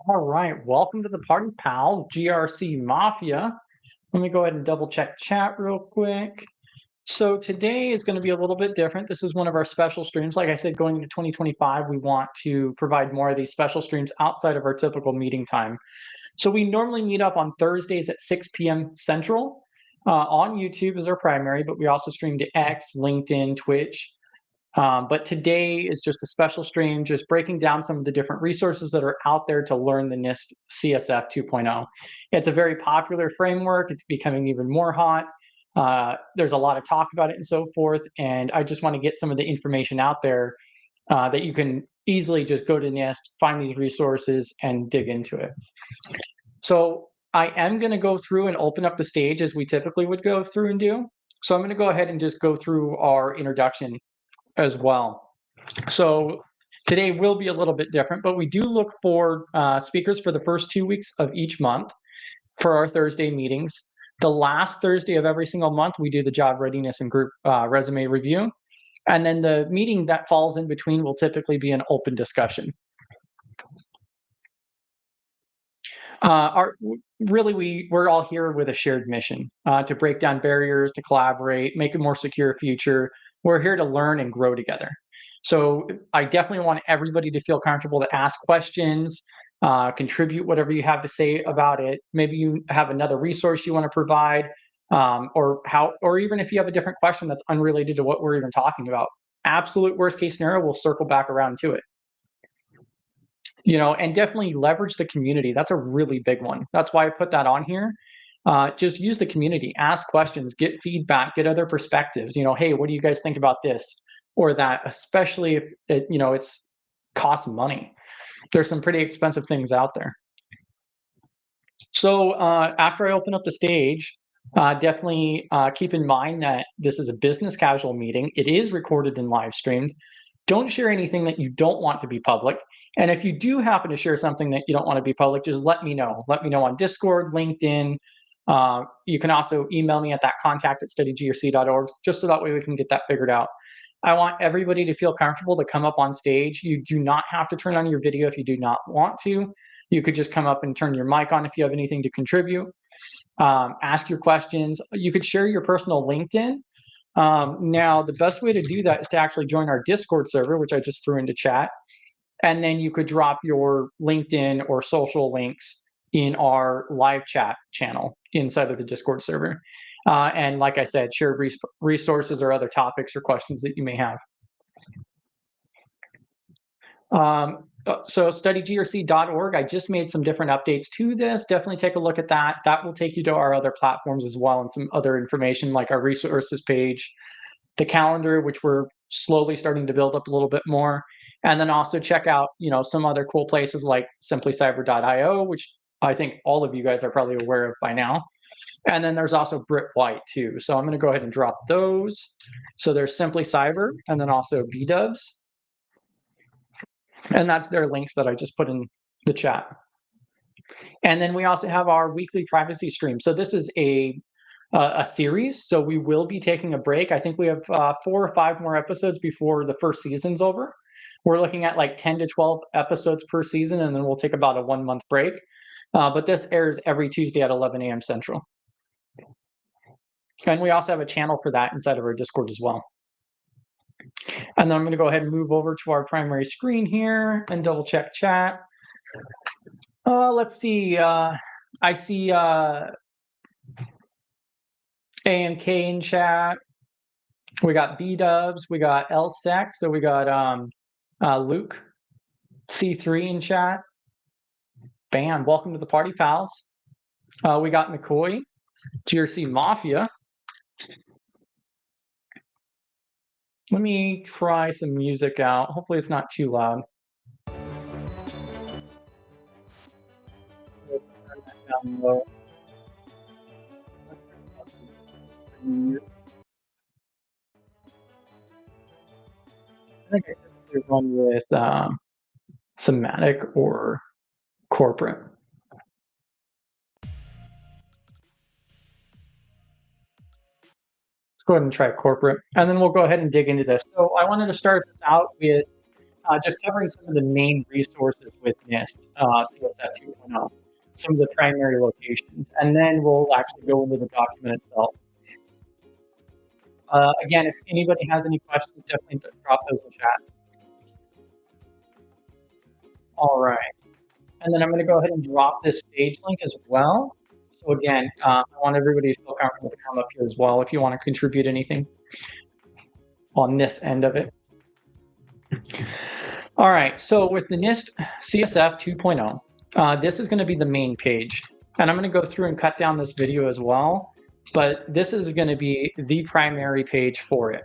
All right, welcome to the party, pals. GRC Mafia. Let me go ahead and double check chat real quick. So today is going to be a little bit different. This is one of our special streams. Like I said, going into 2025, we want to provide more of these special streams outside of our typical meeting time. So we normally meet up on Thursdays at 6 p.m. Central on YouTube as our primary, but we also stream to X, LinkedIn, Twitch. But today is just a special stream, just breaking down some of the different resources that are out there to learn the NIST CSF 2.0. It's a very popular framework. It's becoming even more hot. There's a lot of talk about it and so forth. And I just want to get some of the information out there that you can easily just go to NIST, find these resources, and dig into it. So I am going to go through and open up the stage as we typically would go through and do. So I'm going to go ahead and just go through our introduction as well. So today will be a little bit different, but we do look for speakers for the first 2 weeks of each month for our Thursday meetings. The last Thursday of every single month, we do the job readiness and group resume review. And then the meeting that falls in between will typically be an open discussion. We're all here with a shared mission to break down barriers, to collaborate, make a more secure future. We're here to learn and grow together. So I definitely want everybody to feel comfortable to ask questions, contribute whatever you have to say about it. Maybe you have another resource you want to provide, or even if you have a different question that's unrelated to what we're even talking about. Absolute worst case scenario, we'll circle back around to it. And definitely leverage the community. That's a really big one. That's why I put that on here. Just use the community, ask questions, get feedback, get other perspectives. Hey, what do you guys think about this or that? Especially if it's costs money. There's some pretty expensive things out there. So after I open up the stage, definitely keep in mind that this is a business casual meeting. It is recorded and live streamed. Don't share anything that you don't want to be public. And if you do happen to share something that you don't want to be public, just let me know. Let me know on Discord, LinkedIn. You can also email me at that contact@studygrc.org, just so that way we can get that figured out. I want everybody to feel comfortable to come up on stage. You do not have to turn on your video if you do not want to. You could just come up and turn your mic on if you have anything to contribute. Ask your questions. You could share your personal LinkedIn. Now, the best way to do that is to actually join our Discord server, which I just threw into chat. And then you could drop your LinkedIn or social links in our live chat channel inside of the Discord server. And like I said, share resources or other topics or questions that you may have. So studygrc.org, I just made some different updates to this. Definitely take a look at that. That will take you to our other platforms as well and some other information like our resources page, the calendar, which we're slowly starting to build up a little bit more. And then also check out, some other cool places like simplycyber.io, which I think all of you guys are probably aware of by now. And then there's also Brit White too. So I'm going to go ahead and drop those. So there's Simply Cyber and then also BDubs. And that's their links that I just put in the chat. And then we also have our weekly privacy stream. So this is a series. So we will be taking a break. I think we have 4 or 5 more episodes before the first season's over. We're looking at like 10 to 12 episodes per season, and then we'll take about a 1-month break. But this airs every Tuesday at 11 a.m. Central. And we also have a channel for that inside of our Discord as well. And then I'm going to go ahead and move over to our primary screen here and double check chat. Let's see. I see AMK in chat. We got B-dubs. We got LSEC. So we got Luke C3 in chat. Bam. Welcome to the party, pals. We got McCoy, GRC Mafia. Let me try some music out. Hopefully it's not too loud. Down low. I think I should run with somatic or corporate. Let's go ahead and try corporate, and then we'll go ahead and dig into this. So I wanted to start this out with just covering some of the main resources with NIST CSF 2.0, some of the primary locations, and then we'll actually go into the document itself. Again, if anybody has any questions, definitely drop those in chat. All right. And then I'm going to go ahead and drop this stage link as well. So again, I want everybody to feel comfortable to come up here as well if you want to contribute anything on this end of it. All right, so with the NIST CSF 2.0, this is going to be the main page. And I'm going to go through and cut down this video as well, but this is going to be the primary page for it.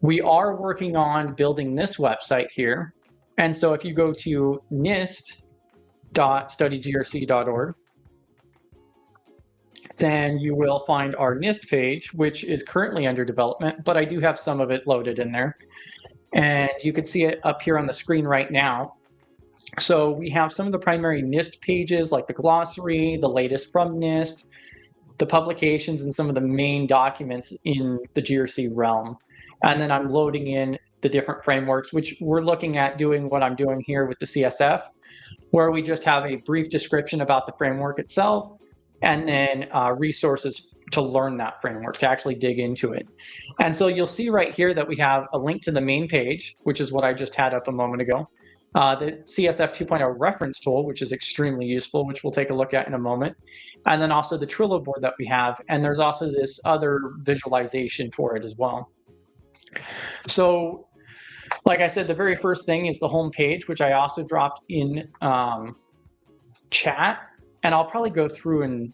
We are working on building this website here. And so if you go to nist.studygrc.org, then you will find our NIST page, which is currently under development, but I do have some of it loaded in there. And you can see it up here on the screen right now. So we have some of the primary NIST pages, like the glossary, the latest from NIST, the publications, and some of the main documents in the GRC realm. And then I'm loading in the different frameworks, which we're looking at doing what I'm doing here with the CSF, where we just have a brief description about the framework itself, and then resources to learn that framework, to actually dig into it. And so you'll see right here that we have a link to the main page, which is what I just had up a moment ago. The CSF 2.0 reference tool, which is extremely useful, which we'll take a look at in a moment. And then also the Trello board that we have. And there's also this other visualization for it as well. So like I said, the very first thing is the home page, which I also dropped in chat. And I'll probably go through and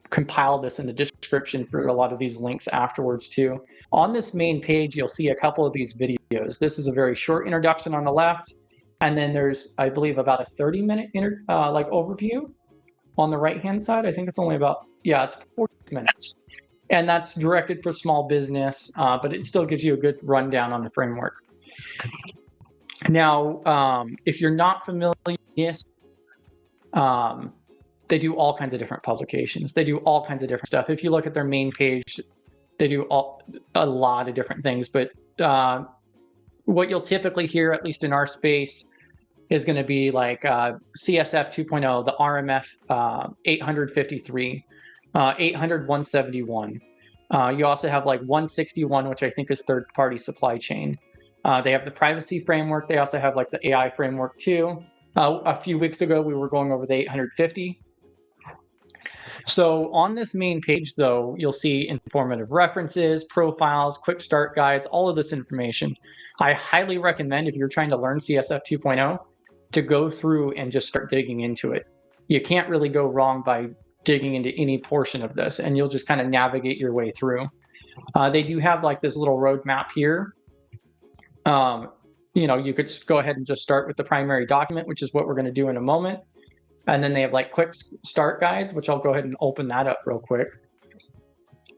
compile this in the description for a lot of these links afterwards too. On this main page, you'll see a couple of these videos. This is a very short introduction on the left. And then there's, I believe, about a 30-minute overview on the right-hand side. I think it's only about, yeah, it's 40 minutes. And that's directed for small business, but it still gives you a good rundown on the framework. Now, if you're not familiar with NIST, they do all kinds of different publications. They do all kinds of different stuff. If you look at their main page, they do a lot of different things. But what you'll typically hear, at least in our space, is going to be like CSF 2.0, the RMF 853, 800 171. You also have like 161, which I think is third-party supply chain. They have the privacy framework. They also have like the AI framework too. A few weeks ago, we were going over the 850. So on this main page, though, you'll see informative references, profiles, quick start guides, all of this information. I highly recommend, if you're trying to learn CSF 2.0, to go through and just start digging into it. You can't really go wrong by digging into any portion of this, and you'll just kind of navigate your way through. They do have like this little roadmap here. You know, you could go ahead and just start with the primary document, which is what we're going to do in a moment. And then they have like quick start guides, which I'll go ahead and open that up real quick.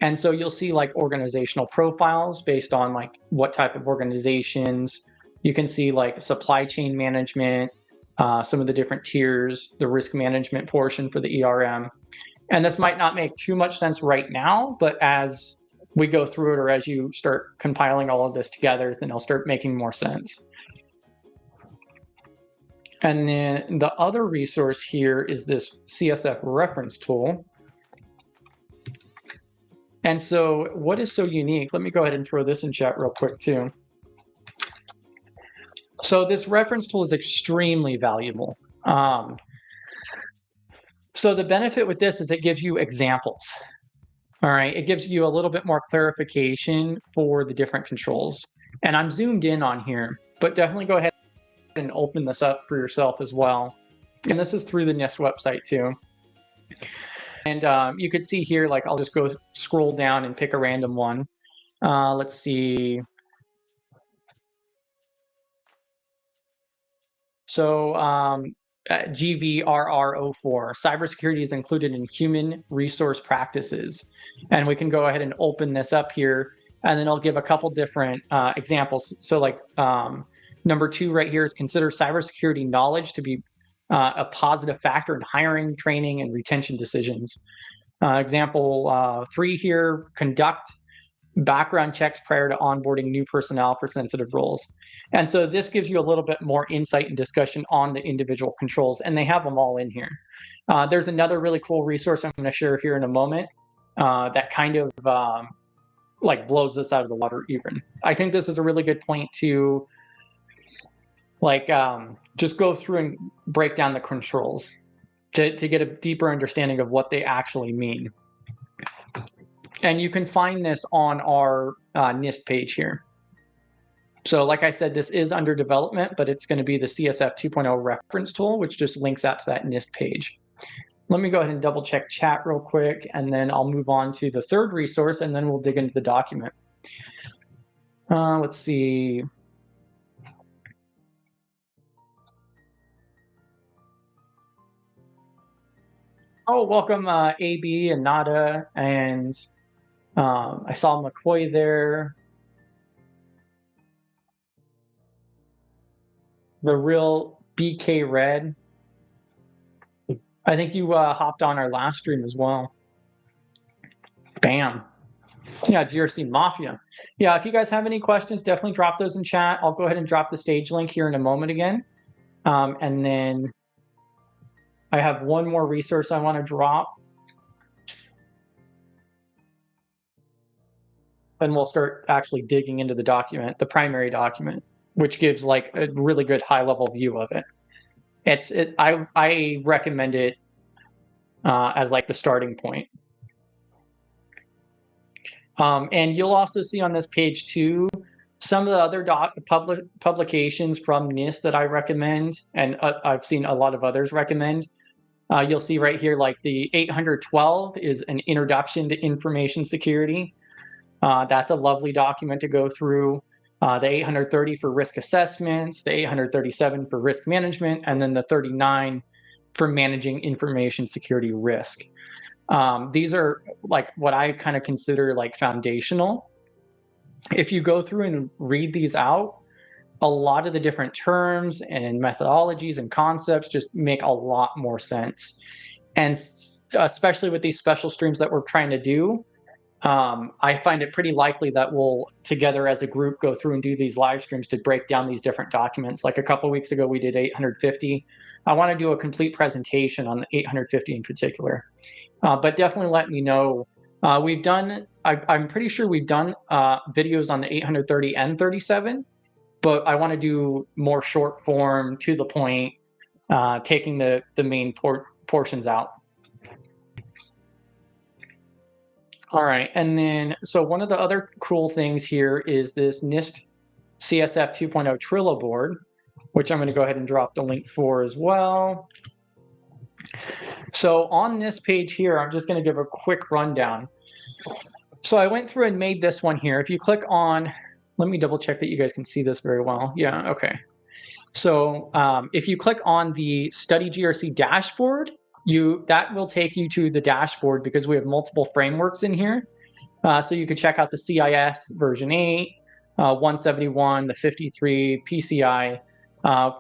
And so you'll see like organizational profiles based on like what type of organizations. You can see like supply chain management, some of the different tiers, the risk management portion for the ERM. And this might not make too much sense right now, but as we go through it, or as you start compiling all of this together, then it'll start making more sense. And then the other resource here is this CSF reference tool. And so what is so unique? Let me go ahead and throw this in chat real quick too. So this reference tool is extremely valuable. So the benefit with this is it gives you examples. All right, it gives you a little bit more clarification for the different controls. And I'm zoomed in on here, but definitely go ahead and open this up for yourself as well. And this is through the NIST website too. And you could see here, like I'll just go scroll down and pick a random one. Let's see. So GVRR04, cybersecurity is included in human resource practices. And we can go ahead and open this up here, and then I'll give a couple different examples. So like number 2 right here is consider cybersecurity knowledge to be a positive factor in hiring, training, and retention decisions. Example 3 here, conduct background checks prior to onboarding new personnel for sensitive roles. And so this gives you a little bit more insight and discussion on the individual controls, and they have them all in here. There's another really cool resource I'm going to share here in a moment that kind of like blows this out of the water even. I think this is a really good point to like just go through and break down the controls to get a deeper understanding of what they actually mean. And you can find this on our NIST page here. So like I said, this is under development, but it's going to be the CSF 2.0 reference tool, which just links out to that NIST page. Let me go ahead and double check chat real quick, and then I'll move on to the third resource, and then we'll dig into the document. Let's see. Oh, welcome AB and Nada, and I saw McCoy there. The real BK Red. I think you hopped on our last stream as well. Bam. Yeah, GRC Mafia. Yeah, if you guys have any questions, definitely drop those in chat. I'll go ahead and drop the stage link here in a moment again. And then I have one more resource I want to drop. Then we'll start actually digging into the document, the primary document, which gives like a really good high-level view of it. I recommend it as like the starting point. And you'll also see on this page too some of the other publications from NIST that I recommend, and I've seen a lot of others recommend. You'll see right here, like the 812 is an introduction to information security. That's a lovely document to go through. The 830 for risk assessments, the 837 for risk management, and then the 39 for managing information security risk. These are like what I kind of consider like foundational. If you go through and read these out, a lot of the different terms and methodologies and concepts just make a lot more sense. And especially with these special streams that we're trying to do, I find it pretty likely that we'll together as a group go through and do these live streams to break down these different documents. Like a couple of weeks ago, we did 850. I want to do a complete presentation on the 850 in particular. But definitely let me know. I'm pretty sure we've done videos on the 830 and 37, but I want to do more short form, to the point, taking the main portions out. All right, and then, so one of the other cool things here is this NIST CSF 2.0 Trello board, which I'm going to go ahead and drop the link for as well. So on this page here, I'm just going to give a quick rundown. So I went through and made this one here. If you click on, let me double check that you guys can see this very well. Yeah, okay. So if you click on the Study GRC dashboard, that will take you to the dashboard because we have multiple frameworks in here. So you can check out the CIS version 8, 171, the 53, PCI.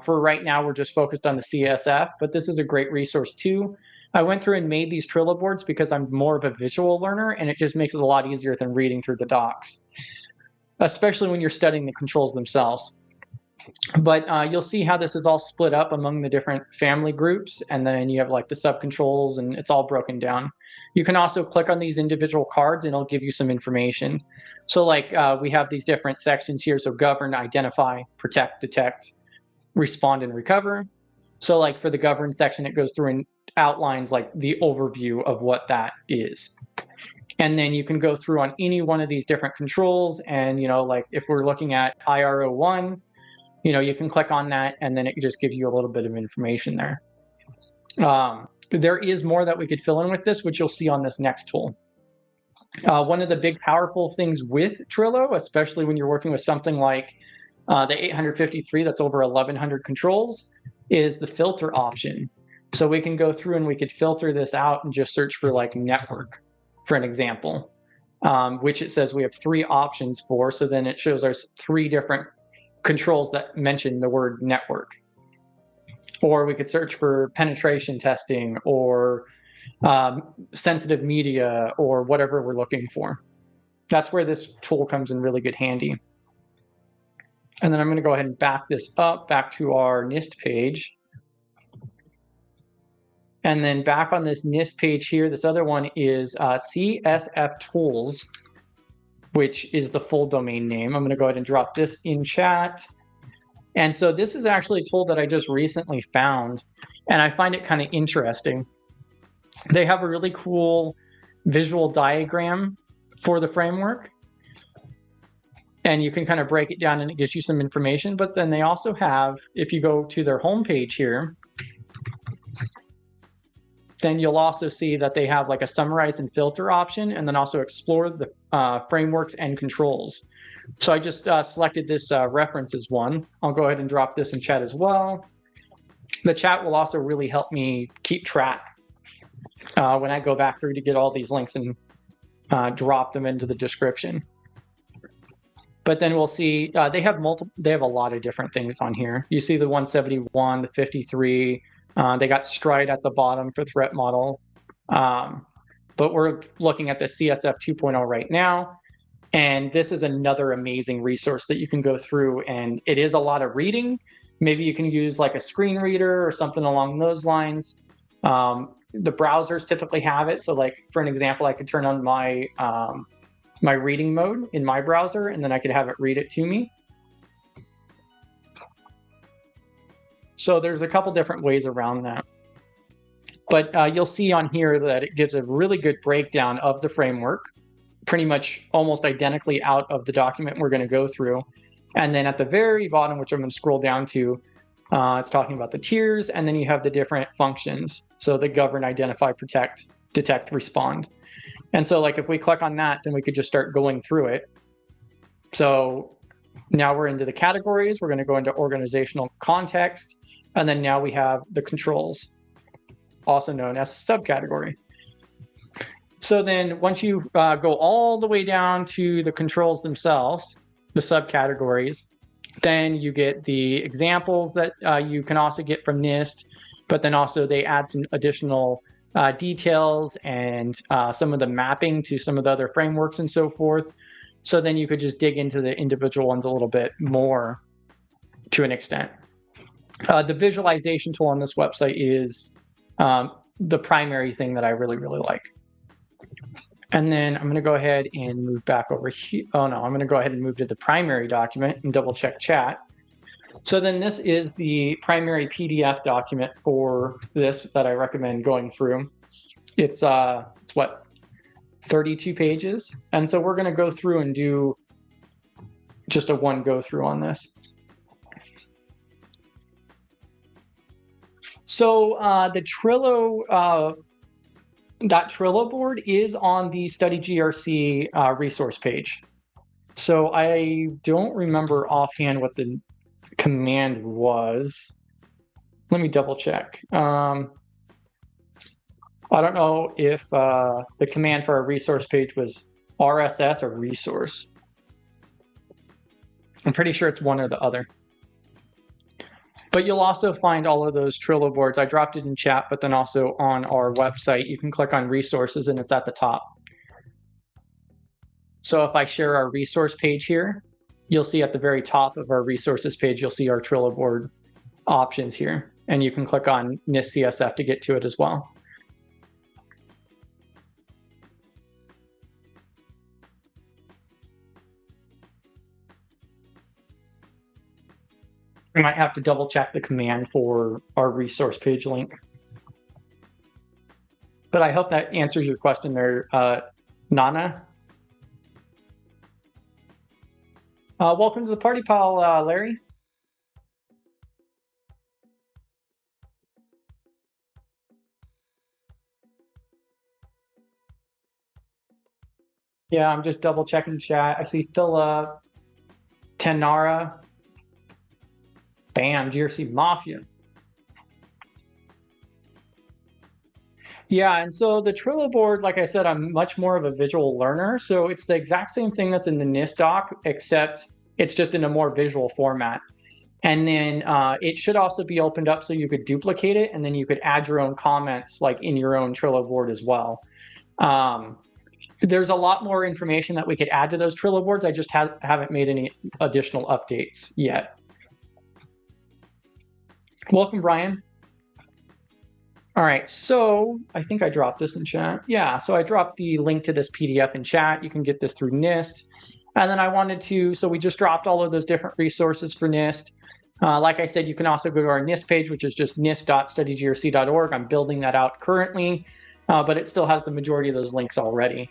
For right now, we're just focused on the CSF, but this is a great resource too. I went through and made these Trello boards because I'm more of a visual learner, and it just makes it a lot easier than reading through the docs, especially when you're studying the controls themselves. But you'll see how this is all split up among the different family groups, and then you have like the subcontrols, and it's all broken down. You can also click on these individual cards, and it'll give you some information. So like we have these different sections here. So govern, identify, protect, detect, respond, and recover. So like for the govern section, it goes through and outlines like the overview of what that is. And then you can go through on any one of these different controls, and like if we're looking at IRO1, you can click on that, and then it just gives you a little bit of information there. There is more that we could fill in with this, which you'll see on this next tool. One of the big powerful things with Trello, especially when you're working with something like the 853 that's over 1,100 controls, is the filter option. So we can go through and we could filter this out and just search for like network, for an example, which it says we have 3 options for. So then it shows us 3 different controls that mention the word network. Or we could search for penetration testing or sensitive media or whatever we're looking for. That's where this tool comes in really good handy. And then I'm going to go ahead and back this up back to our NIST page. And then back on this NIST page here, this other one is CSF Tools, which is the full domain name. I'm going to go ahead and drop this in chat. And so this is actually a tool that I just recently found, and I find it kind of interesting. They have a really cool visual diagram for the framework, and you can kind of break it down and it gives you some information. But then they also have, if you go to their homepage here, then you'll also see that they have like a summarize and filter option, and then also explore the frameworks and controls. So I just selected this references one. I'll go ahead and drop this in chat as well. The chat will also really help me keep track when I go back through to get all these links and drop them into the description. But then we'll see they have a lot of different things on here. You see the 171, the 53. They got Stride at the bottom for threat model. But we're looking at the CSF 2.0 right now. And this is another amazing resource that you can go through. And it is a lot of reading. Maybe you can use like a screen reader or something along those lines. The browsers typically have it. So like, for an example, I could turn on my my reading mode in my browser, and then I could have it read it to me. So there's a couple different ways around that. But you'll see on here that it gives a really good breakdown of the framework, pretty much almost identically out of the document we're going to go through. And then at the very bottom, which I'm going to scroll down to, it's talking about the tiers, and then you have the different functions. So the govern, identify, protect, detect, respond. And so like if we click on that, then we could just start going through it. So now we're into the categories. We're going to go into organizational context. And then now we have the controls, also known as subcategory. So then once you go all the way down to the controls themselves, the subcategories, then you get the examples that you can also get from NIST, but then also they add some additional details and some of the mapping to some of the other frameworks and so forth. So then you could just dig into the individual ones a little bit more to an extent. The visualization tool on this website is the primary thing that I really, really like. And then I'm going to go ahead and move back over here. Oh no, I'm going to go ahead and move to the primary document and double check chat. So then this is the primary PDF document for this that I recommend going through. It's what, 32 pages. And so we're going to go through and do just a one go through on this. So the Trello, that Trello board is on the Study GRC resource page. So I don't remember offhand what the command was. Let me double check. I don't know if the command for our resource page was RSS or resource. I'm pretty sure it's one or the other. But you'll also find all of those Trello boards. I dropped it in chat, but then also on our website, you can click on resources and it's at the top. So if I share our resource page here, you'll see at the very top of our resources page, you'll see our Trello board options here. And you can click on NIST CSF to get to it as well. We might have to double check the command for our resource page link. But I hope that answers your question there, Nana. Welcome to the party, pal, Larry. Yeah, I'm just double checking chat. I see Philip, Tenara. Bam, GRC Mafia. Yeah, and so the Trello board, like I said, I'm much more of a visual learner. So it's the exact same thing that's in the NIST doc, except it's just in a more visual format. And then it should also be opened up so you could duplicate it, and then you could add your own comments like in your own Trello board as well. there's a lot more information that we could add to those Trello boards. I just haven't made any additional updates yet. Welcome, Brian. All right, so I think I dropped this in chat. Yeah, so I dropped the link to this PDF in chat. You can get this through NIST. And then I wanted to, so we just dropped all of those different resources for NIST. Like I said, you can also go to our NIST page, which is just nist.studygrc.org. I'm building that out currently, but it still has the majority of those links already.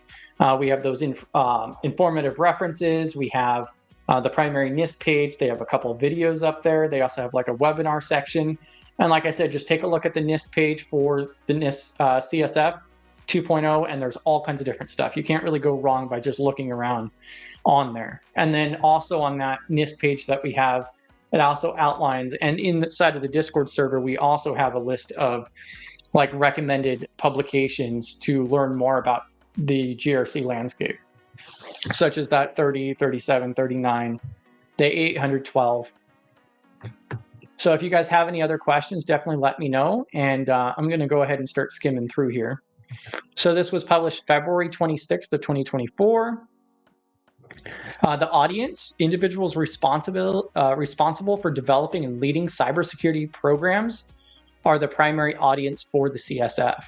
We have those informative references. We have the primary NIST page. They have a couple of videos up there. They also have like a webinar section. And like I said, just take a look at the NIST page for the NIST CSF 2.0, and there's all kinds of different stuff. You can't really go wrong by just looking around on there. And then also on that NIST page that we have, it also outlines, and inside of the Discord server, we also have a list of like recommended publications to learn more about the GRC landscape, such as that 30, 37, 39, the 812. So if you guys have any other questions, definitely let me know. And I'm going to go ahead and start skimming through here. So this was published February 26th of 2024. The audience, individuals responsible for developing and leading cybersecurity programs, are the primary audience for the CSF.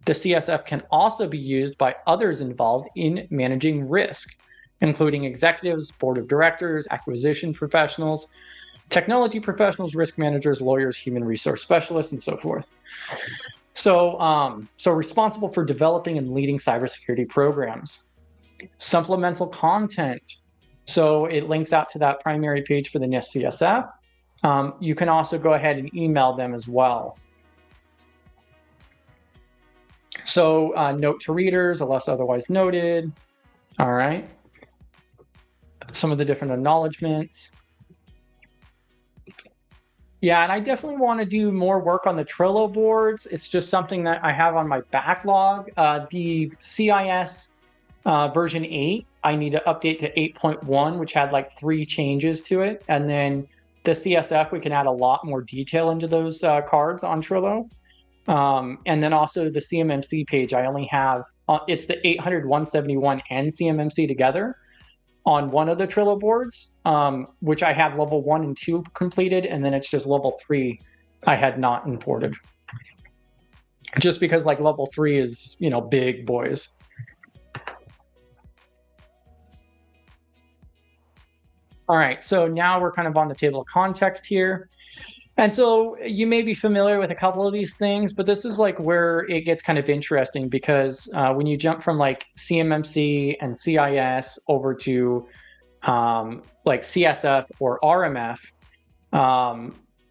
The CSF can also be used by others involved in managing risk, including executives, board of directors, acquisition professionals, technology professionals, risk managers, lawyers, human resource specialists, and so forth. So, responsible for developing and leading cybersecurity programs. Supplemental content. So it links out to that primary page for the NIST CSF. You can also go ahead and email them as well. So note to readers, unless otherwise noted. All right. Some of the different acknowledgements. Yeah, and I definitely want to do more work on the Trello boards. It's just something that I have on my backlog. The CIS version 8, I need to update to 8.1, which had like 3 changes to it. And then the CSF, we can add a lot more detail into those cards on Trello. And then also the CMMC page, I only have, it's the 800, 171, and CMMC together on one of the Trello boards, which I have level 1 and 2 completed, and then it's just level 3 I had not imported. Just because like level 3 is, you know, big boys. All right, so now we're kind of on the table of context here. And so you may be familiar with a couple of these things, but this is like where it gets kind of interesting, because when you jump from like CMMC and CIS over to like CSF or RMF,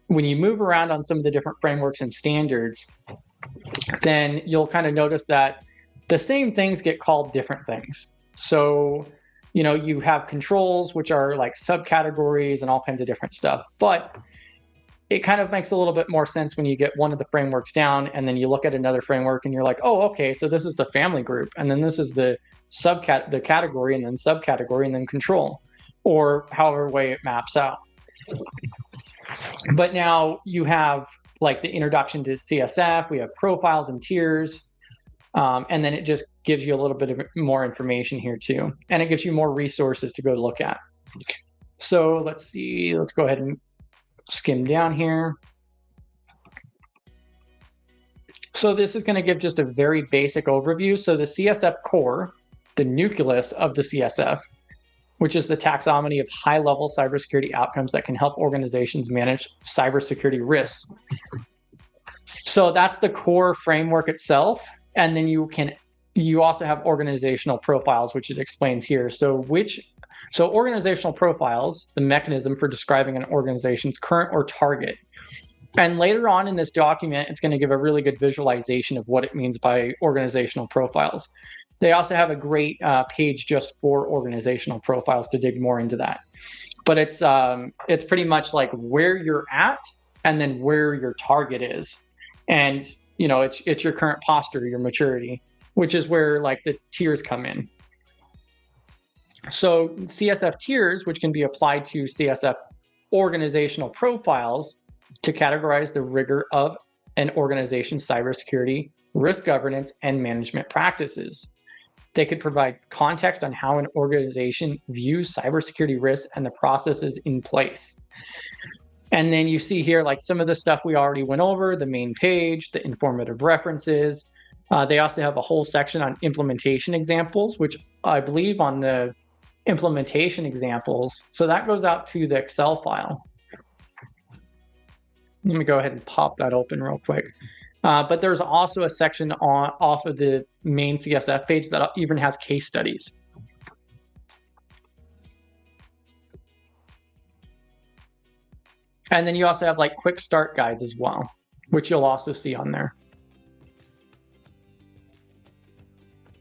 when you move around on some of the different frameworks and standards, then you'll kind of notice that the same things get called different things. So, you know, you have controls, which are like subcategories and all kinds of different stuff, but it kind of makes a little bit more sense when you get one of the frameworks down and then you look at another framework and you're like, oh, okay, so this is the family group, and then this is the the category, and then subcategory, and then control, or however way it maps out. But now you have like the introduction to CSF, we have profiles and tiers, and then it just gives you a little bit of more information here too, and it gives you more resources to go look at. So let's see, let's go ahead and skim down here. So this is going to give just a very basic overview. So the CSF core, the nucleus of the CSF, which is the taxonomy of high-level cybersecurity outcomes that can help organizations manage cybersecurity risks. So that's the core framework itself. And then you also have organizational profiles, which it explains here. So organizational profiles, the mechanism for describing an organization's current or target. And later on in this document, it's going to give a really good visualization of what it means by organizational profiles. They also have a great page just for organizational profiles to dig more into that. But it's pretty much like where you're at and then where your target is. And, you know, it's your current posture, your maturity, which is where like the tiers come in. So CSF tiers, which can be applied to CSF organizational profiles to categorize the rigor of an organization's cybersecurity, risk governance, and management practices. They could provide context on how an organization views cybersecurity risks and the processes in place. And then you see here, like some of the stuff we already went over, the main page, the informative references. They also have a whole section on implementation examples, which I believe on the implementation examples, so that goes out to the Excel file. Let me go ahead and pop that open real quick. But there's also a section off of the main CSF page that even has case studies. And then you also have like quick start guides as well, which you'll also see on there.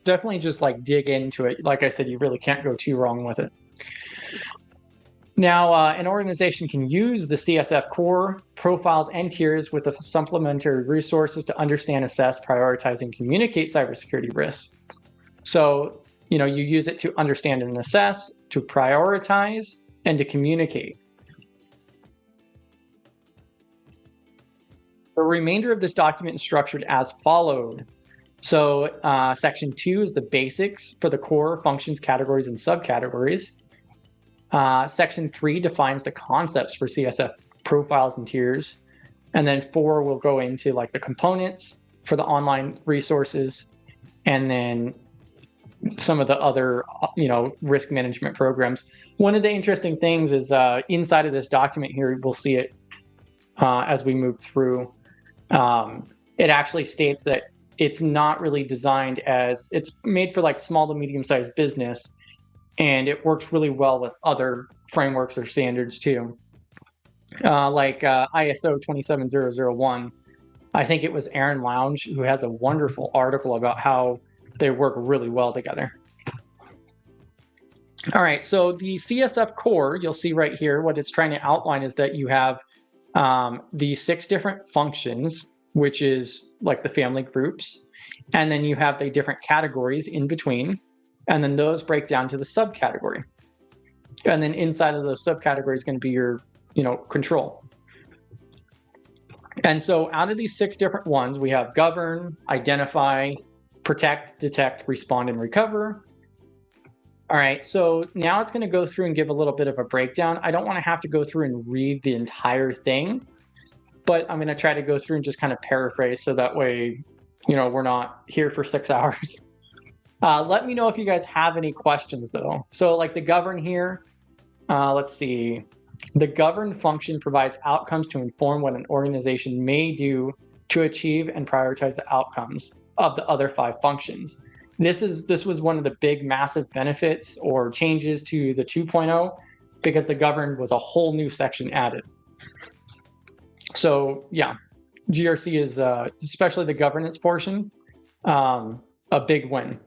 Definitely just like dig into it. Like I said, you really can't go too wrong with it. Now, an organization can use the CSF core, profiles, and tiers with the supplementary resources to understand, assess, prioritize, and communicate cybersecurity risks. So, you use it to understand and assess, to prioritize, and to communicate. The remainder of this document is structured as followed. So section 2 is the basics for the core, functions, categories, and subcategories. Section 3 defines the concepts for CSF profiles and tiers. And then 4 will go into like the components for the online resources, and then some of the other, risk management programs. One of the interesting things is inside of this document here, we'll see it as we move through. It actually states that it's not really designed it's made for like small to medium-sized business, and it works really well with other frameworks or standards too. Like ISO 27001. I think it was Aaron Lounge who has a wonderful article about how they work really well together. All right, so the CSF core, you'll see right here, what it's trying to outline is that you have the 6 different functions, which is like the family groups, and then you have the different categories in between, and then those break down to the subcategory. And then inside of those subcategories is going to be your, control. And so out of these 6 different ones, we have govern, identify, protect, detect, respond, and recover. All right, so now it's going to go through and give a little bit of a breakdown. I don't want to have to go through and read the entire thing, but I'm going to try to go through and just kind of paraphrase so that way, we're not here for 6 hours. Let me know if you guys have any questions though. So like the govern here, let's see. The govern function provides outcomes to inform what an organization may do to achieve and prioritize the outcomes of the other 5 functions. This was one of the big massive benefits or changes to the 2.0, because the govern was a whole new section added. So yeah, GRC is, especially the governance portion, a big win.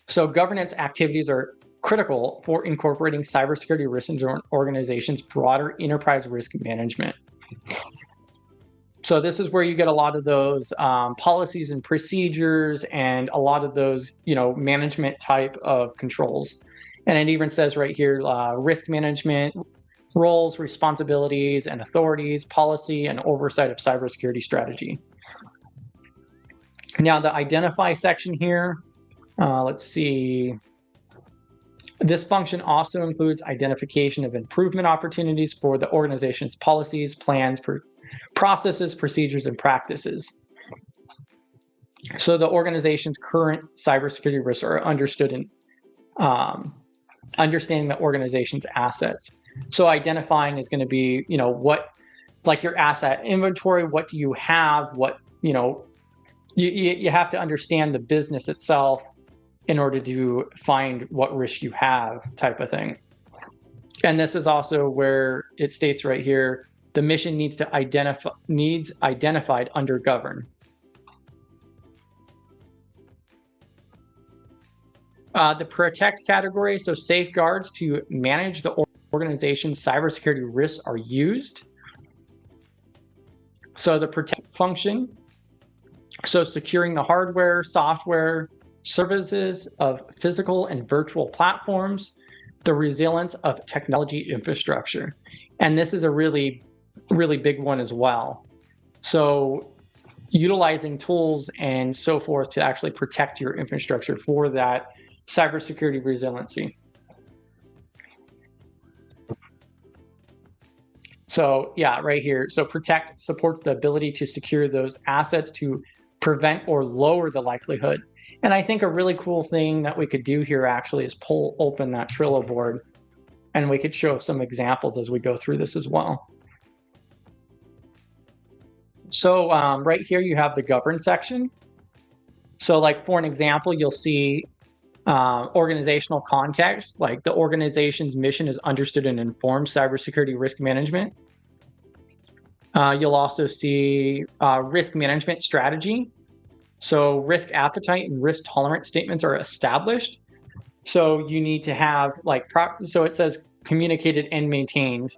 So governance activities are critical for incorporating cybersecurity risk into an organization's broader enterprise risk management. So this is where you get a lot of those policies and procedures and a lot of those, management type of controls. And it even says right here, risk management, roles, responsibilities, and authorities, policy, and oversight of cybersecurity strategy. Now the identify section here, let's see. This function also includes identification of improvement opportunities for the organization's policies, plans, processes, procedures, and practices. So the organization's current cybersecurity risks are understood in understanding the organization's assets. So identifying is going to be, what, like your asset inventory, what do you have, what, you have to understand the business itself in order to find what risk you have, type of thing. And this is also where it states right here, the mission needs identified under govern. The protect category, so safeguards to manage the organization's cybersecurity risks are used. So the protect function, so securing the hardware, software, services of physical and virtual platforms, the resilience of technology infrastructure. And this is a really, really big one as well. So utilizing tools and so forth to actually protect your infrastructure for that cybersecurity resiliency. So yeah, right here. So protect supports the ability to secure those assets to prevent or lower the likelihood. And I think a really cool thing that we could do here actually is pull open that Trello board, and we could show some examples as we go through this as well. So right here you have the govern section. So like for an example, you'll see organizational context, like the organization's mission is understood and informed cybersecurity risk management. You'll also see risk management strategy. So risk appetite and risk tolerance statements are established. So you need to have like, so it says communicated and maintained,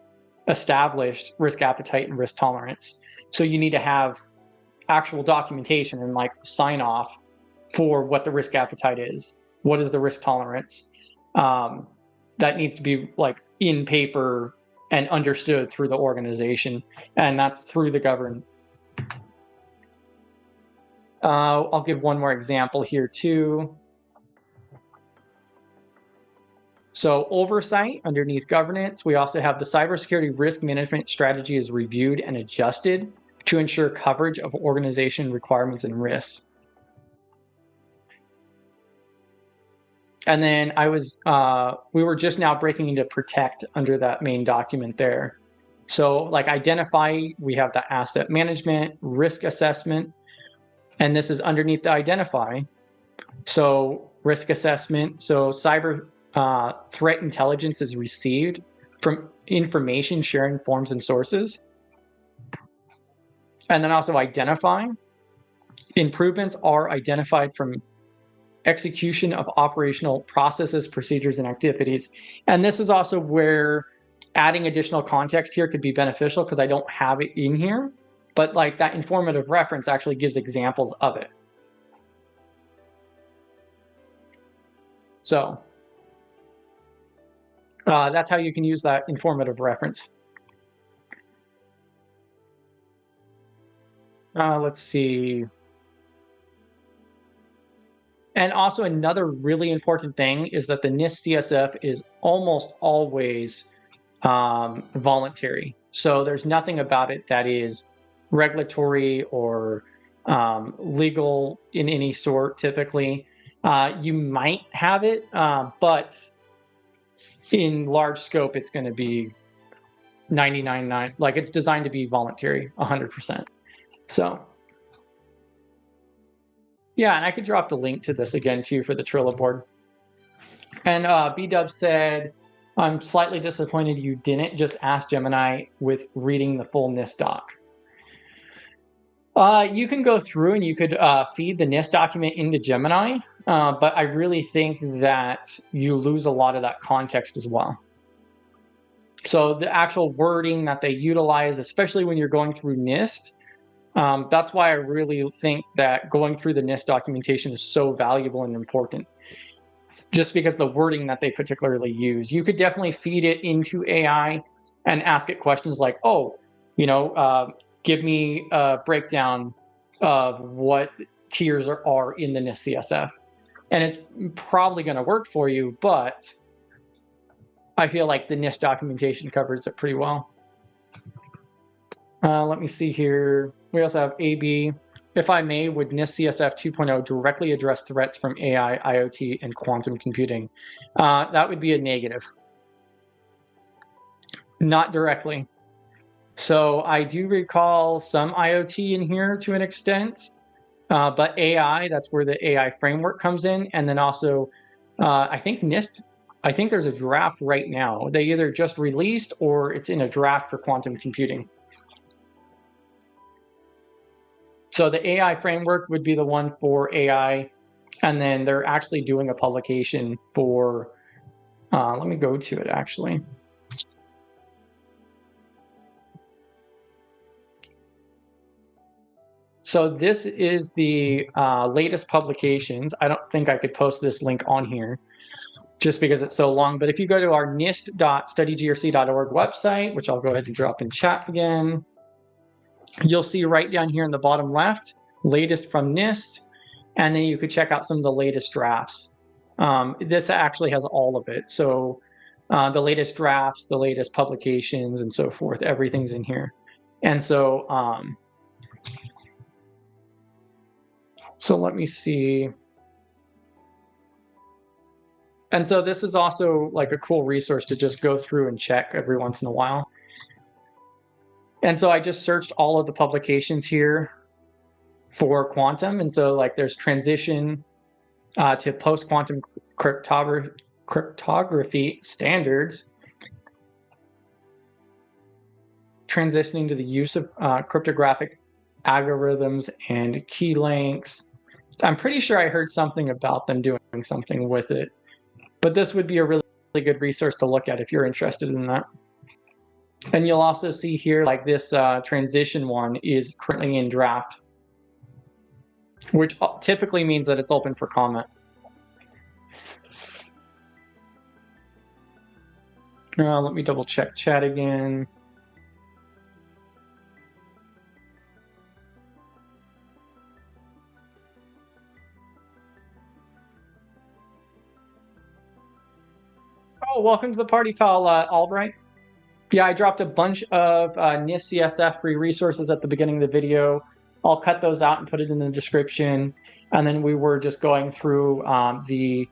established risk appetite and risk tolerance. So you need to have actual documentation and like sign off for what the risk appetite is. What is the risk tolerance? That needs to be like in paper and understood through the organization, and that's through the govern. I'll give one more example here too. So oversight underneath governance, we also have the cybersecurity risk management strategy is reviewed and adjusted to ensure coverage of organization requirements and risks. And then we were just now breaking into protect under that main document there. So like identify, we have the asset management, risk assessment, and this is underneath the identify. So risk assessment, so cyber threat intelligence is received from information sharing forms and sources. And then also identify, improvements are identified from execution of operational processes, procedures, and activities. And this is also where adding additional context here could be beneficial because I don't have it in here, but like that informative reference actually gives examples of it. So that's how you can use that informative reference. Let's see. And also another really important thing is that the NIST CSF is almost always voluntary. So there's nothing about it that is regulatory or legal in any sort typically. You might have it, but in large scope, it's going to be 99.9. Like it's designed to be voluntary, 100%. So yeah, and I could drop the link to this again too for the Trello board. And B-Dub said, I'm slightly disappointed you didn't just ask Gemini with reading the full NIST doc. You can go through and you could feed the NIST document into Gemini, but I really think that you lose a lot of that context as well. So the actual wording that they utilize, especially when you're going through NIST, that's why I really think that going through the NIST documentation is so valuable and important. Just because the wording that they particularly use. You could definitely feed it into AI and ask it questions like, oh, give me a breakdown of what tiers are in the NIST CSF. And it's probably going to work for you, but I feel like the NIST documentation covers it pretty well. Let me see here. We also have AB. If I may, would NIST CSF 2.0 directly address threats from AI, IoT, and quantum computing? That would be a negative. Not directly. So I do recall some IoT in here to an extent, but AI, that's where the AI framework comes in. And then also, I think NIST, I think there's a draft right now. They either just released or it's in a draft for quantum computing. So the AI framework would be the one for AI, and then they're actually doing a publication for, let me go to it actually. So this is the latest publications. I don't think I could post this link on here just because it's so long, but if you go to our nist.studygrc.org website, which I'll go ahead and drop in chat again, you'll see right down here in the bottom left, latest from NIST, and then you could check out some of the latest drafts. This actually has all of it. So the latest drafts, the latest publications, and so forth, everything's in here. And so, so let me see. And so this is also like a cool resource to just go through and check every once in a while. And so I just searched all of the publications here for quantum. And so like there's transition to post-quantum cryptography standards, transitioning to the use of cryptographic algorithms and key links. I'm pretty sure I heard something about them doing something with it, but this would be a really good resource to look at if you're interested in that. And you'll also see here, like this transition one is currently in draft, which typically means that it's open for comment. Let me double check chat again. Oh, welcome to the party, pal, Albright. Yeah, I dropped a bunch of NIST CSF free resources at the beginning of the video. I'll cut those out and put it in the description. And then we were just going through the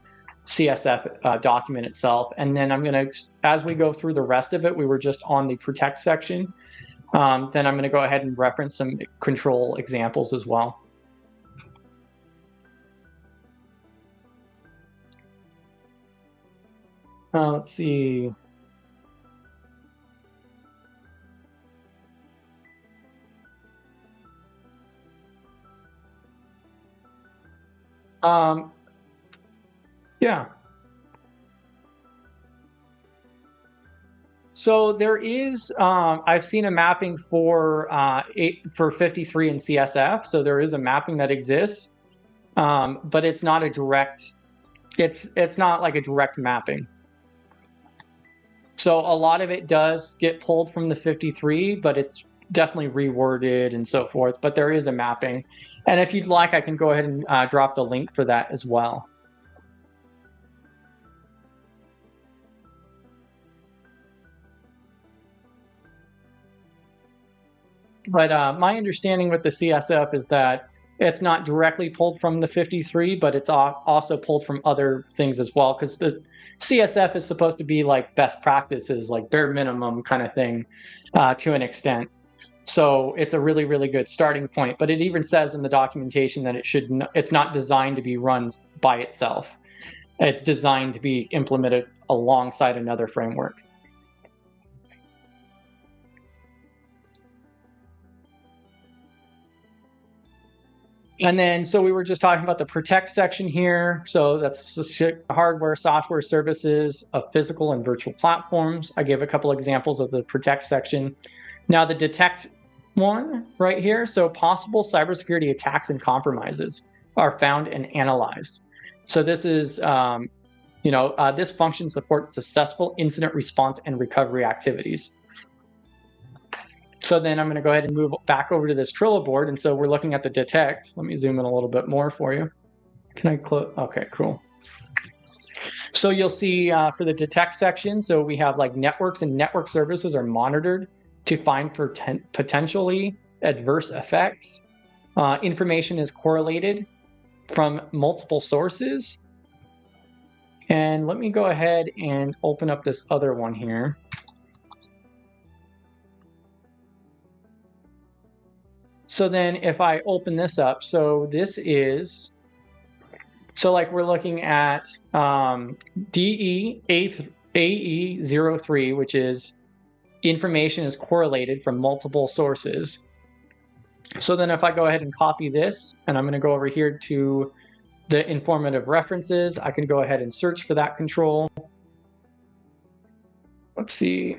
CSF document itself. And then I'm going to, as we go through the rest of it, we were just on the protect section. Then I'm going to go ahead and reference some control examples as well. Let's see. Yeah. So there is, I've seen a mapping for 53 in CSF. So there is a mapping that exists, but it's not a direct. It's not like a direct mapping. So a lot of it does get pulled from the 53, but it's definitely reworded and so forth. But there is a mapping, and if you'd like, I can go ahead and drop the link for that as well. But my understanding with the CSF is that it's not directly pulled from the 53, but it's also pulled from other things as well, because the CSF is supposed to be like best practices, like bare minimum kind of thing to an extent. So it's a really, really good starting point. But it even says in the documentation that it's not designed to be run by itself. It's designed to be implemented alongside another framework. And then, so we were just talking about the protect section here. So that's hardware, software services of physical and virtual platforms. I gave a couple examples of the protect section. Now the detect one right here. So possible cybersecurity attacks and compromises are found and analyzed. So this is, this function supports successful incident response and recovery activities. So then I'm going to go ahead and move back over to this Trello board. And so we're looking at the detect. Let me zoom in a little bit more for you. Can I close? Okay, cool. So you'll see for the detect section, so we have like networks and network services are monitored to find potentially adverse effects. Information is correlated from multiple sources. And let me go ahead and open up this other one here. So then if I open this up, so this is, so like we're looking at DE-AE03, which is information is correlated from multiple sources. So then if I go ahead and copy this, and I'm going to go over here to the informative references, I can go ahead and search for that control. Let's see.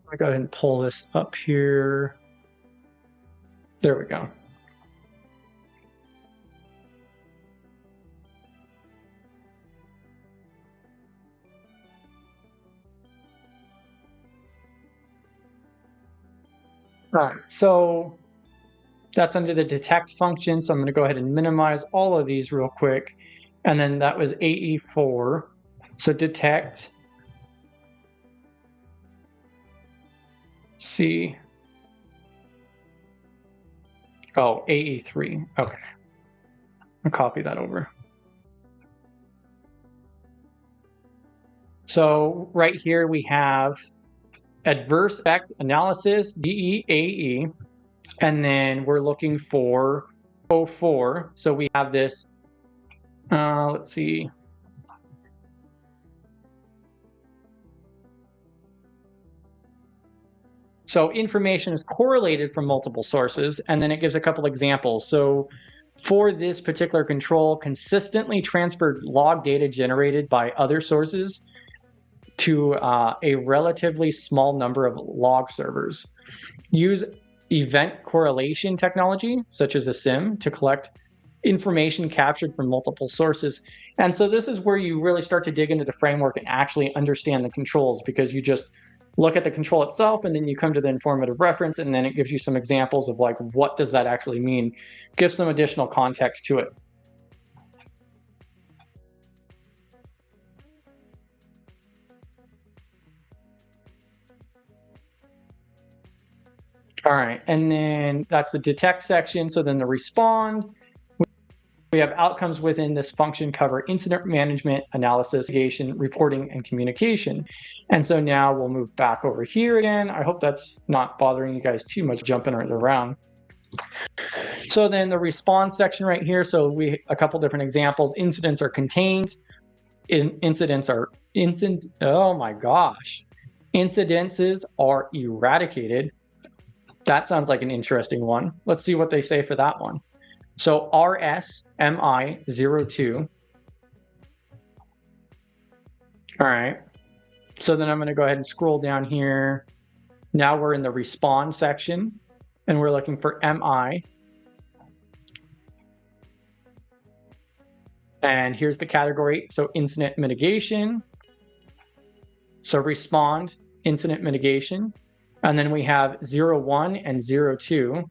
Let me go ahead and pull this up here. There we go. All right, so that's under the detect function. So I'm going to go ahead and minimize all of these real quick. And then that was AE4. So detect. See. Oh, AE3. Okay. I'll copy that over. So right here we have adverse effect analysis, DEAE, and then we're looking for 04. So we have this, let's see. So information is correlated from multiple sources, and then it gives a couple examples. So for this particular control, consistently transferred log data generated by other sources to a relatively small number of log servers. Use event correlation technology, such as a SIM, to collect information captured from multiple sources. And so this is where you really start to dig into the framework and actually understand the controls, because you just look at the control itself and then you come to the informative reference, and then it gives you some examples of like, what does that actually mean? Give some additional context to it. All right, and then that's the detect section. So then the respond, we have outcomes within this function cover incident management, analysis, mitigation, reporting, and communication. And so now we'll move back over here again. I hope that's not bothering you guys too much jumping around. So then the response section right here. So a couple different examples. Incidents are contained. Oh my gosh. Incidences are eradicated. That sounds like an interesting one. Let's see what they say for that one. So RSMI02. All right. So then I'm going to go ahead and scroll down here. Now we're in the respond section, and we're looking for MI. And here's the category. So incident mitigation. So respond, incident mitigation. And then we have 01 and 02.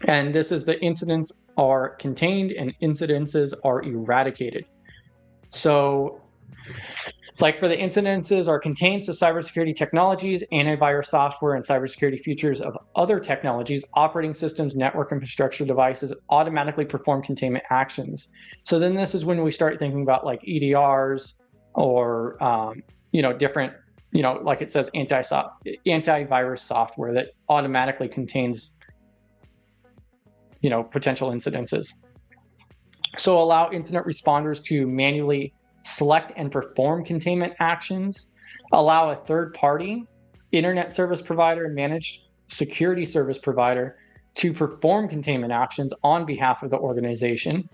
And this is the incidents are contained and incidences are eradicated. So like for the incidences are contained, so cybersecurity technologies, antivirus software, and cybersecurity features of other technologies, operating systems, network infrastructure devices automatically perform containment actions. So then this is when we start thinking about like EDRs or, different, like it says antivirus software that automatically contains, potential incidences. So allow incident responders to manually select and perform containment actions, allow a third party, internet service provider, managed security service provider to perform containment actions on behalf of the organization,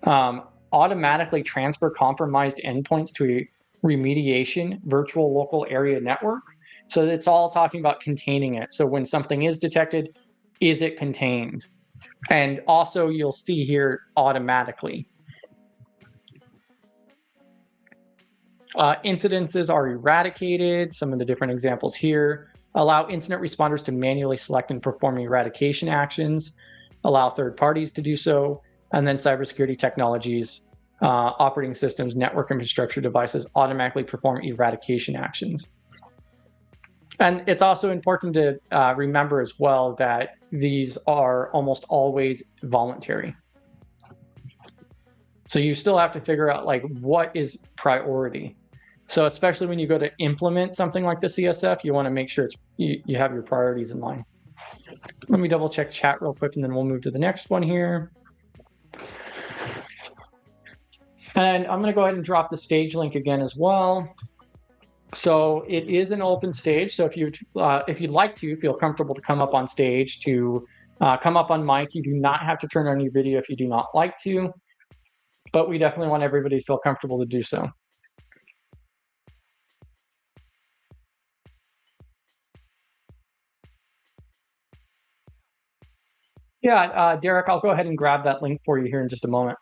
automatically transfer compromised endpoints to a remediation virtual local area network. So it's all talking about containing it. So when something is detected, is it contained? And also you'll see here automatically. Incidences are eradicated. Some of the different examples here. Allow incident responders to manually select and perform eradication actions. Allow third parties to do so. And then cybersecurity technologies, operating systems, network infrastructure devices automatically perform eradication actions. And it's also important to remember as well that these are almost always voluntary. So you still have to figure out like what is priority. So especially when you go to implement something like the CSF, you want to make sure you have your priorities in line. Let me double check chat real quick, and then we'll move to the next one here. And I'm going to go ahead and drop the stage link again as well. So it is an open stage. So if you'd like to feel comfortable to come up on stage, to come up on mic, you do not have to turn on your video if you do not like to, but we definitely want everybody to feel comfortable to do so. Yeah, Derek, I'll go ahead and grab that link for you here in just a moment.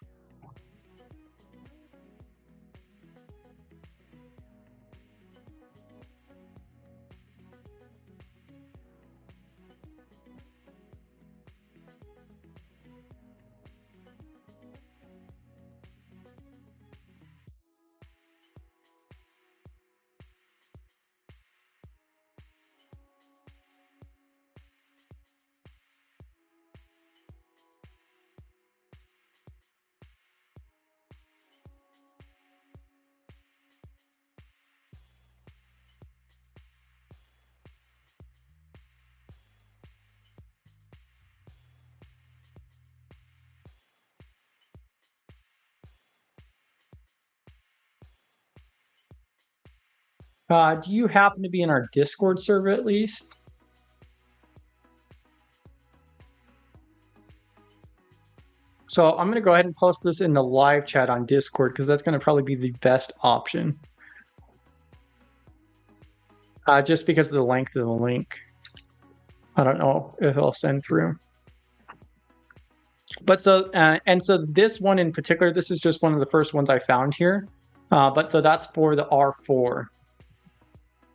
Do you happen to be in our Discord server at least? So I'm going to go ahead and post this in the live chat on Discord because that's going to probably be the best option. Just because of the length of the link. I don't know if it'll send through. But so, and so this one in particular, this is just one of the first ones I found here. But so that's for the R4.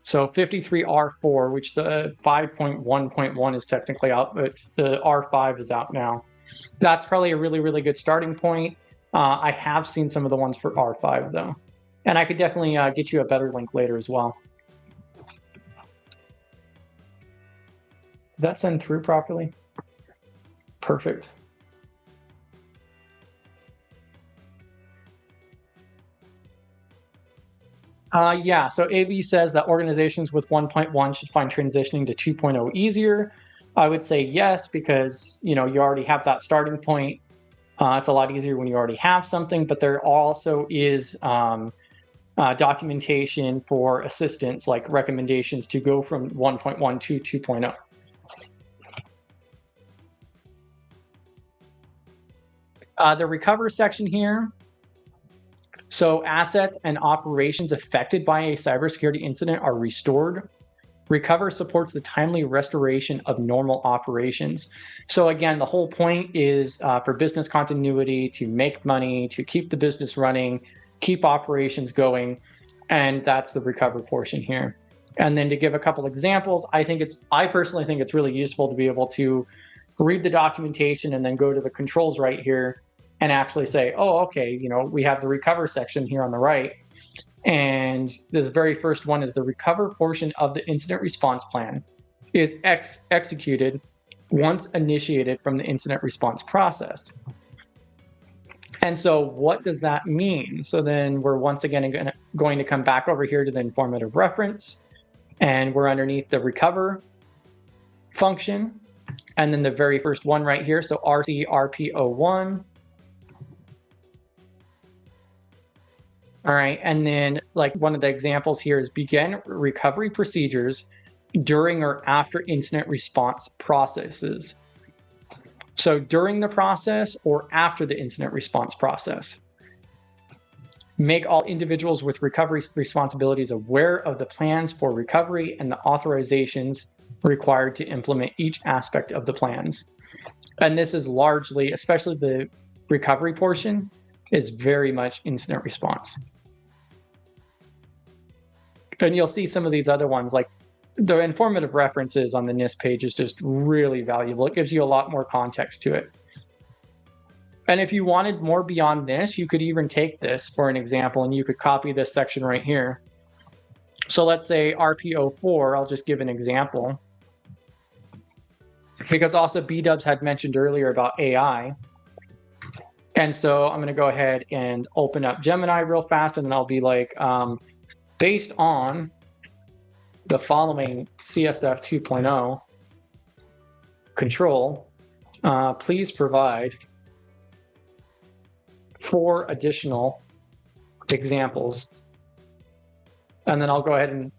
So 53R4, which the 5.1.1 is technically out, but the R5 is out now. That's probably a really, really good starting point. I have seen some of the ones for R5 though. And I could definitely get you a better link later as well. Did that send through properly? Perfect. Yeah, so AV says that organizations with 1.1 should find transitioning to 2.0 easier. I would say yes, because you already have that starting point. It's a lot easier when you already have something, but there also is documentation for assistance, like recommendations to go from 1.1 to 2.0. The recover section here. So assets and operations affected by a cybersecurity incident are restored. Recover supports the timely restoration of normal operations. So again, the whole point is for business continuity, to make money, to keep the business running, keep operations going, and that's the recover portion here. And then to give a couple examples, I personally think it's really useful to be able to read the documentation and then go to the controls right here and actually say, oh, okay, we have the recover section here on the right. And this very first one is the recover portion of the incident response plan is executed once initiated from the incident response process. And so what does that mean? So then we're once again going to come back over here to the informative reference, and we're underneath the recover function. And then the very first one right here, so RCRPO1. All right, and then like one of the examples here is begin recovery procedures during or after incident response processes. So during the process or after the incident response process. Make all individuals with recovery responsibilities aware of the plans for recovery and the authorizations required to implement each aspect of the plans. And this is largely, especially the recovery portion, is very much incident response. And you'll see some of these other ones, like the informative references on the NIST page is just really valuable. It gives you a lot more context to it. And if you wanted more beyond this, you could even take this for an example, and you could copy this section right here. So let's say RPO4, I'll just give an example. Because also B-dubs had mentioned earlier about AI. And so I'm going to go ahead and open up Gemini real fast, and then I'll be like, based on the following CSF 2.0 control, please provide 4 additional examples. And then I'll go ahead and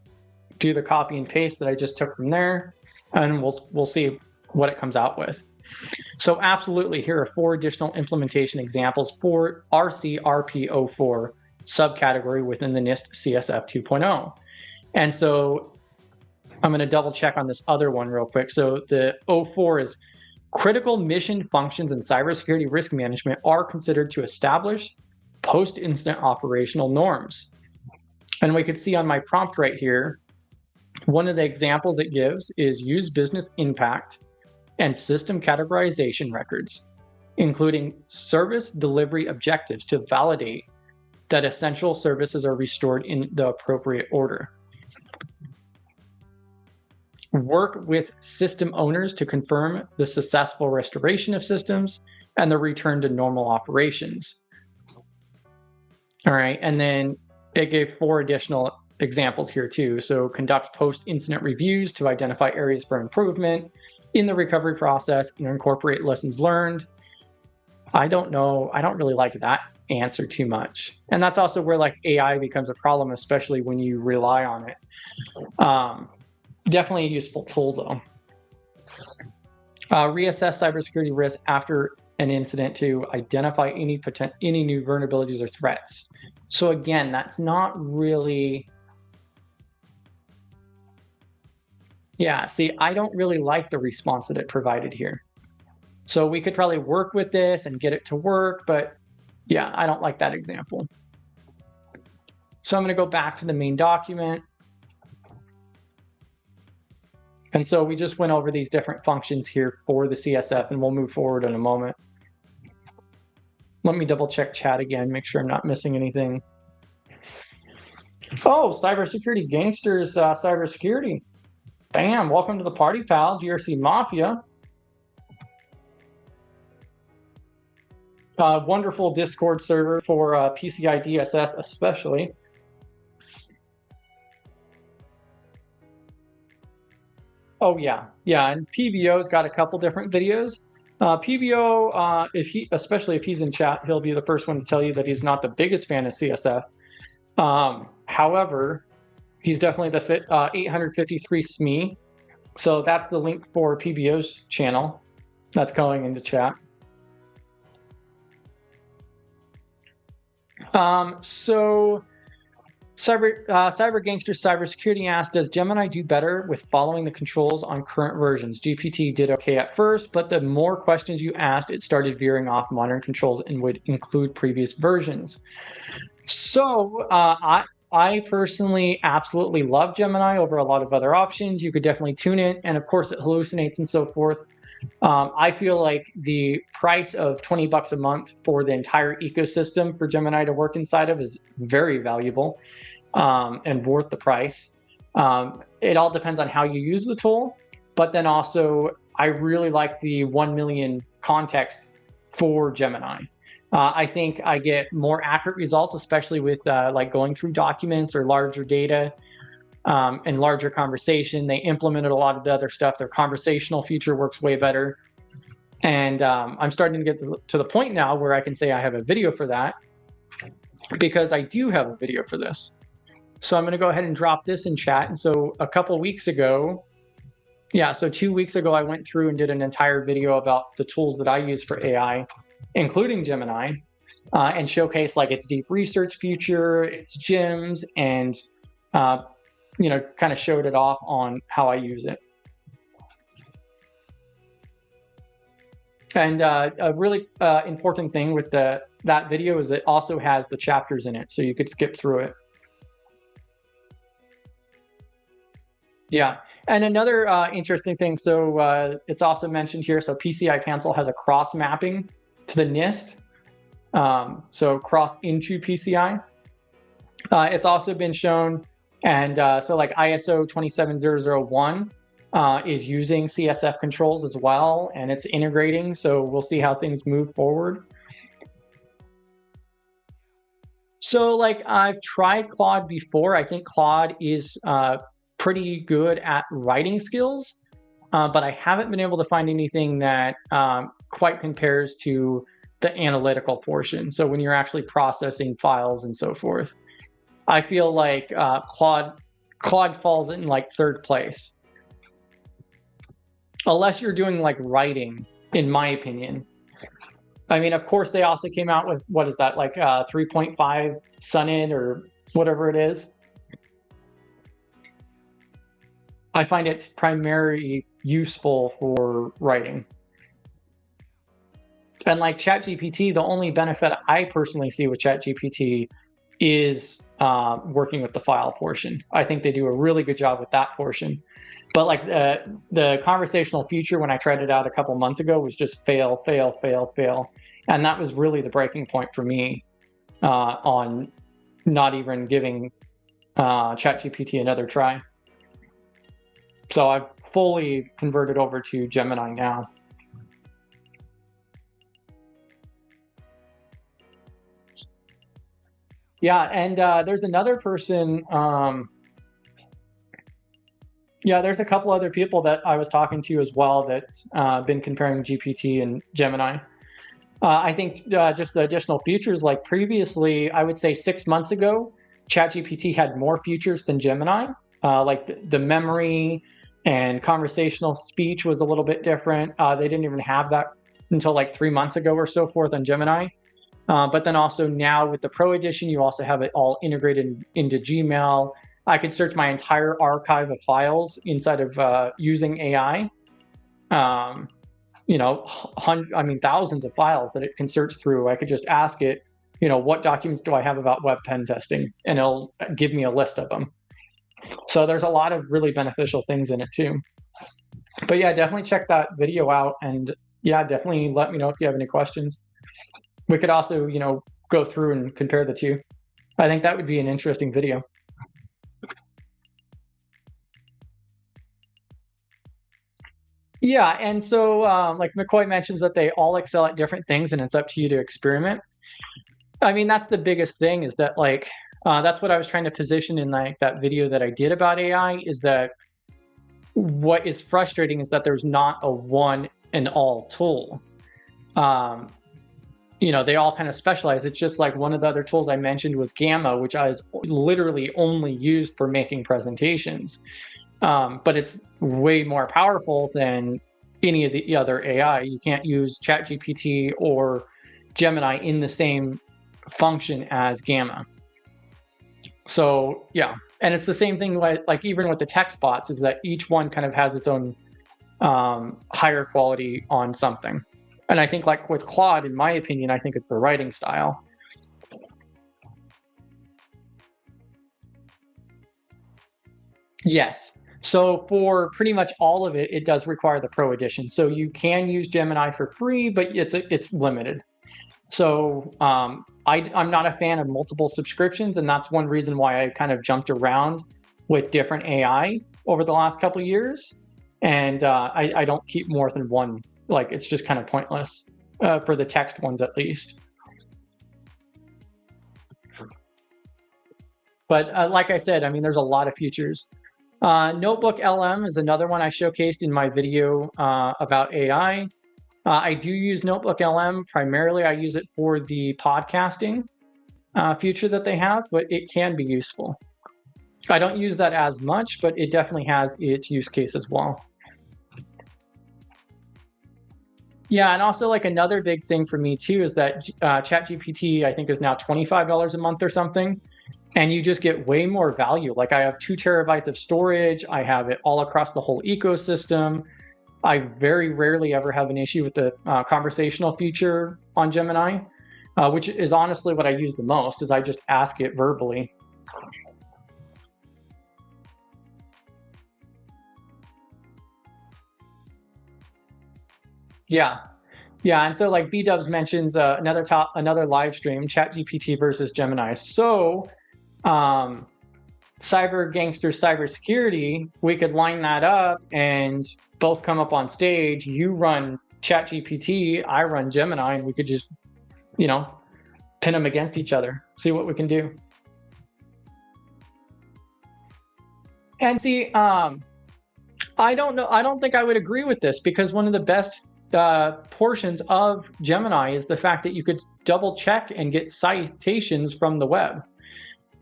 do the copy and paste that I just took from there, and we'll see what it comes out with. So absolutely, here are 4 additional implementation examples for RCRPO4 subcategory within the NIST CSF 2.0. And so I'm going to double check on this other one real quick. So the 04 is Critical mission functions in cybersecurity risk management are considered to establish post-incident operational norms. And we could see on my prompt right here, one of the examples it gives is use business impact and system categorization records, including service delivery objectives to validate that essential services are restored in the appropriate order. Work with system owners to confirm the successful restoration of systems and the return to normal operations. All right, and then it gave 4 additional examples here too. So conduct post-incident reviews to identify areas for improvement in the recovery process and incorporate lessons learned. I don't know, I don't really like that answer too much. And that's also where like AI becomes a problem, especially when you rely on it. Definitely a useful tool though. Reassess cybersecurity risk after an incident to identify any new vulnerabilities or threats. So again, that's not really, yeah, see, I don't really like the response that it provided here. So we could probably work with this and get it to work, but yeah, I don't like that example. So I'm going to go back to the main document. And so we just went over these different functions here for the CSF, and we'll move forward in a moment. Let me double check chat again, make sure I'm not missing anything. Oh, Cybersecurity Gangsters, Cybersecurity. Bam, welcome to the party, pal, GRC Mafia. Wonderful Discord server for PCI DSS especially. Oh yeah, and PBO's got a couple different videos. PBO, especially if he's in chat, he'll be the first one to tell you that he's not the biggest fan of CSF. However, he's definitely the 853 SME. So that's the link for PBO's channel. That's going into chat. So Cyber Gangster Cybersecurity asked, does Gemini do better with following the controls on current versions? GPT did okay at first, but the more questions you asked, it started veering off modern controls and would include previous versions. So I personally absolutely love Gemini over a lot of other options. You could definitely tune it, and of course it hallucinates and so forth. I feel like the price of $20 a month for the entire ecosystem for Gemini to work inside of is very valuable and worth the price. It all depends on how you use the tool, but then also I really like the 1 million context for Gemini. I think I get more accurate results, especially with like going through documents or larger data. And larger conversation. They implemented a lot of the other stuff. Their conversational feature works way better. And I'm starting to get to the point now where I can say I have a video for that, because I do have a video for this. So I'm going to go ahead and drop this in chat. And so a couple weeks ago, so 2 weeks ago, I went through and did an entire video about the tools that I use for AI, including Gemini, and showcase like its deep research feature, its gems, and kind of showed it off on how I use it. And a really important thing with that video is it also has the chapters in it, so you could skip through it. Yeah, and another interesting thing, so it's also mentioned here, so PCI Cancel has a cross mapping to the NIST, so cross into PCI. It's also been shown. And so like ISO 27001 is using CSF controls as well, and it's integrating. So we'll see how things move forward. So like I've tried Claude before. I think Claude is pretty good at writing skills, but I haven't been able to find anything that quite compares to the analytical portion. So when you're actually processing files and so forth. I feel like Claude falls in like 3rd place, unless you're doing like writing, in my opinion. I mean, of course, they also came out with, what is that, like 3.5 Sonnet or whatever it is. I find it's primarily useful for writing. And like ChatGPT, the only benefit I personally see with ChatGPT is working with the file portion. I think they do a really good job with that portion. But like the conversational feature, when I tried it out a couple months ago, was just fail, fail, fail, fail. And that was really the breaking point for me on not even giving ChatGPT another try. So I've fully converted over to Gemini now. Yeah, and there's another person. Yeah, there's a couple other people that I was talking to as well that's been comparing GPT and Gemini. I think just the additional features, like previously, I would say 6 months ago, ChatGPT had more features than Gemini. Like the memory and conversational speech was a little bit different. They didn't even have that until like 3 months ago or so forth on Gemini. But then also now with the Pro Edition, you also have it all integrated into Gmail. I could search my entire archive of files inside of using AI. You know, thousands of files that it can search through. I could just ask it, you know, what documents do I have about web pen testing? And it'll give me a list of them. So there's a lot of really beneficial things in it too. But yeah, definitely check that video out. And yeah, definitely let me know if you have any questions. We could also, you know, go through and compare the two. I think that would be an interesting video. Yeah, and so like McCoy mentions that they all excel at different things, and it's up to you to experiment. I mean, that's the biggest thing is that like that's what I was trying to position in like that video that I did about AI is that what is frustrating is that there's not a one and all tool. You know, they all kind of specialize. It's just like one of the other tools I mentioned was Gamma, which I was literally only used for making presentations. But it's way more powerful than any of the other AI. You can't use ChatGPT or Gemini in the same function as Gamma. So yeah, and it's the same thing like even with the text bots is that each one kind of has its own higher quality on something. And I think like with Claude, in my opinion, I think it's the writing style. Yes. So for pretty much all of it, it does require the Pro Edition. So you can use Gemini for free, but it's limited. So I'm not a fan of multiple subscriptions, and that's one reason why I kind of jumped around with different AI over the last couple of years. And I don't keep more than one. Like it's just kind of pointless for the text ones at least. But like I said, I mean, there's a lot of features. Notebook LM is another one I showcased in my video about AI. I do use Notebook LM. Primarily, I use it for the podcasting feature that they have, but it can be useful. I don't use that as much, but it definitely has its use case as well. Yeah, and also like another big thing for me too is that ChatGPT I think is now $25 a month or something. And you just get way more value. Like I have 2 terabytes of storage. I have it all across the whole ecosystem. I very rarely ever have an issue with the conversational feature on Gemini, which is honestly what I use the most is I just ask it verbally. Yeah. Yeah, and so like B-Dubs mentions another live stream, ChatGPT versus Gemini. So cyber gangster cybersecurity, we could line that up and both come up on stage. You run ChatGPT, I run Gemini, and we could just, you know, pin them against each other, see what we can do. And see, I don't know. I don't think I would agree with this because one of the best portions of Gemini is the fact that you could double check and get citations from the web.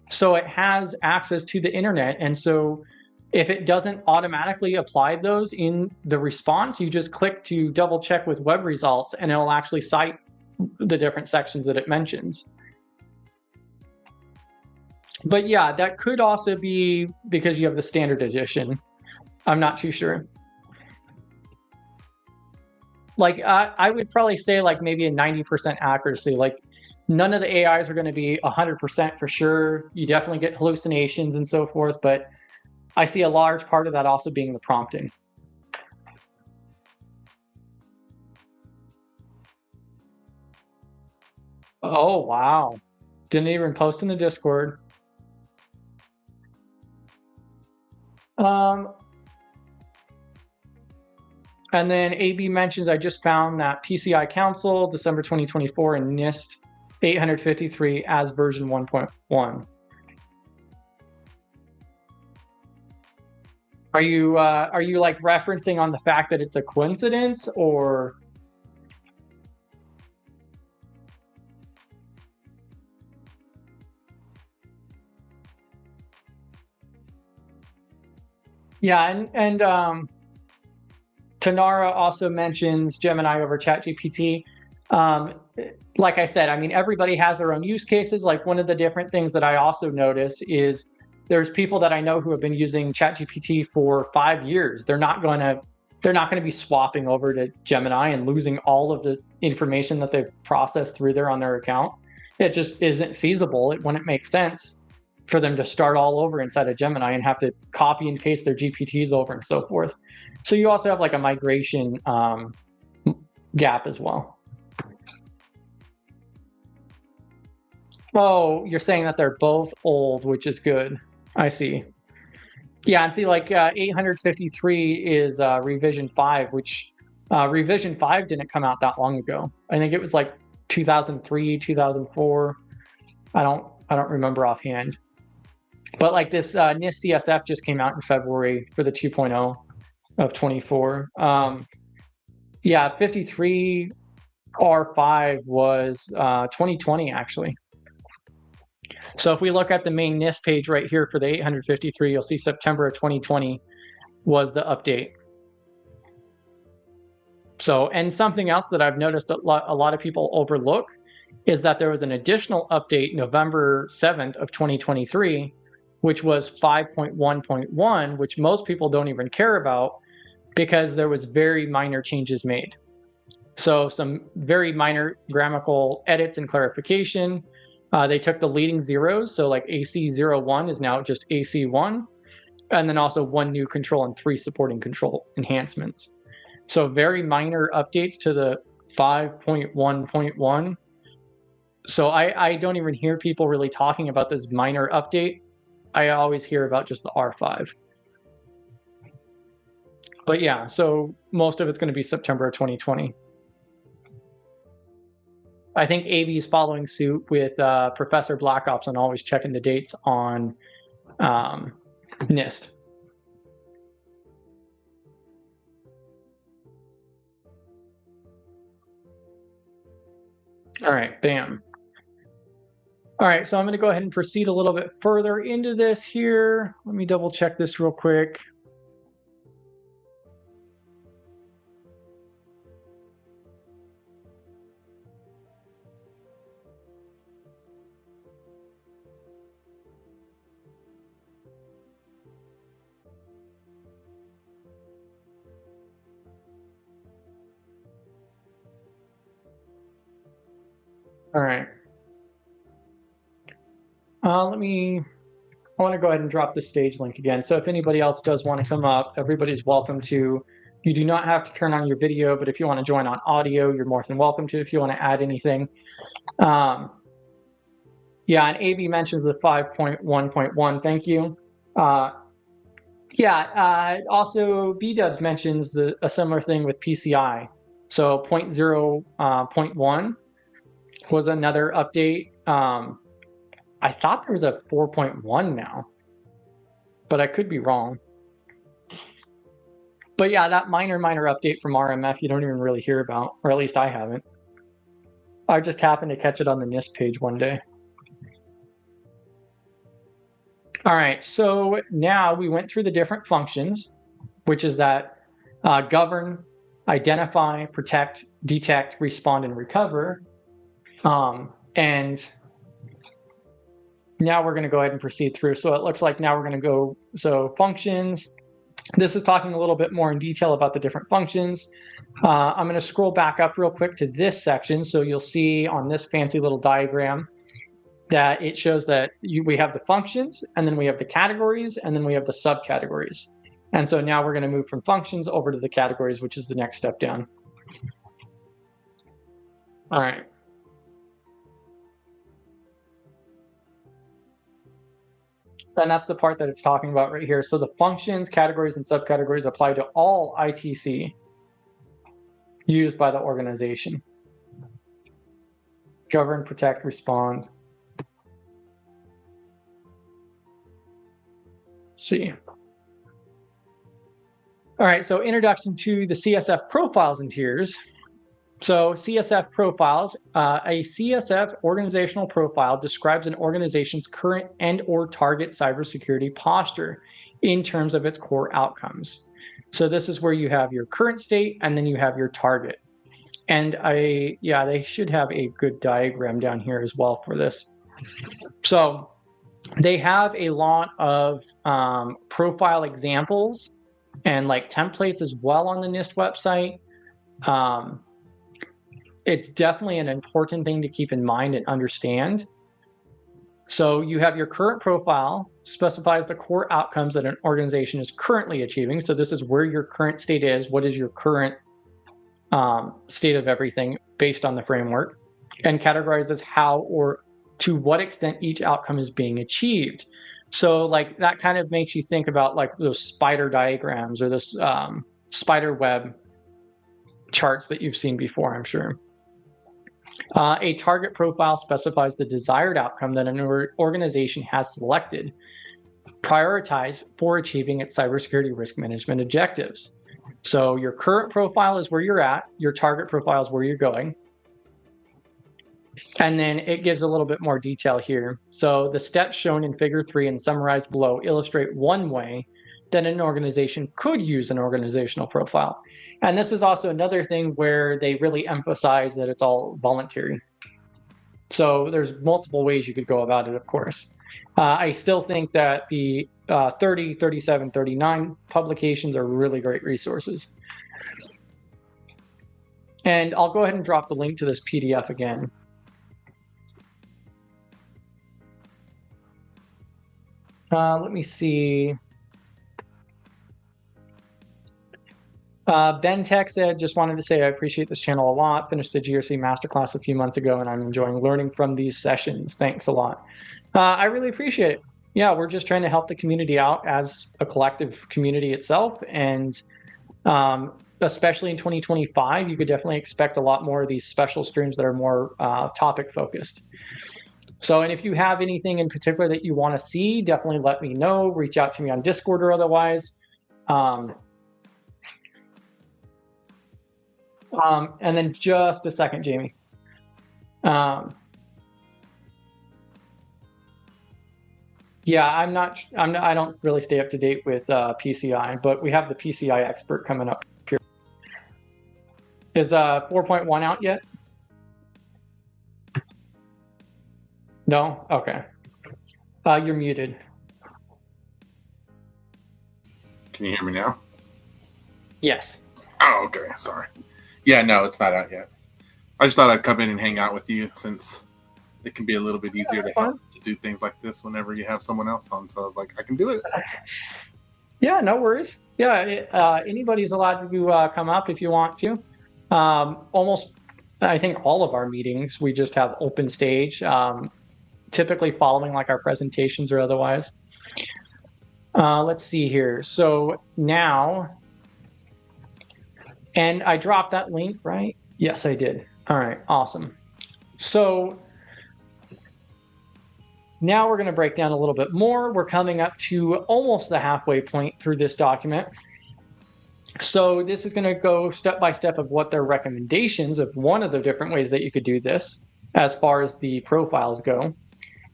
So it has access to the internet. And so if it doesn't automatically apply those in the response, you just click to double check with web results and it'll actually cite the different sections that it mentions. But yeah, that could also be because you have the standard edition. I'm not too sure. like I would probably say like maybe a 90% accuracy. Like none of the AIs are going to be 100% for sure. You definitely get hallucinations and so forth, but I see a large part of that also being the prompting. Oh, wow. Didn't even post in the Discord. Um, and then AB mentions, I just found that PCI Council, December 2024, and NIST 853 as version 1.1. Are you like referencing on the fact that it's a coincidence, or? Yeah, and Tanara also mentions Gemini over ChatGPT. Um, like I said, I mean, everybody has their own use cases. Like one of the different things that I also notice is there's people that I know who have been using ChatGPT for 5 years. They're not gonna be swapping over to Gemini and losing all of the information that they've processed through there on their account. It just isn't feasible. It wouldn't make sense for them to start all over inside of Gemini and have to copy and paste their GPTs over and so forth. So you also have like a migration gap as well. Oh, you're saying that they're both old, which is good. I see. Yeah, and see, like 853 is revision 5, which revision 5 didn't come out that long ago. I think it was like 2003, 2004. I don't remember offhand. But like this NIST CSF just came out in February for the 2.0 of 24. Yeah, 53 R5 was 2020 actually. So if we look at the main NIST page right here for the 853, you'll see September of 2020 was the update. So, and something else that I've noticed a lot of people overlook is that there was an additional update November 7th of 2023, which was 5.1.1, which most people don't even care about because there was very minor changes made. So some very minor grammatical edits and clarification. They took the leading zeros, so like AC01 is now just AC1, and then also one new control and 3 supporting control enhancements. So very minor updates to the 5.1.1. So I don't even hear people really talking about this minor update. I always hear about just the R5. But yeah, so most of it's going to be September of 2020. I think AB is following suit with Professor Black Ops on always checking the dates on NIST. All right, bam. All right, so I'm going to go ahead and proceed a little bit further into this here. Let me double check this real quick. All right. I want to go ahead and drop the stage link again. So if anybody else does want to come up, everybody's welcome to. You do not have to turn on your video, but if you want to join on audio, you're more than welcome to if you want to add anything. Yeah, and AB mentions the 5.1.1. Thank you. Also B-dubs mentions a similar thing with PCI. So 0.0.1 was another update. I thought there was a 4.1 now, but I could be wrong. But yeah, that minor update from RMF you don't even really hear about, or at least I haven't. I just happened to catch it on the NIST page one day. All right, so now we went through the different functions, which is that govern, identify, protect, detect, respond, and recover. And now we're going to go ahead and proceed through. So it looks like now we're going to go, so functions, This is talking a little bit more in detail about the different functions. I'm going to scroll back up real quick to this section. So you'll see on this fancy little diagram that it shows that we have the functions, and then we have the categories, and then we have the subcategories. And so now we're going to move from functions over to the categories, which is the next step down. All right. And that's the part that it's talking about right here. So the functions, categories, and subcategories apply to all ITC used by the organization. Govern, protect, respond. Let's see. All right, so introduction to the CSF profiles and tiers. So CSF profiles, a CSF organizational profile describes an organization's current and or target cybersecurity posture in terms of its core outcomes. So this is where you have your current state and then you have your target. And they should have a good diagram down here as well for this. So they have a lot of profile examples and like templates as well on the NIST website. It's definitely an important thing to keep in mind and understand. So you have your current profile, specifies the core outcomes that an organization is currently achieving. So this is where your current state is. What is your current state of everything based on the framework, and categorizes how or to what extent each outcome is being achieved. So like that kind of makes you think about like those spider diagrams or this spider web charts that you've seen before, I'm sure. A target profile specifies the desired outcome that an organization has selected, prioritized for achieving its cybersecurity risk management objectives. So your current profile is where you're at, your target profile is where you're going. And then it gives a little bit more detail here. So the steps shown in figure 3 and summarized below illustrate one way that an organization could use an organizational profile. And this is also another thing where they really emphasize that it's all voluntary. So there's multiple ways you could go about it, of course. I still think that the 30, 37, 39 publications are really great resources. And I'll go ahead and drop the link to this PDF again. Let me see. Ben Tech said, just wanted to say I appreciate this channel a lot. Finished the GRC masterclass a few months ago, and I'm enjoying learning from these sessions. Thanks a lot. I really appreciate it. Yeah, we're just trying to help the community out as a collective community itself. And especially in 2025, you could definitely expect a lot more of these special streams that are more topic focused. So, and if you have anything in particular that you want to see, definitely let me know. Reach out to me on Discord or otherwise. And then just a second, Jamie. Yeah, I don't really stay up to date with PCI, but we have the PCI expert coming up here. Is 4.1 out yet? No? Okay. You're muted. Can you hear me now? Yes. Oh, okay. Sorry. Yeah, no, it's not out yet. I just thought I'd come in and hang out with you since it can be a little bit easier to do things like this whenever you have someone else on. So I was like, I can do it. Yeah, no worries. Yeah, anybody's allowed to come up if you want to. Almost, I think all of our meetings, we just have open stage, typically following like our presentations or otherwise. Let's see here. So now, and I dropped that link, right? Yes, I did. All right, awesome. So now we're going to break down a little bit more. We're coming up to almost the halfway point through this document. So this is going to go step by step of what their recommendations of one of the different ways that you could do this as far as the profiles go.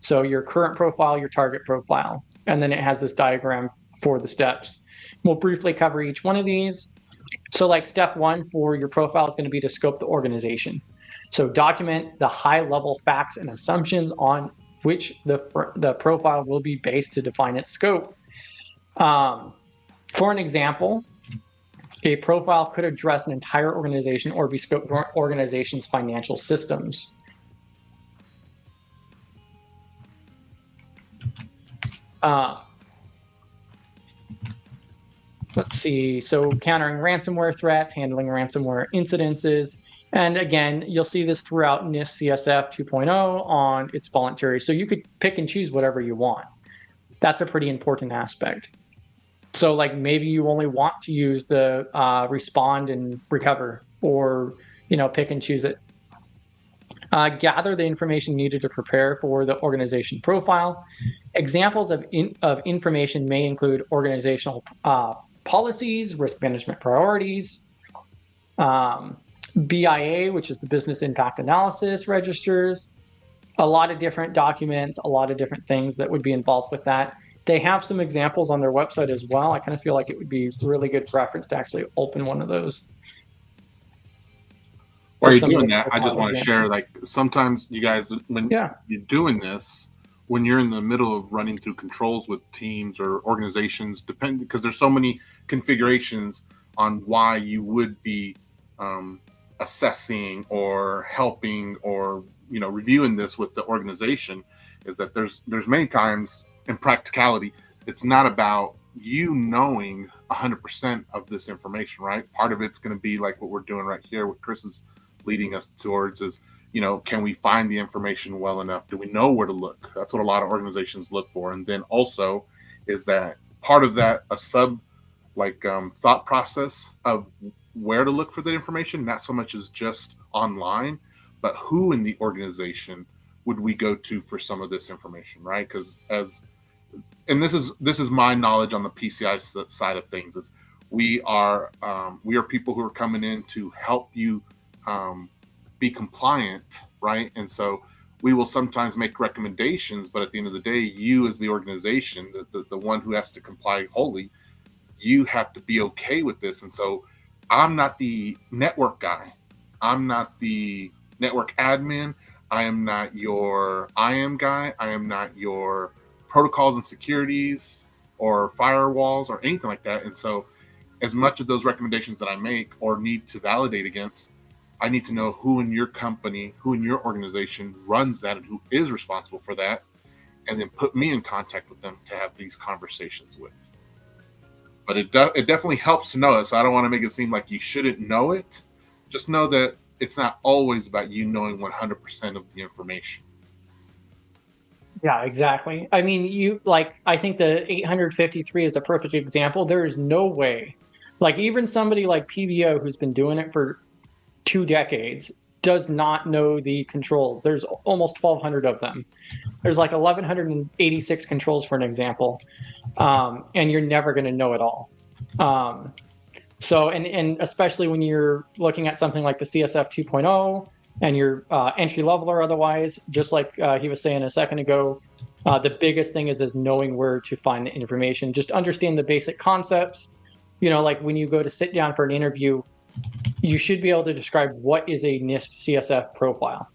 So your current profile, your target profile, and then it has this diagram for the steps. We'll briefly cover each one of these. So like step 1 for your profile is going to be to scope the organization. So document the high level facts and assumptions on which the profile will be based to define its scope. For an example, a profile could address an entire organization or be scoped for organization's financial systems. Let's see. So countering ransomware threats, handling ransomware incidences. And again, you'll see this throughout NIST CSF 2.0 on it's voluntary. So you could pick and choose whatever you want. That's a pretty important aspect. So like maybe you only want to use the respond and recover, or pick and choose it. Gather the information needed to prepare for the organization profile. Examples of information may include organizational policies, risk management priorities, BIA, which is the business impact analysis registers, a lot of different documents, a lot of different things that would be involved with that. They have some examples on their website as well. I kind of feel like it would be really good reference to actually open one of those. While you're doing that, I just want to share, like, sometimes you guys, when you're doing this, when you're in the middle of running through controls with teams or organizations, because there's so many configurations on why you would be assessing or helping or reviewing this with the organization, is that there's many times in practicality, it's not about you knowing 100% of this information, right? Part of it's going to be like what we're doing right here, what Chris is leading us towards is, can we find the information well enough? Do we know where to look? That's what a lot of organizations look for. And then also is that part of that a sub thought process of where to look for that information, not so much as just online, but who in the organization would we go to for some of this information, right? Because this is my knowledge on the PCI side of things, is we are people who are coming in to help you be compliant, right? And so we will sometimes make recommendations, but at the end of the day, you as the organization, the one who has to comply wholly, you have to be okay with this. And so I'm not the network guy. I'm not the network admin. I am not your IAM guy. I am not your protocols and securities or firewalls or anything like that. And so as much of those recommendations that I make or need to validate against, I need to know who in your company, who in your organization runs that and who is responsible for that, and then put me in contact with them to have these conversations with. But it definitely helps to know it. So I don't want to make it seem like you shouldn't know it. Just know that it's not always about you knowing 100% of the information. Yeah, exactly. I mean, I think the 853 is a perfect example. There is no way, like even somebody like PBO who's been doing it for 2 decades does not know the controls. There's almost 1,200 of them. There's like 1,186 controls for an example, and you're never going to know it all. So, and especially when you're looking at something like the CSF 2.0 and you're entry level or otherwise, just like he was saying a second ago, the biggest thing is knowing where to find the information. Just understand the basic concepts. Like when you go to sit down for an interview, you should be able to describe what is a NIST CSF profile.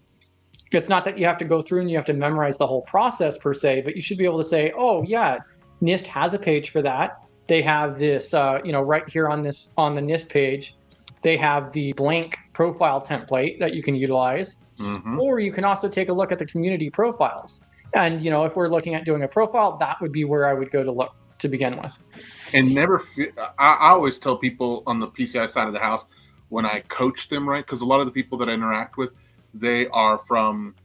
It's not that you have to go through and you have to memorize the whole process per se, but you should be able to say, oh yeah, NIST has a page for that. They have this, right here on the NIST page, they have the blank profile template that you can utilize. Mm-hmm. Or you can also take a look at the community profiles. And, if we're looking at doing a profile, that would be where I would go to look to begin with. And I always tell people on the PCI side of the house, when I coach them, right? Because a lot of the people that I interact with, they're from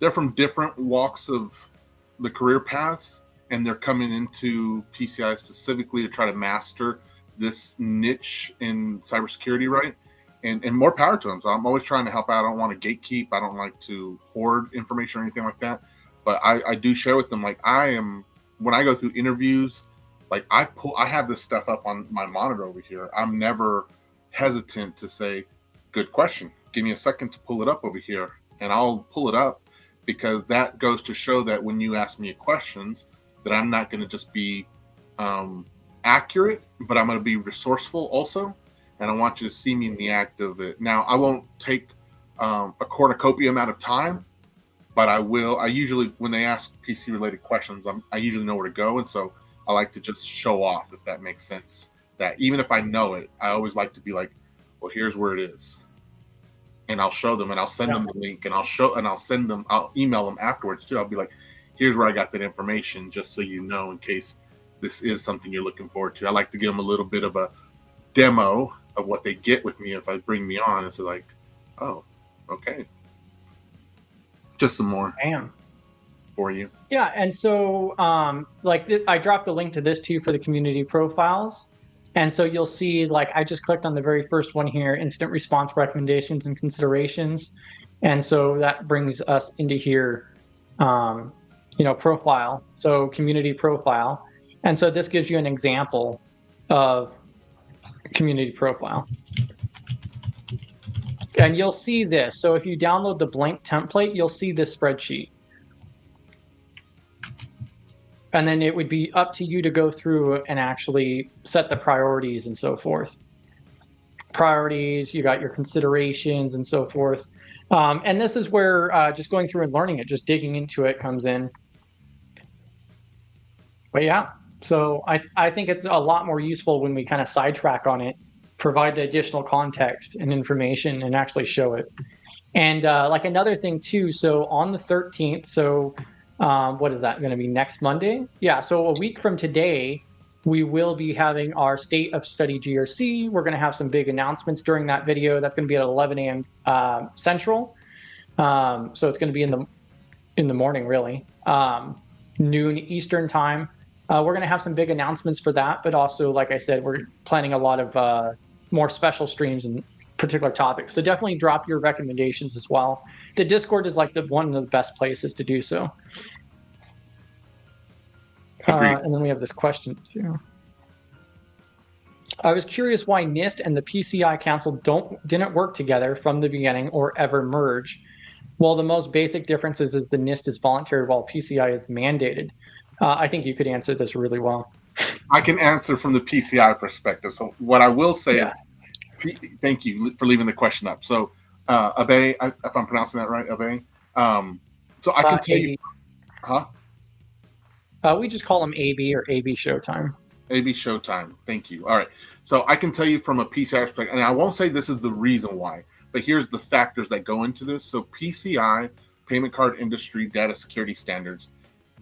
different walks of the career paths, and they're coming into PCI specifically to try to master this niche in cybersecurity, right? And more power to them. So I'm always trying to help out. I don't want to gatekeep. I don't like to hoard information or anything like that. But I do share with them, like when I go through interviews, like I have this stuff up on my monitor over here. I'm never hesitant to say, good question. Give me a second to pull it up over here, and I'll pull it up, because that goes to show that when you ask me questions, that I'm not going to just be accurate, but I'm going to be resourceful also. And I want you to see me in the act of it. Now, I won't take a cornucopia amount of time, but I will. I usually, when they ask PC related questions, I usually know where to go. And so I like to just show off, if that makes sense. that. Even if I know it, I always like to be like, well, here's where it is. And I'll show them and I'll send them the link and I'll email them afterwards too. I'll be like, here's where I got that information, just so you know, in case this is something you're looking forward to. I like to give them a little bit of a demo of what they get with me if I bring me on. It's like, oh, okay. Just some more for you. Yeah, and so I dropped the link to this too for the community profiles. And so you'll see, like, I just clicked on the very first one here, incident response recommendations and considerations. And so that brings us into here, profile. So community profile. And so this gives you an example of community profile. And you'll see this. So if you download the blank template, you'll see this spreadsheet. And then it would be up to you to go through and actually set the priorities and so forth. Priorities, you got your considerations and so forth. And this is where just going through and learning it, just digging into it comes in. But yeah, so I think it's a lot more useful when we kind of sidetrack on it, provide the additional context and information and actually show it. And like another thing too, so on the 13th, so what is that going to be, next Monday? Yeah, so a week from today, we will be having our State of Study GRC. We're going to have some big announcements during that video. That's going to be at 11 a.m. Central. So it's going to be in the morning, really, noon Eastern time. We're going to have some big announcements for that, but also, like I said, we're planning a lot of more special streams and particular topics. So definitely drop your recommendations as well. The Discord is like one of the best places to do so. And then we have this question too. I was curious why NIST and the PCI Council didn't work together from the beginning or ever merge. Well, the most basic difference is the NIST is voluntary while PCI is mandated. I think you could answer this really well. I can answer from the PCI perspective. So what I will say is, thank you for leaving the question up. So Abe, if I'm pronouncing that right, Abe. So I can tell you, we just call them AB or AB Showtime. AB Showtime. Thank you. All right. So I can tell you from a PCI perspective, and I won't say this is the reason why, but here's the factors that go into this. So PCI, Payment Card Industry Data Security Standards,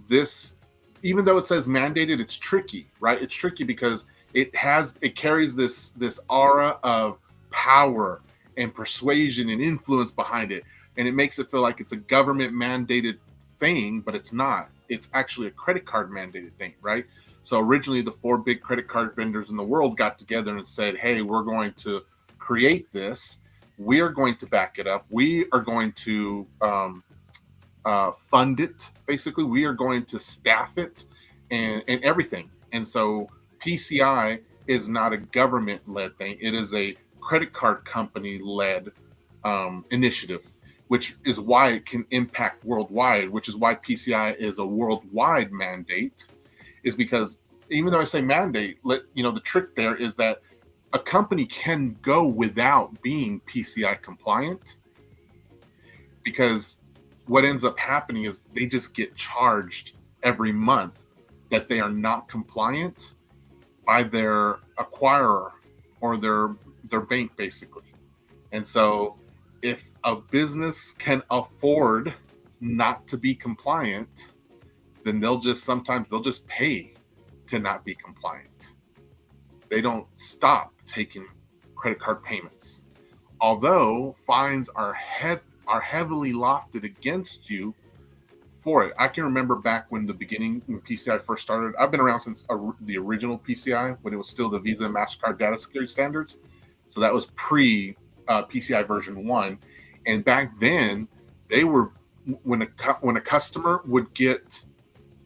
this, even though it says mandated, it's tricky, right? It's tricky because it carries this aura of power and persuasion and influence behind it. And it makes it feel like it's a government mandated thing, but it's not. It's actually a credit card mandated thing, right? So originally the 4 big credit card vendors in the world got together and said, hey, we're going to create this. We are going to back it up. We are going to fund it. Basically, we are going to staff it and everything. And so PCI is not a government-led thing. It is a credit card company-led initiative, which is why it can impact worldwide, which is why PCI is a worldwide mandate, is because even though I say mandate, the trick there is that a company can go without being PCI compliant, because what ends up happening is they just get charged every month that they are not compliant by their acquirer or their bank, basically. And so if a business can afford not to be compliant, then sometimes they'll just pay to not be compliant. They don't stop taking credit card payments. Although fines are heavily lofted against you for it. I can remember back when PCI first started. I've been around since the original PCI, when it was still the Visa and MasterCard data security standards. So that was pre PCI version 1. And back then, they were, when a customer would get,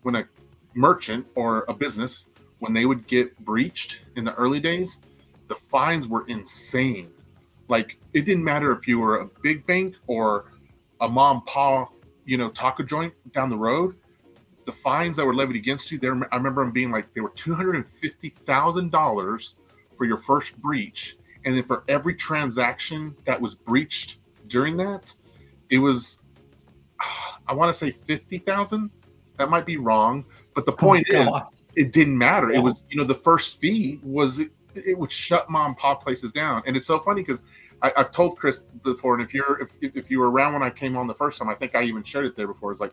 when a merchant or a business, when they would get breached in the early days, the fines were insane. Like, it didn't matter if you were a big bank or a mom and pop, taco joint down the road. The fines that were levied against you there, I remember them being like, they were $250,000 for your first breach. And then for every transaction that was breached during that, it was, I want to say 50,000. That might be wrong, but the point is, it didn't matter. Yeah. It was, the first fee was it would shut mom and pop places down. And it's so funny because I've told Chris before, and if you were around when I came on the first time, I think I even shared it there before. It's like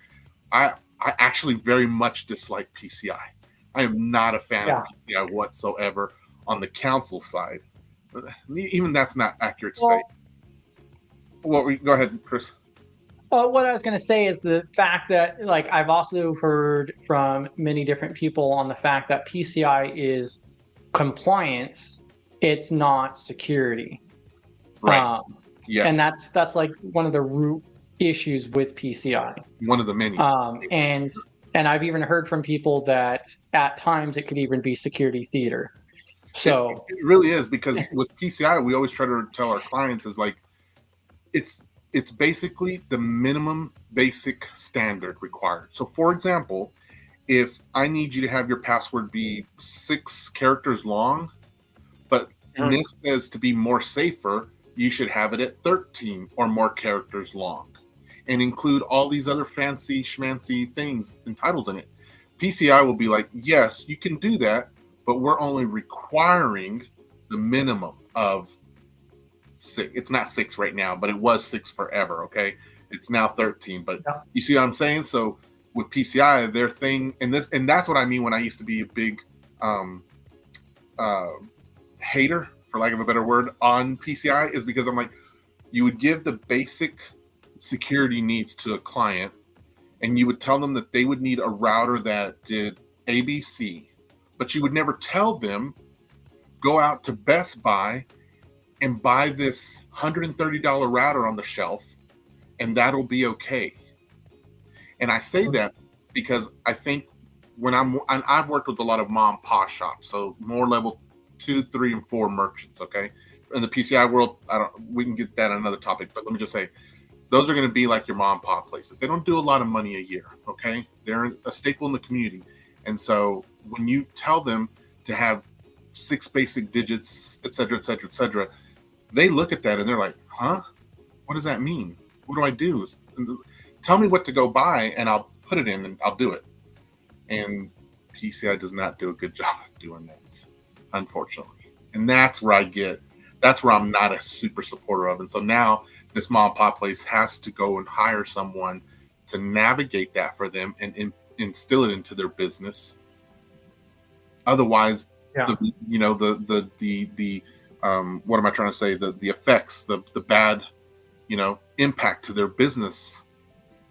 I actually very much dislike PCI. I am not a fan of PCI whatsoever on the council side. Even that's not accurate to say. Well, go ahead, Chris. What I was going to say is the fact that, like, I've also heard from many different people on the fact that PCI is compliance, it's not security. Right. Yes. And that's like one of the root issues with PCI. One of the many. And I've even heard from people that at times it could even be security theater. So it really is, because with PCI, we always try to tell our clients is like, it's basically the minimum basic standard required. So for example, if I need you to have your password be 6 characters long, but NIST says to be more safer, you should have it at 13 or more characters long and include all these other fancy schmancy things and titles in it. PCI will be like, yes, you can do that, but we're only requiring the minimum of 6. It's not 6 right now, but it was 6 forever. Okay. It's now 13, but you see what I'm saying? So with PCI, their thing, and that's what I mean when I used to be a big hater, for lack of a better word, on PCI, is because I'm like, you would give the basic security needs to a client, and you would tell them that they would need a router that did ABC, but you would never tell them, go out to Best Buy and buy this $130 router on the shelf, and that'll be okay. And I say that because I think I've worked with a lot of mom and pop shops, so more level 2, 3, and 4 merchants. Okay, in the PCI world, we can get that on another topic, but let me just say, those are going to be like your mom and pop places. They don't do a lot of money a year. Okay, they're a staple in the community, and so when you tell them to have 6 basic digits, et cetera, et cetera, et cetera, they look at that and they're like, huh? What does that mean? What do I do? Tell me what to go buy and I'll put it in and I'll do it. And PCI does not do a good job of doing that, unfortunately. And that's where I'm not a super supporter of. And so now this mom and pop place has to go and hire someone to navigate that for them and instill it into their business. Otherwise, what am I trying to say? The effects, the bad, impact to their business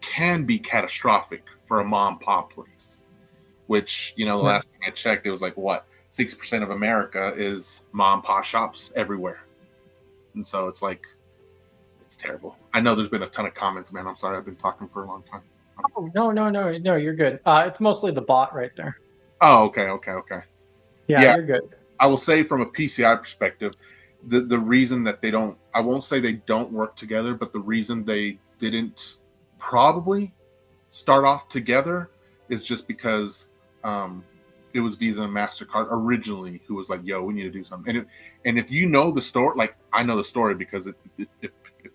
can be catastrophic for a mom and pop place, which, the last time I checked, it was like, what, 6% of America is mom and pop shops everywhere. And so it's like, it's terrible. I know there's been a ton of comments, man. I'm sorry. I've been talking for a long time. Oh, no, you're good. It's mostly the bot right there. Oh, okay. Yeah, you're good. I will say from a PCI perspective, the reason that I won't say they don't work together, but the reason they didn't probably start off together is just because it was Visa and MasterCard originally who was like, yo, we need to do something. And if you know the story, like I know the story because it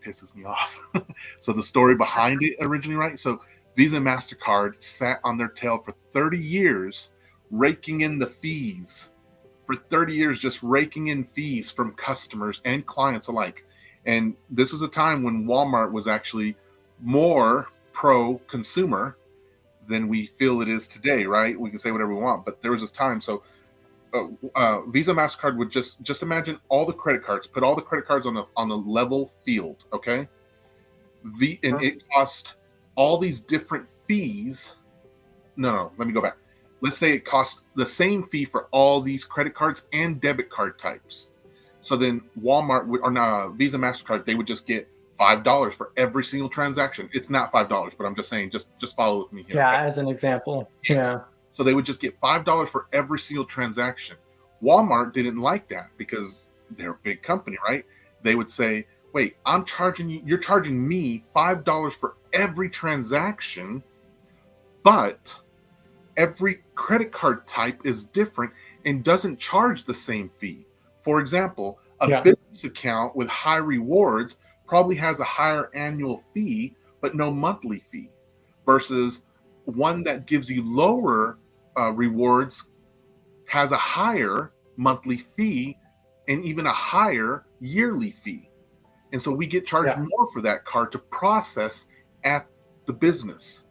pisses me off. So the story behind it originally, right? So Visa and MasterCard sat on their tail for 30 years, raking in the fees. For 30 years, just raking in fees from customers and clients alike. And this was a time when Walmart was actually more pro-consumer than we feel it is today, right? We can say whatever we want, but there was this time. So Visa, MasterCard would just imagine all the credit cards, put all the credit cards on the level field, okay? And it cost all these different fees. No, let me go back. Let's say it costs the same fee for all these credit cards and debit card types. So then Walmart Visa, MasterCard, they would just get $5 for every single transaction. It's not $5, but I'm just saying, just follow with me here. Yeah, okay? As an example. Yes. Yeah. So they would just get $5 for every single transaction. Walmart didn't like that because they're a big company, right? They would say, wait, you're charging me $5 for every transaction, but every credit card type is different and doesn't charge the same fee. For example, a business account with high rewards probably has a higher annual fee, but no monthly fee, versus one that gives you lower rewards has a higher monthly fee and even a higher yearly fee. And so we get charged more for that card to process at the business.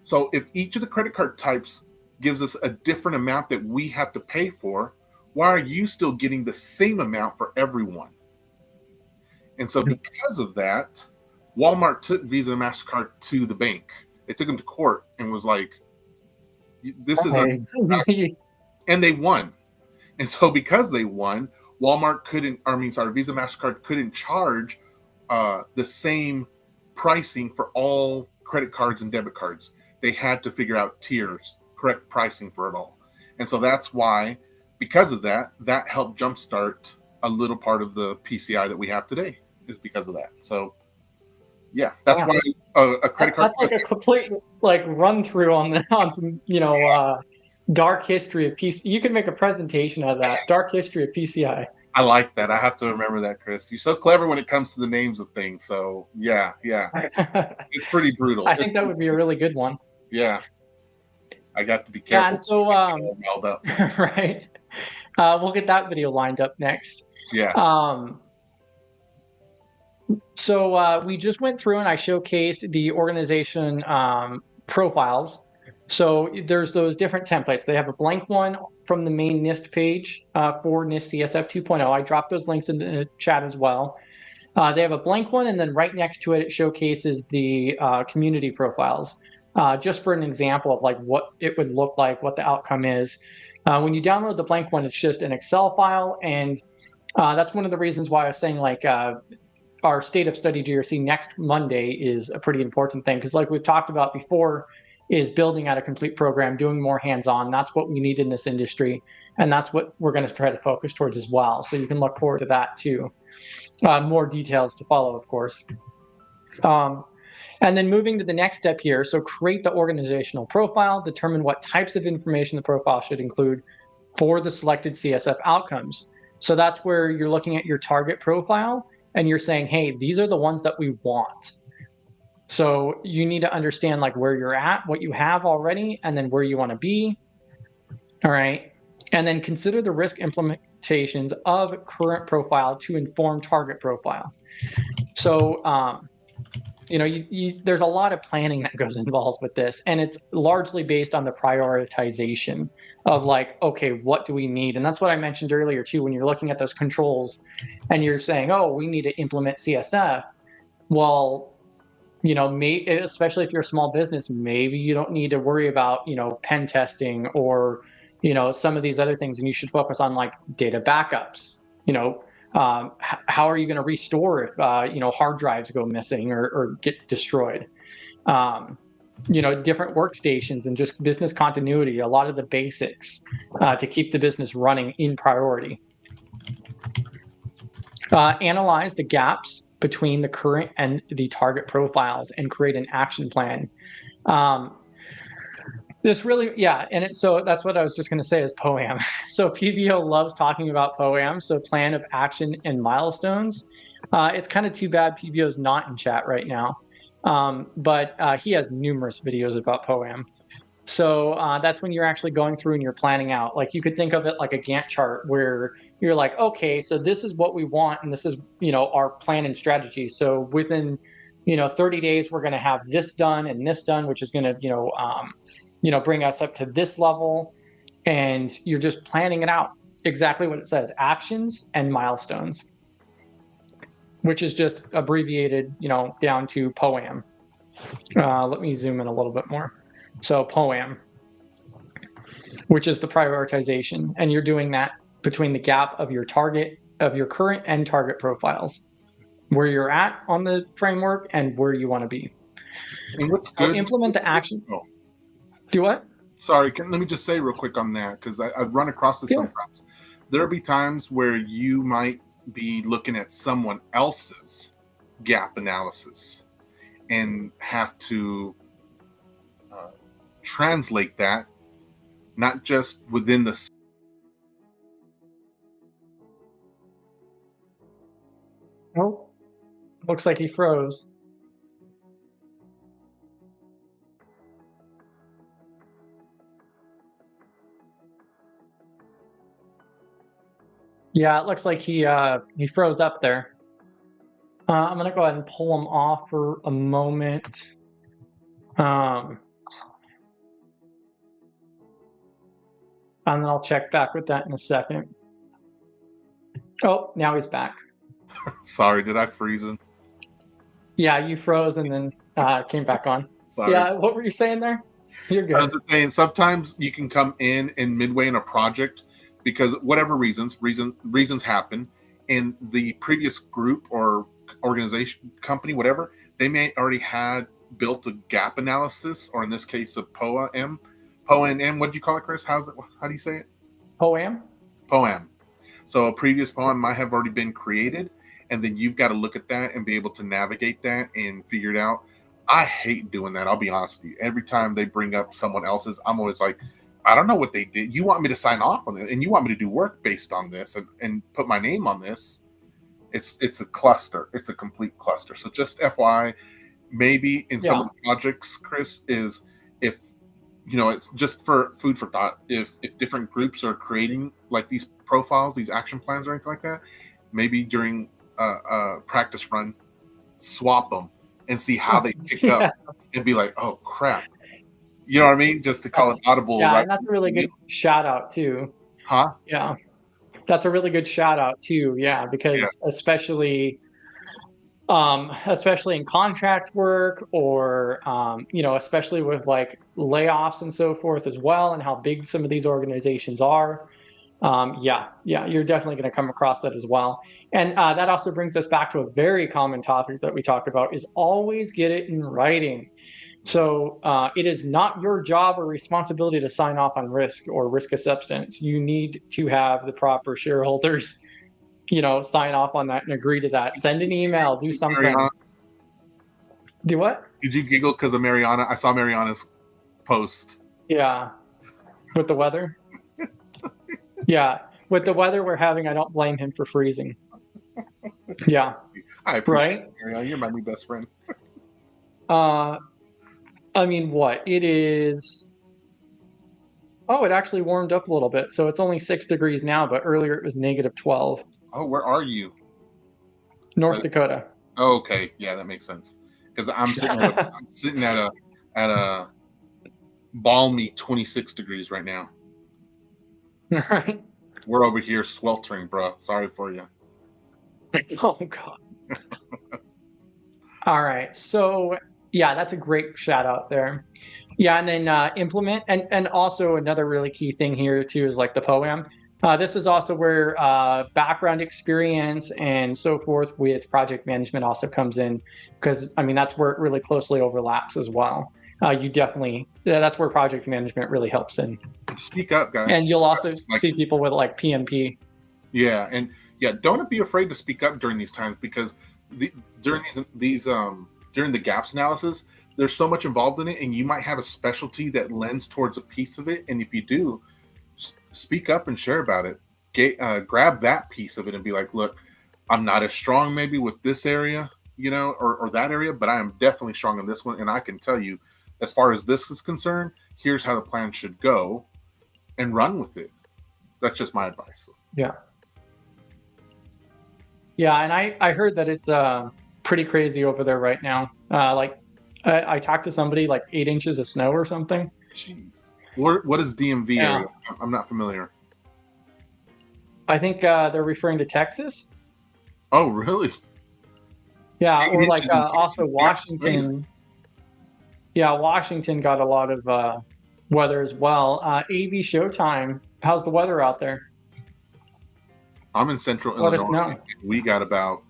So if each of the credit card types gives us a different amount that we have to pay for, why are you still getting the same amount for everyone? And so because of that, Walmart took Visa and MasterCard to the bank. They took them to court and was like, this is and they won. And so because they won, Walmart couldn't, Visa, MasterCard couldn't charge the same pricing for all credit cards and debit cards. They had to figure out tiers, correct pricing for it all. And so that's why, because of that, that helped jumpstart a little part of the PCI that we have today, is because of that. So yeah, that's why a credit card. That's like a complete run through on some dark history of PCI. You can make a presentation of that dark history of PCI. I like that. I have to remember that, Chris. You're so clever when it comes to the names of things. So yeah, it's pretty brutal. I think that would be a really good one. Yeah, I got to be careful. Yeah, and so up. Right. We'll get that video lined up next. Yeah. So we just went through and I showcased the organization profiles. So there's those different templates. They have a blank one from the main NIST page for NIST CSF 2.0. I dropped those links in the chat as well. They have a blank one, and then right next to it, it showcases the community profiles, just for an example of like what it would look like, what the outcome is. When you download the blank one, it's just an Excel file, and that's one of the reasons why I was saying like our state of study GRC next Monday is a pretty important thing, because like we've talked about before, is building out a complete program, doing more hands-on. That's what we need in this industry, and that's what we're going to try to focus towards as well. So you can look forward to that too. More details to follow, of course. And then moving to the next step here, so create the organizational profile, determine what types of information the profile should include for the selected CSF outcomes. So that's where you're looking at your target profile and you're saying, hey, these are the ones that we want. So you need to understand like where you're at, what you have already, and then where you want to be. All right. And then consider the risk implementations of current profile to inform target profile. So, there's a lot of planning that goes involved with this, and it's largely based on the prioritization of like, okay, what do we need? And that's what I mentioned earlier too, when you're looking at those controls and you're saying, oh, we need to implement CSF. Well, especially if you're a small business, maybe you don't need to worry about, pen testing or, some of these other things, and you should focus on like data backups. How are you going to restore if hard drives go missing or get destroyed? Different workstations and just business continuity, a lot of the basics to keep the business running in priority. Analyze the gaps between the current and the target profiles and create an action plan. So that's what I was just going to say is POAM. So PBO loves talking about POAM, so plan of action and milestones. It's kind of too bad PBO's not in chat right now, but he has numerous videos about POAM. So that's when you're actually going through and you're planning out. Like you could think of it like a Gantt chart where you're like, okay, so this is what we want, and this is our plan and strategy. So within 30 days, we're going to have this done and this done, which is going to bring us up to this level, and you're just planning it out exactly what it says: actions and milestones, which is just abbreviated down to POAM. Let me zoom in a little bit more. So POAM, which is the prioritization, and you're doing that between the gap of your current and target profiles, where you're at on the framework and where you want to be. And what's good? Implement the action. Oh. Do what? Sorry, let me just say real quick on that, because I've run across this sometimes. There'll be times where you might be looking at someone else's gap analysis and have to translate that, not just within the. Oh, looks like he froze. Yeah, it looks like he froze up there. I'm gonna go ahead and pull him off for a moment. And then I'll check back with that in a second. Oh, now he's back. Sorry, did I freeze him? Yeah, you froze and then came back on. Sorry. Yeah, what were you saying there? You're I was good. just saying sometimes you can come in and midway in a project because whatever reasons happen, and the previous group or organization, company, whatever, they may already had built a gap analysis, or in this case, a POAM. POAM, what did you call it, Chris? How do you say it? Poem? POAM. So a previous poem might have already been created, and then you've got to look at that and be able to navigate that and figure it out. I hate doing that. I'll be honest with you. Every time they bring up someone else's, I'm always like, I don't know what they did. You want me to sign off on it, and you want me to do work based on this and put my name on this. It's a cluster. It's a complete cluster. So just FYI, maybe in some of the projects, Chris, is if it's just for food for thought. If different groups are creating like these profiles, these action plans, or anything like that, maybe during a practice run, swap them and see how they pick up and be like, oh crap, you know what I mean? Just to call it audible, Yeah, right? and that's a really good shout out too. Huh? Yeah, that's a really good shout out too. Yeah, Yeah. because especially in contract work or especially with like layoffs and so forth as well, and how big some of these organizations are. Yeah, you're definitely going to come across that as well. And that also brings us back to a very common topic that we talk about is always get it in writing. So it is not your job or responsibility to sign off on risk or risk acceptance. You need to have the proper shareholders, sign off on that and agree to that. Send an email, do something. Mariana, Do what? did you giggle because of Mariana? I saw Mariana's post. Yeah, with the weather. Yeah, with the weather we're having, I don't blame him for freezing. Yeah. I appreciate Right? it, Mariana. You're my new best friend. I mean, what? It is. Oh, it actually warmed up a little bit. So it's only 6 degrees now, but earlier it was -12. Oh, where are you? North Dakota. Oh, okay, yeah, that makes sense. Because I'm sitting at a balmy 26 degrees right now. Right. We're over here sweltering, bro. Sorry for you. Oh God. All right. So yeah, that's a great shout out there. Yeah, and then implement and also another really key thing here too is like the poem. This is also where background experience and so forth with project management also comes in because I mean that's where it really closely overlaps as well. That's where project management really helps in. Speak up, guys. And you'll also Like, see people with like PMP. yeah, and yeah, don't be afraid to speak up during these times because during during the gaps analysis, there's so much involved in it, and you might have a specialty that lends towards a piece of it, and if you do, speak up and share about it. Grab that piece of it and be like, look, I'm not as strong maybe with this area, or that area, but I am definitely strong in this one, and I can tell you, as far as this is concerned, here's how the plan should go, and run with it. That's just my advice. Yeah. Yeah, and I heard that it's pretty crazy over there right now. I talked to somebody like 8 inches of snow or something. Jeez. What is DMV area? I'm not familiar. I think they're referring to Texas. Oh, really? Yeah, or like also Washington. Yeah, Washington got a lot of weather as well. AV Showtime. How's the weather out there? I'm in Central Let Illinois. us know.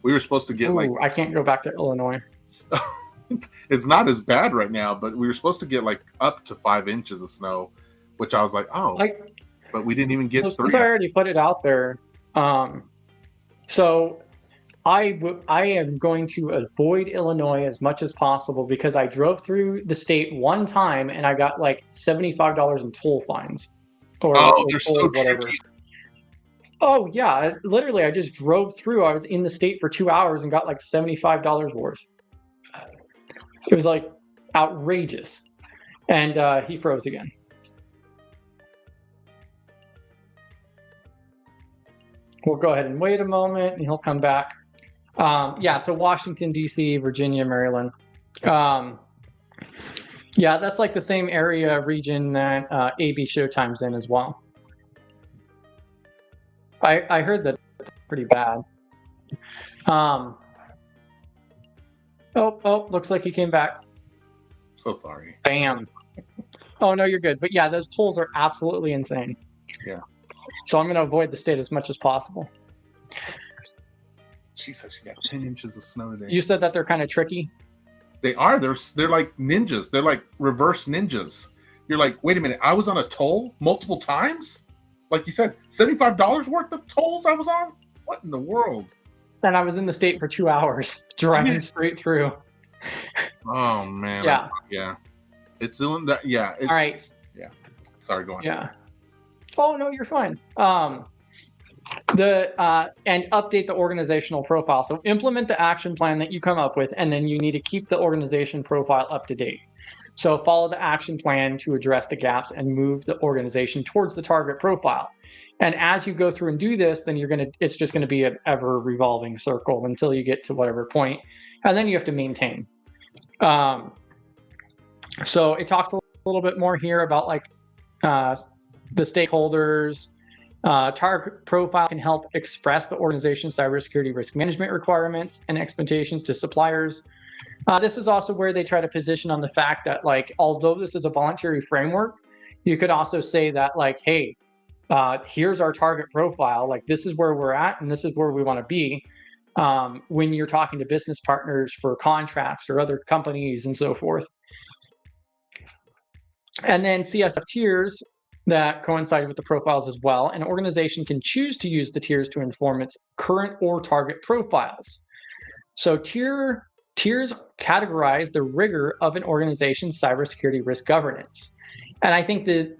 We were supposed to get I can't go back to Illinois. It's not as bad right now, but we were supposed to get like up to 5 inches of snow, which I was like, but we didn't even get 3. Since I already put it out there, so I am going to avoid Illinois as much as possible because I drove through the state one time and I got like $75 in toll fines. They're so whatever. tricky. Oh yeah, literally, I just drove through. I was in the state for 2 hours and got like $75 worth. It was like outrageous, and he froze again. We'll go ahead and wait a moment and he'll come back. Yeah, so Washington, D.C., Virginia, Maryland. Yeah, that's like the same area region that AB Showtime's in as well. I heard that it's pretty bad. Oh, looks like he came back. So sorry. Bam. Oh, no, you're good. But yeah, those tolls are absolutely insane. Yeah. So I'm going to avoid the state as much as possible. She said she got 10 inches of snow today. You said that they're kind of tricky. They are. They're like ninjas. They're like reverse ninjas. You're like, wait a minute, I was on a toll multiple times? Like you said, $75 worth of tolls I was on? What in the world? And I was in the state for 2 hours, driving straight through. Oh, man. Yeah. Yeah. It's still that. Yeah. All right. Yeah. Sorry, go on. Yeah. Oh, no, you're fine. And update the organizational profile. So implement the action plan that you come up with, and then you need to keep the organization profile up to date. So follow the action plan to address the gaps and move the organization towards the target profile. And as you go through and do this, then it's just going to be an ever revolving circle until you get to whatever point, and then you have to maintain. So it talks a little bit more here about like the stakeholders. Target profile can help express the organization's cybersecurity risk management requirements and expectations to suppliers. This is also where they try to position on the fact that, like, although this is a voluntary framework, you could also say that, like, hey, here's our target profile. Like, this is where we're at, and this is where we want to be when you're talking to business partners for contracts or other companies and so forth. And then CSF tiers that coincide with the profiles as well. An organization can choose to use the tiers to inform its current or target profiles. So tiers categorize the rigor of an organization's cybersecurity risk governance. And I think that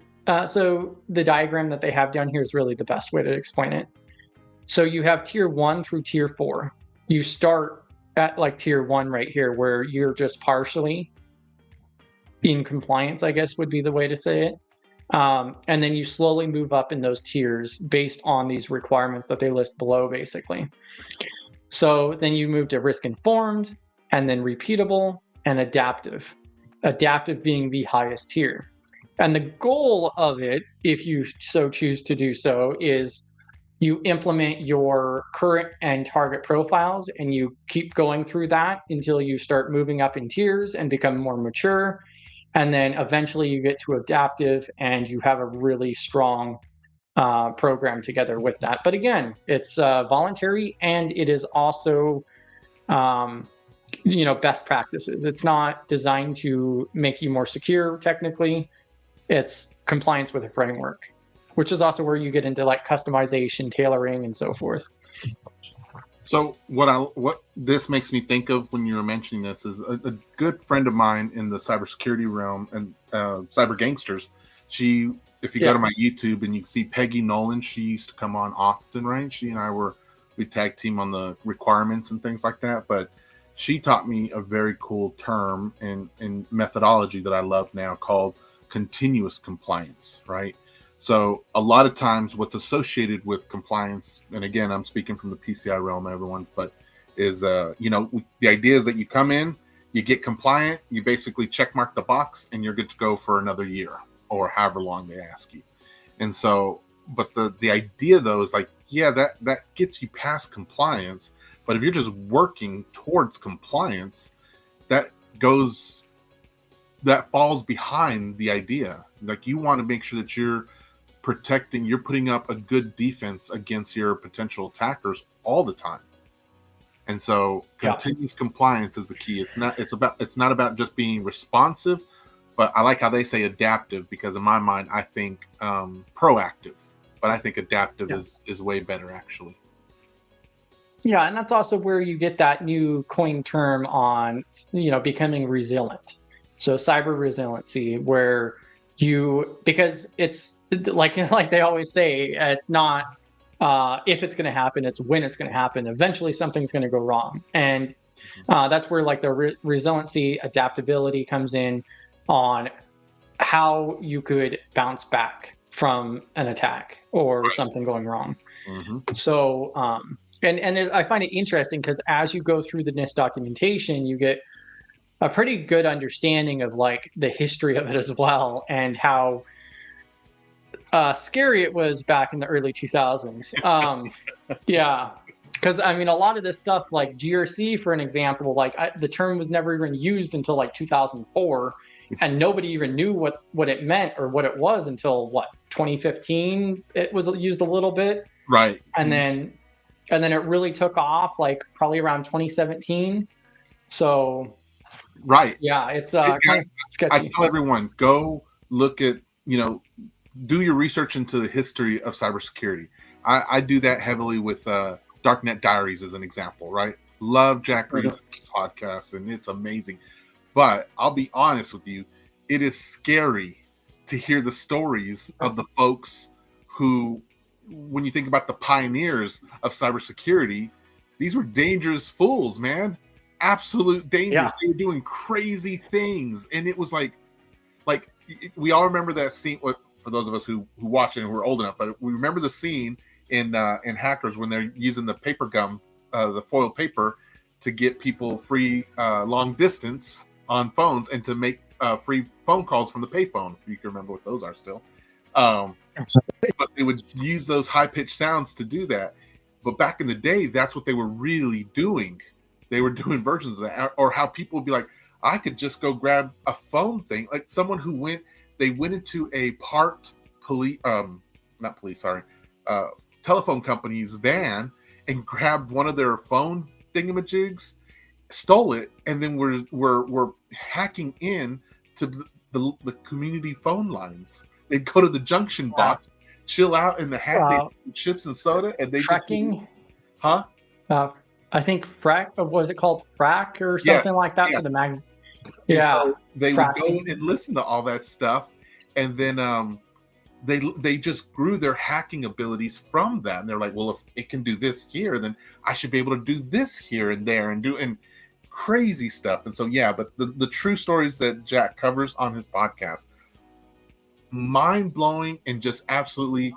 so the diagram that they have down here is really the best way to explain it. So you have tier 1 through tier 4. You start at like tier 1 right here, where you're just partially in compliance, I guess would be the way to say it. And then you slowly move up in those tiers based on these requirements that they list below, basically. So then you move to risk informed, and then repeatable, and adaptive. Adaptive being the highest tier. And the goal of it, if you so choose to do so, is you implement your current and target profiles, and you keep going through that until you start moving up in tiers and become more mature. And then eventually you get to adaptive, and you have a really strong program together with that. But again, it's voluntary, and it is also best practices. It's not designed to make you more secure technically. It's compliance with a framework, which is also where you get into like customization, tailoring, and so forth. So what this makes me think of when you were mentioning this is a good friend of mine in the cybersecurity realm and cyber gangsters. If you go to my YouTube and you see Peggy Nolan, she used to come on often, right? She and I we tag team on the requirements and things like that. But she taught me a very cool term and methodology that I love now called continuous compliance, right? So a lot of times what's associated with compliance, and again, I'm speaking from the PCI realm, everyone, but is, the idea is that you come in, you get compliant, you basically check mark the box, and you're good to go for another year or however long they ask you. And so, but the idea though is like, yeah, that gets you past compliance. But if you're just working towards compliance, that falls behind the idea. Like, you want to make sure that you're putting up a good defense against your potential attackers all the time. And so continuous compliance is the key. It's not about just being responsive, but I like how they say adaptive, because in my mind, I think proactive, but I think adaptive is way better actually. Yeah. And that's also where you get that new coined term on, becoming resilient. So cyber resiliency, where because it's like they always say, it's not if it's going to happen, it's when it's going to happen. Eventually something's going to go wrong. And that's where like the resiliency, adaptability comes in on how you could bounce back from an attack or something going wrong. So, I find it interesting because as you go through the NIST documentation, you get a pretty good understanding of like the history of it as well, and how scary it was back in the early 2000s. Yeah, because I mean, a lot of this stuff, like GRC, for an example, like the term was never even used until like 2004, and nobody even knew what it meant or what it was until what 2015. It was used a little bit, Right. and then it really took off like probably around 2017. So Right. yeah, it's kind of sketchy. I tell everyone, go look at, do your research into the history of cybersecurity. I do that heavily with Darknet Diaries as an example, right? Love Jack Reed's podcast, and it's amazing. But I'll be honest with you, it is scary to hear the stories of the folks who, when you think about the pioneers of cybersecurity, these were dangerous fools, man. Absolute dangers. Yeah. They were doing crazy things, and it was like we all remember that scene. For those of us who watch it and we're old enough, but we remember the scene in Hackers when they're using the paper gum, the foil paper, to get people free long distance on phones and to make free phone calls from the payphone. If you can remember what those are still. But they would use those high-pitched sounds to do that. But back in the day, that's what they were really doing. They were doing versions of that. Or how people would be like, I could just go grab a phone thing. Like someone who went into a telephone company's van and grabbed one of their phone thingamajigs, stole it, and then were hacking in to the community phone lines. They'd go to the junction box, chill out in the hat, chips and soda, and they fracking. I think was it called frack or something like that for the mag? Yeah, so they would go and listen to all that stuff, and then they just grew their hacking abilities from that. And they're like, well, if it can do this here, then I should be able to do this here and there and crazy stuff. And so but the true stories that Jack covers on his podcast, mind blowing and just absolutely.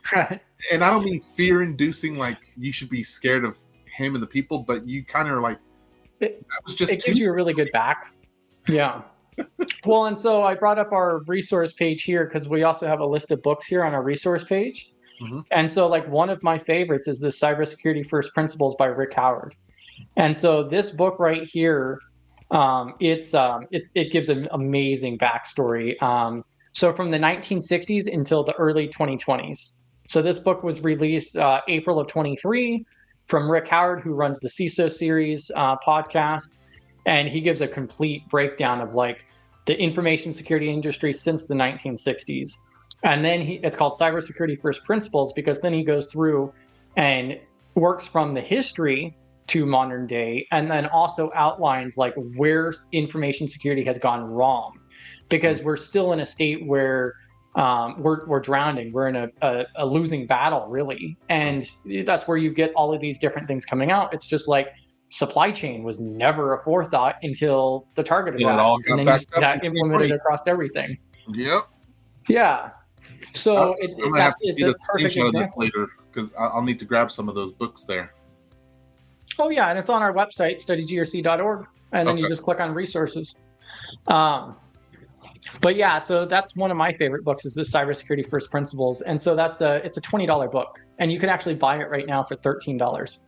And I don't mean fear inducing, like you should be scared of him and the people, but you kind of are like, it gives you a really good back. Yeah. Well, and so I brought up our resource page here because we also have a list of books here on our resource page. And so like one of my favorites is the Cybersecurity First Principles by Rick Howard. And so this book right here, it gives an amazing backstory. So from the 1960s until the early 2020s. So this book was released April of 23 from Rick Howard, who runs the CISO series podcast. And he gives a complete breakdown of like the information security industry since the 1960s. And then it's called Cybersecurity First Principles, because then he goes through and works from the history to modern day, and then also outlines like where information security has gone wrong, because we're still in a state where we're drowning. We're in a losing battle, really. And that's where you get all of these different things coming out. It's just like supply chain was never a forethought until the target attack, and then you got implemented across everything. Yep. Yeah. So it's a perfect example. This later, because I'll need to grab some of those books there. Oh yeah, and it's on our website, studygrc.org, and then you just click on resources. But yeah, so that's one of my favorite books, is the Cybersecurity First Principles, and so it's a $20 book, and you can actually buy it right now for $13.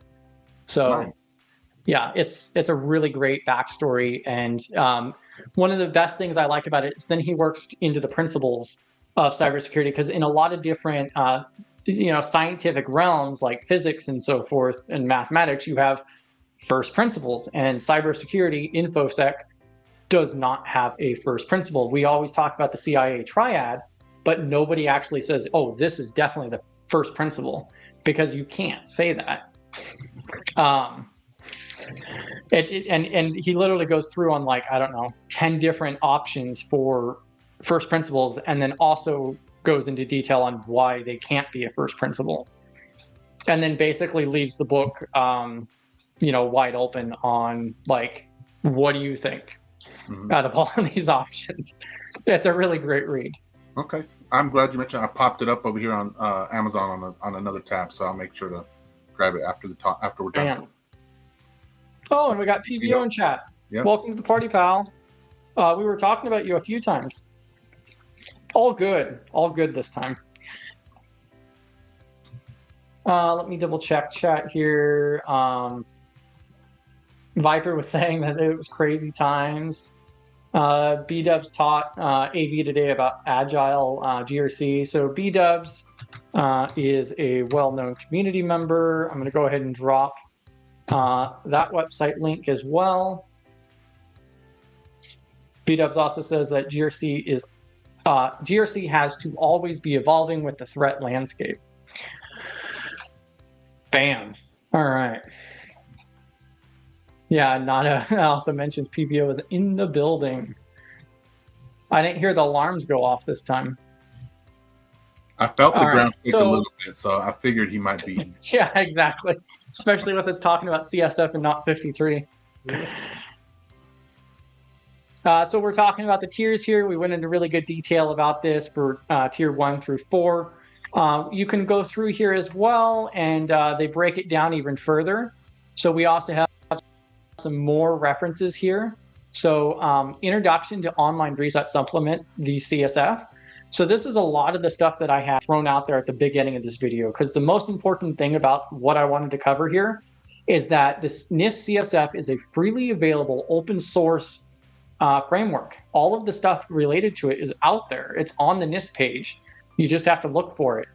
So. Nice. Yeah, it's a really great backstory, and one of the best things I like about it is then he works into the principles of cybersecurity, because in a lot of different scientific realms like physics and so forth and mathematics, you have first principles, and cybersecurity, InfoSec, does not have a first principle. We always talk about the CIA triad, but nobody actually says, oh, this is definitely the first principle, because you can't say that. And he literally goes through on 10 different options for first principles, and then also goes into detail on why they can't be a first principle, and then basically leaves the book wide open on what do you think out of all of these options. It's a really great read. Okay. I'm glad you mentioned. I popped it up over here on Amazon on another tab, so I'll make sure to grab it after we're done. Man. Oh, and we got PBO in chat. Yep. Welcome to the party, pal. We were talking about you a few times. All good this time. Let me double check chat here. Viper was saying that it was crazy times. B-Dubs taught AV today about Agile GRC. So B-Dubs is a well-known community member. I'm going to go ahead and drop that website link as well. B-Dubs also says that GRC has to always be evolving with the threat landscape. Bam. All right. Yeah, Nada also mentions PBO is in the building. I didn't hear the alarms go off this time. I felt the ground shake a little bit, so I figured he might be. Yeah, exactly. Especially with us talking about CSF and not 53. So we're talking about the tiers here. We went into really good detail about this for tier 1 through 4. You can go through here as well, and they break it down even further. So we also have some more references here. So introduction to online research supplement the CSF. So this is a lot of the stuff that I have thrown out there at the beginning of this video, because the most important thing about what I wanted to cover here is that this NIST CSF is a freely available open source framework. All of the stuff related to it is out there. It's on the NIST page. You just have to look for it.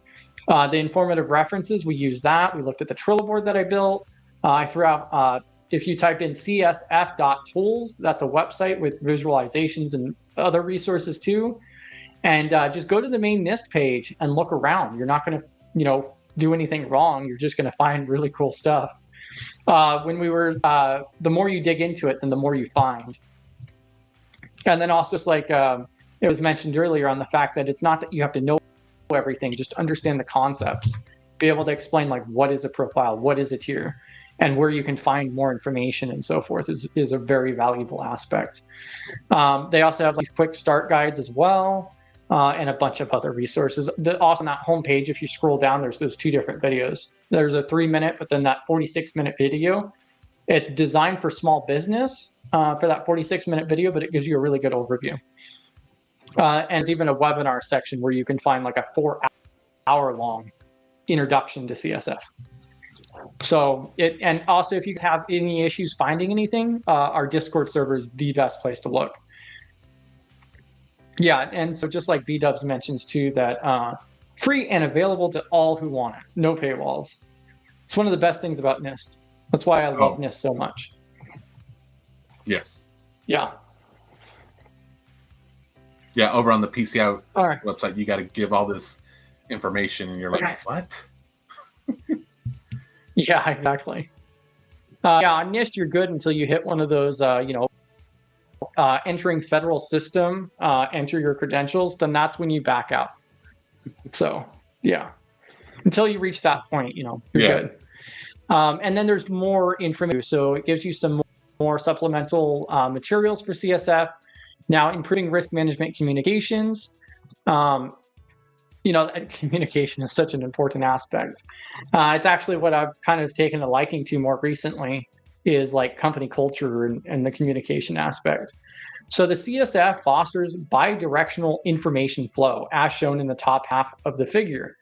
The informative references, we use that. We looked at the Trello board that I built. I threw out, if you typed in csf.tools, that's a website with visualizations and other resources too. And just go to the main NIST page and look around. You're not going to, do anything wrong. You're just going to find really cool stuff. The more you dig into it, then the more you find. And then also, just like it was mentioned earlier, on the fact that it's not that you have to know everything, just understand the concepts, be able to explain like what is a profile, what is a tier, and where you can find more information and so forth is a very valuable aspect. They also have these quick start guides as well, and a bunch of other resources. Also on that homepage, if you scroll down, there's those 2 different videos. There's a 3-minute, but then that 46-minute video. It's designed for small business for that 46-minute video, but it gives you a really good overview. And there's even a webinar section where you can find like a 4-hour-long introduction to CSF. So and also, if you have any issues finding anything, our Discord server is the best place to look. Yeah, and so just like B-Dubs mentions too, that free and available to all who want it, no paywalls. It's one of the best things about NIST. That's why I love NIST so much. Yes. Yeah. Yeah, over on the PCI website, you got to give all this information, and you're like, what? Yeah, exactly. Yeah, on NIST, you're good until you hit one of those, entering federal system, enter your credentials, then that's when you back out. So, yeah. Until you reach that point, you're good. And then there's more information. So it gives you some more supplemental materials for CSF. Now, improving risk management communications. Communication is such an important aspect. It's actually what I've kind of taken a liking to more recently, is like company culture and the communication aspect. So the CSF fosters bidirectional information flow, as shown in the top half of the figure.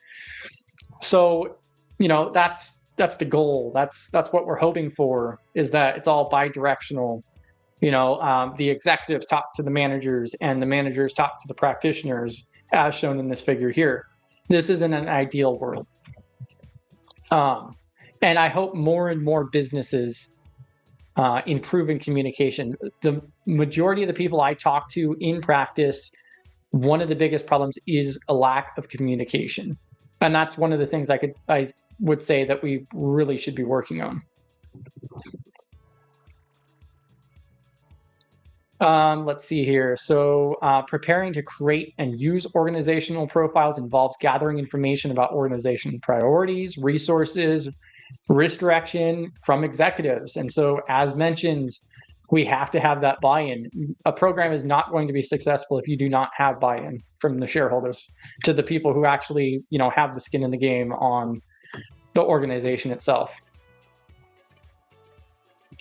So, that's the goal. That's what we're hoping for, is that it's all bidirectional. The executives talk to the managers, and the managers talk to the practitioners, as shown in this figure here. This isn't an ideal world. And I hope more and more businesses improve in communication. The majority of the people I talk to in practice, one of the biggest problems is a lack of communication. And that's one of the things I would say that we really should be working on. Let's see here. So preparing to create and use organizational profiles involves gathering information about organization priorities, resources, risk direction from executives. And so, as mentioned, We have to have that buy-in. A program is not going to be successful if you do not have buy-in from the shareholders to the people who actually, have the skin in the game on the organization itself.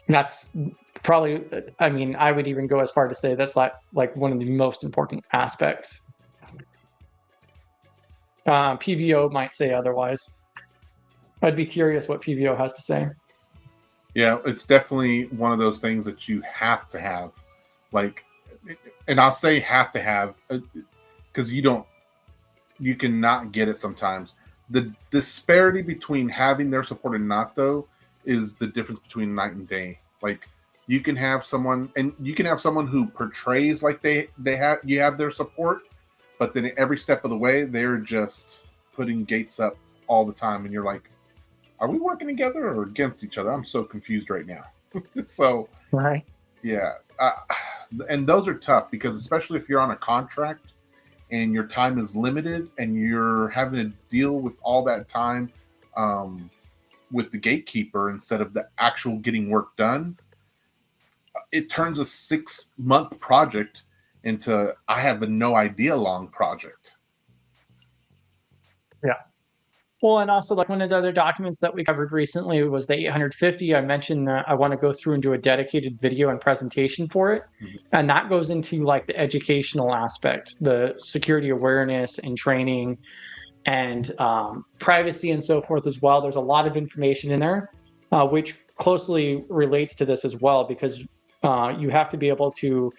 That's probably, I mean, I would even go as far to say that's like one of the most important aspects. PVO might say otherwise. I'd be curious what PVO has to say. Yeah, it's definitely one of those things that you have to have. Like, and I'll say have to have because you cannot get it sometimes. The disparity between having their support and not, though, is the difference between night and day. Like, you can have someone who portrays like you have their support, but then every step of the way they're just putting gates up all the time, and you're like, are we working together or against each other? I'm so confused right now. So, right. Yeah. And those are tough because especially if you're on a contract and your time is limited and you're having to deal with all that time with the gatekeeper instead of the actual getting work done, it turns a 6-month project into I have a no idea long project. Yeah. Well, and also, like, one of the other documents that we covered recently was the 850. I mentioned that I want to go through and do a dedicated video and presentation for it. Mm-hmm. And that goes into like the educational aspect, the security awareness and training and privacy and so forth as well. There's a lot of information in there, which closely relates to this as well, because you have to be able to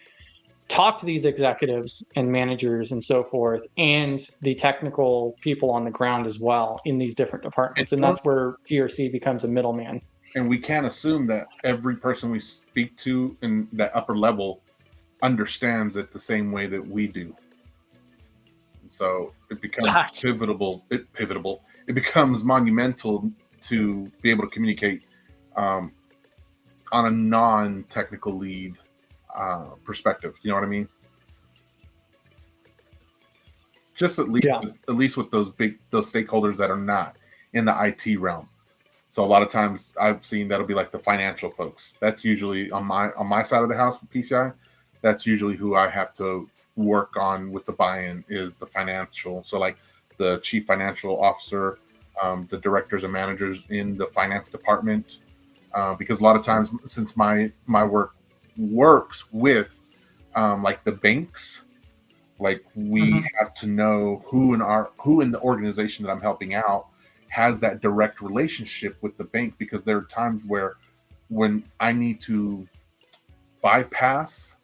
talk to these executives and managers and so forth, and the technical people on the ground as well in these different departments. And that's where GRC becomes a middleman. And we can't assume that every person we speak to in that upper level understands it the same way that we do. So it becomes pivotal. It becomes monumental to be able to communicate on a non-technical lead perspective. You know what I mean? Just at least with those stakeholders that are not in the IT realm. So a lot of times I've seen that'll be like the financial folks. That's usually on my side of the house with PCI. That's usually who I have to work on with the buy-in, is the financial. So like the chief financial officer, the directors and managers in the finance department, because a lot of times, since my work works with like the banks, like we have to know who in the organization that I'm helping out has that direct relationship with the bank, because there are times where when I need to bypass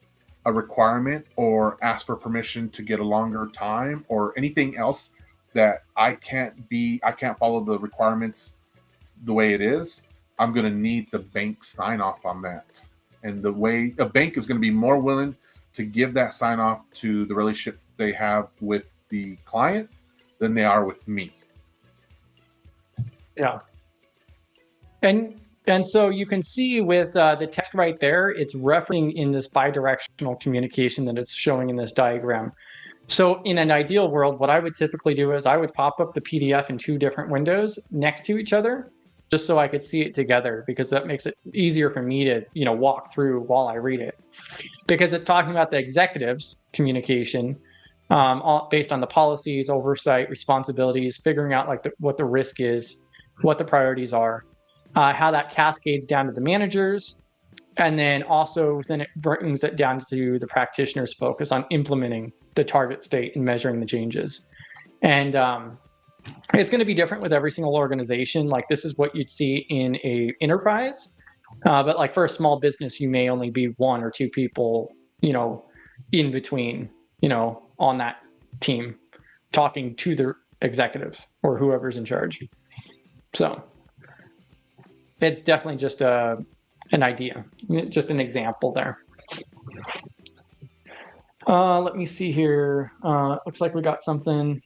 a requirement or ask for permission to get a longer time or anything else that I can't follow the requirements the way it is, I'm going to need the bank sign off on that. And the way a bank is going to be more willing to give that sign off to the relationship they have with the client than they are with me. Yeah. And so you can see with the text right there, it's referencing in this bidirectional communication that it's showing in this diagram. So in an ideal world, what I would typically do is I would pop up the PDF in 2 different windows next to each other, just so I could see it together, because that makes it easier for me to, walk through while I read it. Because it's talking about the executives' communication based on the policies, oversight, responsibilities, figuring out like what the risk is, what the priorities are, how that cascades down to the managers, and then it brings it down to the practitioner's focus on implementing the target state and measuring the changes. And it's going to be different with every single organization. Like, this is what you'd see in a enterprise, but like for a small business, you may only be 1 or 2 people, in between, on that team, talking to the executives or whoever's in charge. So it's definitely just an idea, just an example there. Let me see here. Looks like we got something.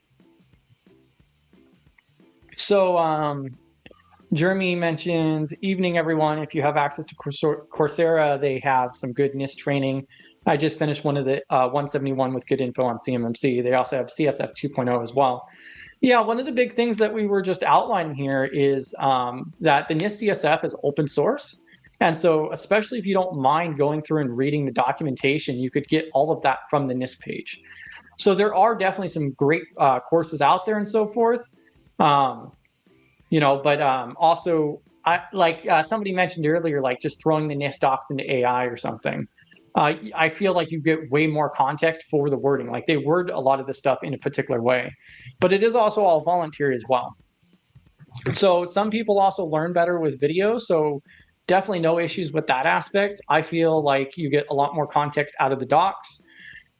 So Jeremy mentions, evening everyone. If you have access to Coursera, they have some good NIST training. I just finished one of the 171 with good info on CMMC. They also have CSF 2.0 as well. Yeah, one of the big things that we were just outlining here is that the NIST CSF is open source. And so, especially if you don't mind going through and reading the documentation, you could get all of that from the NIST page. So there are definitely some great courses out there and so forth. But also, somebody mentioned earlier, like just throwing the NIST docs into AI or something. I feel like you get way more context for the wording. Like they word a lot of this stuff in a particular way, but it is also all voluntary as well. So some people also learn better with video. So definitely no issues with that aspect. I feel like you get a lot more context out of the docs.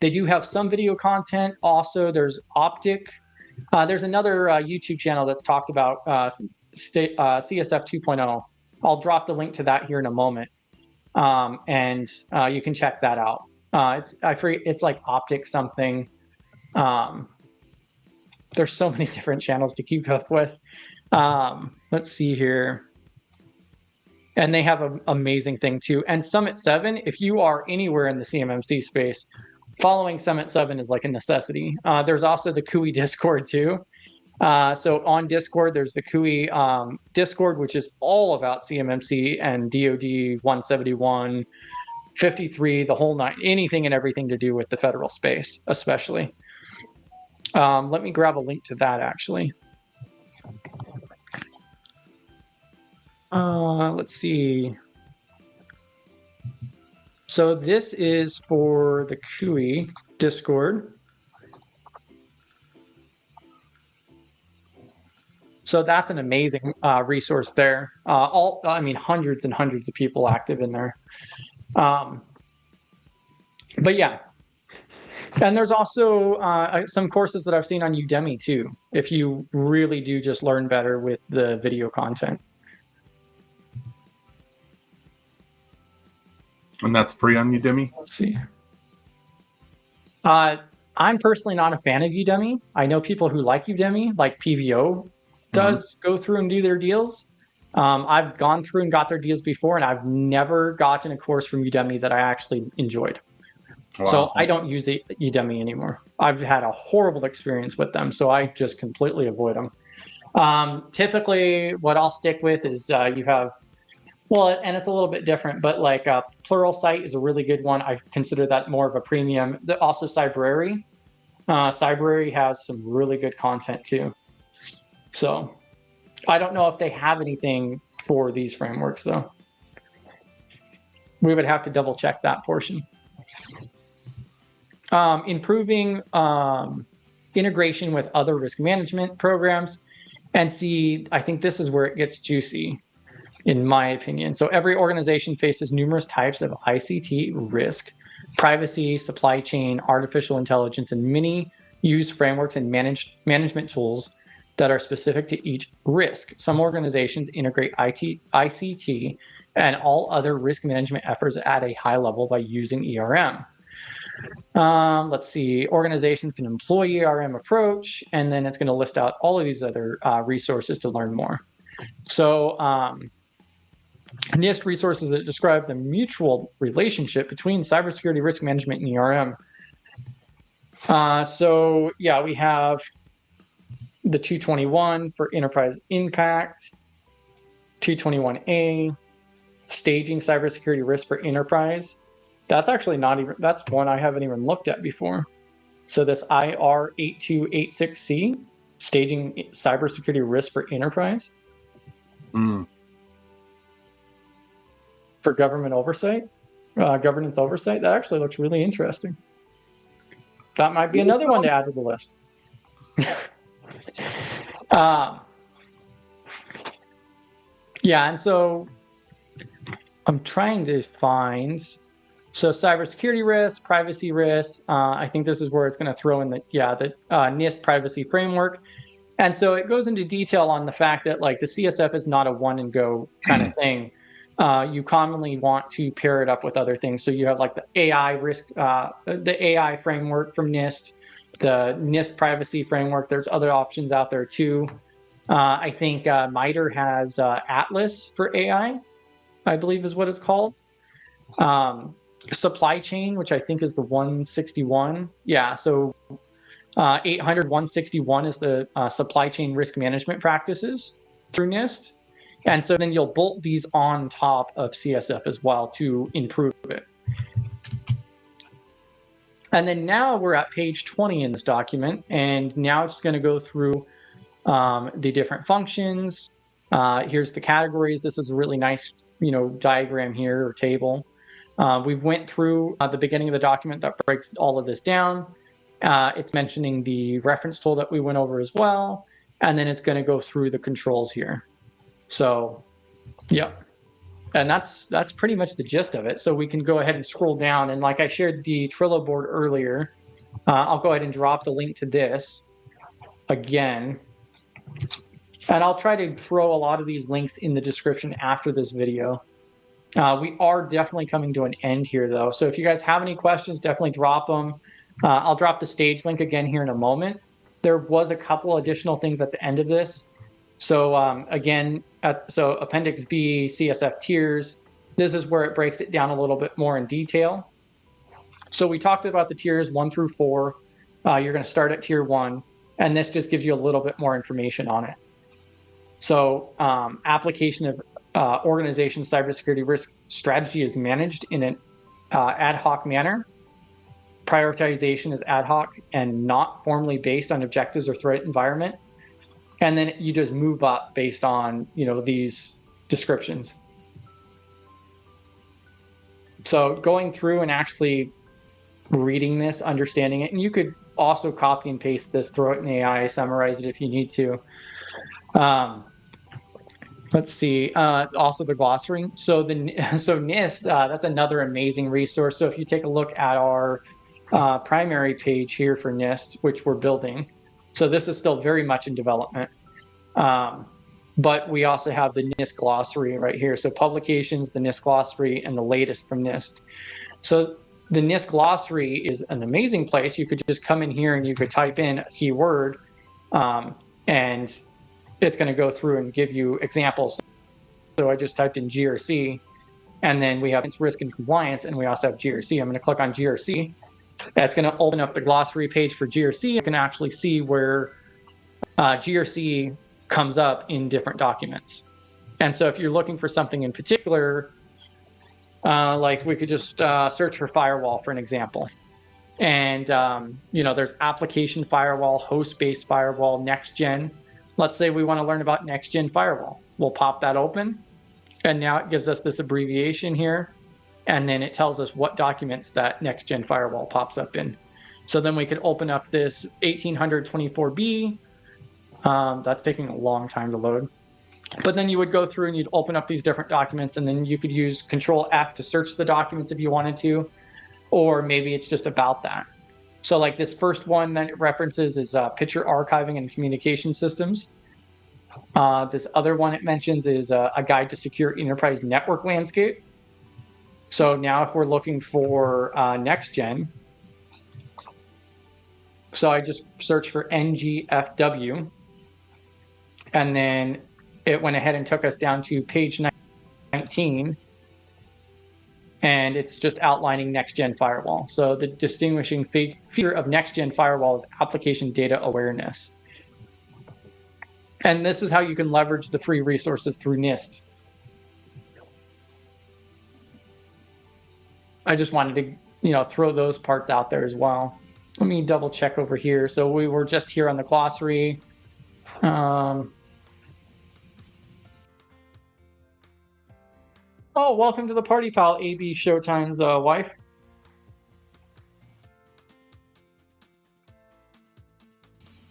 They do have some video content. Also, there's Optic. There's another YouTube channel that's talked about CSF 2.0. I'll drop the link to that here in a moment, and you can check that out. It's like Optic something. There's so many different channels to keep up with. Let's see here. And they have an amazing thing too. And Summit 7, if you are anywhere in the CMMC space, following Summit 7 is like a necessity. There's also the CUI Discord too. So on Discord, there's the CUI Discord, which is all about CMMC and DoD 171, 53, the whole nine, anything and everything to do with the federal space, especially. Let me grab a link to that actually. Let's see. So this is for the CUI Discord. So that's an amazing resource there. Hundreds and hundreds of people active in there. But yeah. And there's also some courses that I've seen on Udemy too, if you really do just learn better with the video content. And that's free on Udemy? Let's see. I'm personally not a fan of Udemy. I know people who like Udemy, like PVO does go through and do their deals. I've gone through and got their deals before, and I've never gotten a course from Udemy that I actually enjoyed. Wow. So I don't use Udemy anymore. I've had a horrible experience with them, so I just completely avoid them. Typically, what I'll stick with is you have, and it's a little bit different, but like Pluralsight is a really good one. I consider that more of a premium. Also, Cybrary. Cybrary has some really good content too. So I don't know if they have anything for these frameworks, though. We would have to double check that portion. Improving integration with other risk management programs. And see, I think this is where it gets juicy, in my opinion. So every organization faces numerous types of ICT risk, privacy, supply chain, artificial intelligence, and many use frameworks and management tools that are specific to each risk. Some organizations integrate ICT and all other risk management efforts at a high level by using ERM. Let's see, organizations can employ ERM approach, and then it's going to list out all of these other resources to learn more. So NIST resources that describe the mutual relationship between cybersecurity risk management and ERM. So yeah, we have the 221 for enterprise impact, 221A, staging cybersecurity risk for enterprise. That's actually that's one I haven't even looked at before. So this IR 8286C, staging cybersecurity risk for enterprise. For government oversight, governance oversight, that actually looks really interesting. That might be another one to add to the list. Yeah, and so I'm trying to find, so cybersecurity risk, privacy risk, I think this is where it's going to throw in the NIST privacy framework. And so it goes into detail on the fact that like the CSF is not a one and go kind of thing. You commonly want to pair it up with other things. So you have like the AI risk, the AI framework from NIST, the NIST privacy framework. There's other options out there too. I think MITRE has Atlas for AI, I believe is what it's called. Supply chain, which I think is the 161. Yeah, so 800 161 is the supply chain risk management practices through NIST. And so then you'll bolt these on top of CSF as well to improve it. And then now we're at page 20 in this document, and now it's going to go through the different functions. Here's the categories. This is a really nice, diagram here or table. We went through the beginning of the document that breaks all of this down. It's mentioning the reference tool that we went over as well, and then it's going to go through the controls here. So, yep. And that's pretty much the gist of it. So we can go ahead and scroll down, and like I shared the Trello board earlier, I'll go ahead and drop the link to this again. And I'll try to throw a lot of these links in the description after this video. We are definitely coming to an end here, though. So if you guys have any questions, definitely drop them. I'll drop the stage link again here in a moment. There was a couple additional things at the end of this. So again, so Appendix B, CSF tiers, this is where it breaks it down a little bit more in detail. So we talked about the tiers 1 through 4. You're going to start at tier 1, and this just gives you a little bit more information on it. So application of organization cybersecurity risk strategy is managed in an ad hoc manner. Prioritization is ad hoc and not formally based on objectives or threat environment. And then you just move up based on, these descriptions. So going through and actually reading this, understanding it, and you could also copy and paste this, throw it in AI, summarize it if you need to. Let's see. Also the glossary. So NIST, that's another amazing resource. So if you take a look at our primary page here for NIST, which we're building, so this is still very much in development. But we also have the NIST glossary right here. So publications, the NIST glossary, and the latest from NIST. So the NIST glossary is an amazing place. You could just come in here and you could type in a keyword, and it's going to go through and give you examples. So I just typed in GRC, and then we have risk and compliance, and we also have GRC. I'm going to click on GRC. That's going to open up the glossary page for GRC. You can actually see where GRC comes up in different documents. And so if you're looking for something in particular, like we could just search for firewall for an example. And, there's application firewall, host-based firewall, next-gen. Let's say we want to learn about next-gen firewall. We'll pop that open, and now it gives us this abbreviation here, and then it tells us what documents that next-gen firewall pops up in. So then we could open up this 1824B. That's taking a long time to load. But then you would go through and you'd open up these different documents, and then you could use Control F to search the documents if you wanted to, or maybe it's just about that. So like this first one that it references is picture archiving and communication systems. This other one it mentions is a guide to secure enterprise network landscape. So now if we're looking for next gen, so I just searched for NGFW, and then it went ahead and took us down to page 19. And it's just outlining next-gen firewall. So the distinguishing feature of next-gen firewall is application data awareness. And this is how you can leverage the free resources through NIST. I just wanted to, throw those parts out there as well. Let me double check over here. So we were just here on the glossary. Oh, welcome to the party, pal, AB Showtime's wife.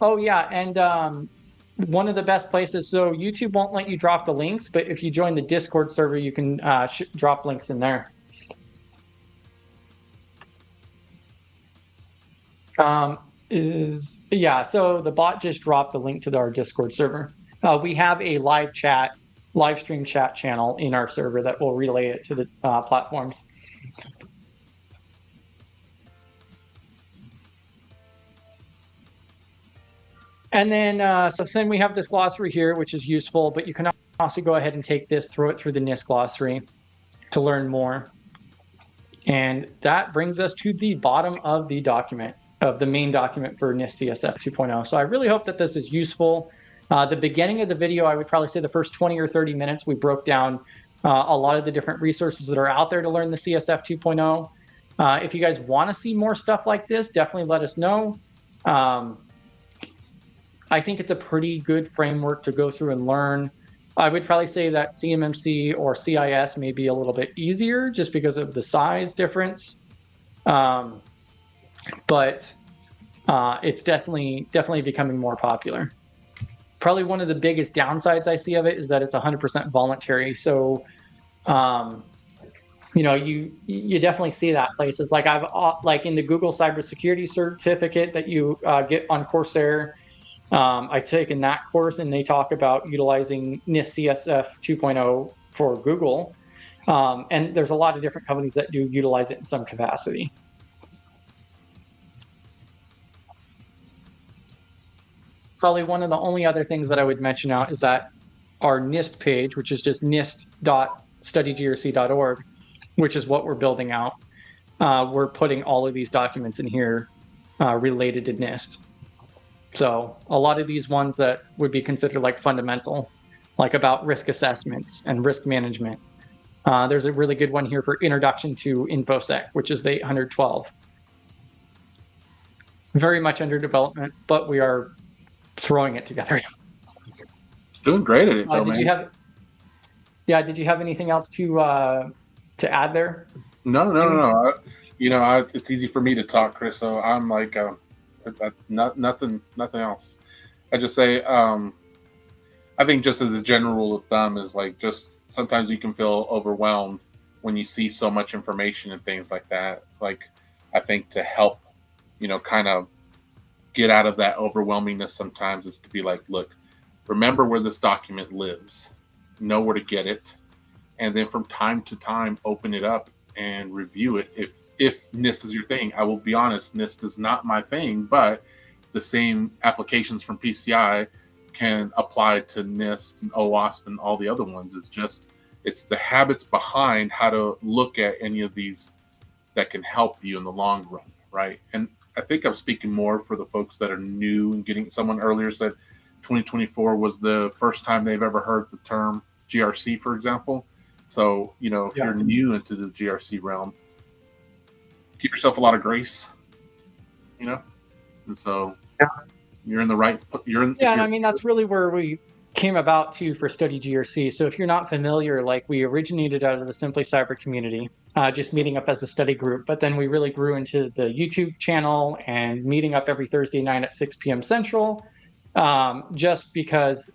Oh, yeah, and one of the best places, so YouTube won't let you drop the links, but if you join the Discord server, you can drop links in there. Yeah, so the bot just dropped the link to our Discord server. We have a live stream chat channel in our server that will relay it to the platforms. And then, so then we have this glossary here, which is useful, but you can also go ahead and take this, throw it through the NIST glossary to learn more. And that brings us to the bottom of the document, of the main document for NIST CSF 2.0. So I really hope that this is useful. The beginning of the video, I would probably say the first 20 or 30 minutes, we broke down a lot of the different resources that are out there to learn the CSF 2.0. If you guys want to see more stuff like this, definitely let us know. I think it's a pretty good framework to go through and learn. I would probably say that CMMC or CIS may be a little bit easier just because of the size difference. But it's definitely becoming more popular. Probably one of the biggest downsides I see of it is that it's 100% voluntary. So, you know, you definitely see that places like like in the Google Cybersecurity certificate that you get on Coursera. I've taken that course and they talk about utilizing NIST CSF 2.0 for Google. And there's a lot of different companies that do utilize it in some capacity. Probably one of the only other things that I would mention out is that our NIST page, which is just nist.studygrc.org, which is what we're building out. We're putting all of these documents in here related to NIST. So a lot of these ones that would be considered like fundamental, like about risk assessments and risk management. There's a really good one here for Introduction to InfoSec, which is the 812. Very much under development, but we are throwing it together. Doing great at it, though, man. Did you have anything else to add there? No. It's easy for me to talk, Chris. So I'm like, nothing else. I just say, I think just as a general rule of thumb is like, just sometimes you can feel overwhelmed when you see so much information and things like that. Like, I think to help, kind of get out of that overwhelmingness sometimes is to be like, look, remember where this document lives, know where to get it, and then from time to time open it up and review it. If NIST is your thing, I will be honest, NIST is not my thing, but the same applications from PCI can apply to NIST and OWASP and all the other ones. It's the habits behind how to look at any of these that can help you in the long run, right? And I think I'm speaking more for the folks that are new and getting. Someone earlier said 2024 was the first time they've ever heard the term GRC, for example. So, if you're new into the GRC realm, give yourself a lot of grace, and so you're in the right. And I mean, that's really where we came about for Study GRC. So if you're not familiar, like we originated out of the Simply Cyber community, just meeting up as a study group, but then we really grew into the YouTube channel and meeting up every Thursday night at 6 p.m. Central, just because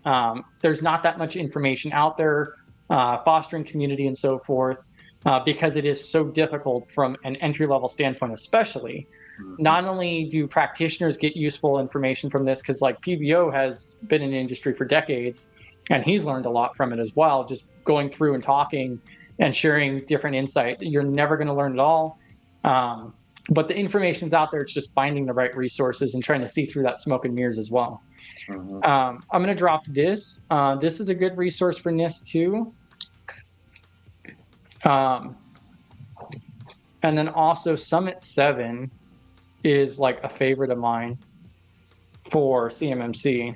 there's not that much information out there, fostering community and so forth, because it is so difficult from an entry-level standpoint, especially. Not only do practitioners get useful information from this, because like PBO has been in the industry for decades, and he's learned a lot from it as well, just going through and talking and sharing different insight. You're never going to learn it all. But the information's out there. It's just finding the right resources and trying to see through that smoke and mirrors as well. I'm going to drop this. This is a good resource for NIST too. And then also Summit 7 is like a favorite of mine for CMMC.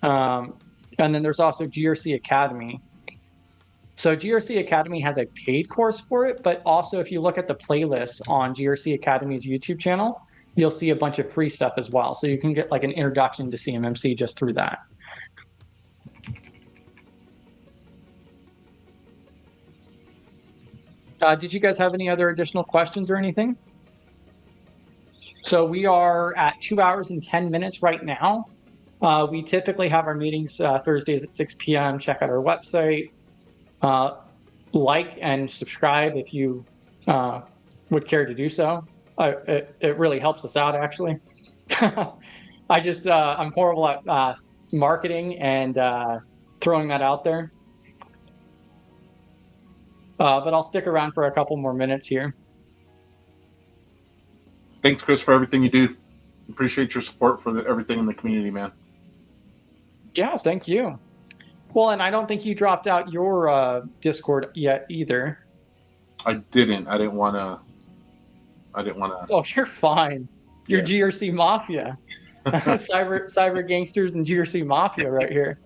And then there's also GRC Academy. So GRC Academy has a paid course for it, but also if you look at the playlists on GRC Academy's YouTube channel, you'll see a bunch of free stuff as well. So you can get like an introduction to CMMC just through that. Did you guys have any other additional questions or anything? So we are at 2 hours and 10 minutes right now. We typically have our meetings Thursdays at 6 p.m. Check out our website. Like and subscribe if you would care to do so. It really helps us out, actually. I'm horrible at marketing and throwing that out there. But I'll stick around for a couple more minutes here. Thanks, Chris, for everything you do. Appreciate your support for everything in the community, man. Yeah, thank you. Well, and I don't think you dropped out your Discord yet either. I didn't want to. Oh, you're fine. Your Yeah. GRC mafia, cyber gangsters and GRC mafia right here.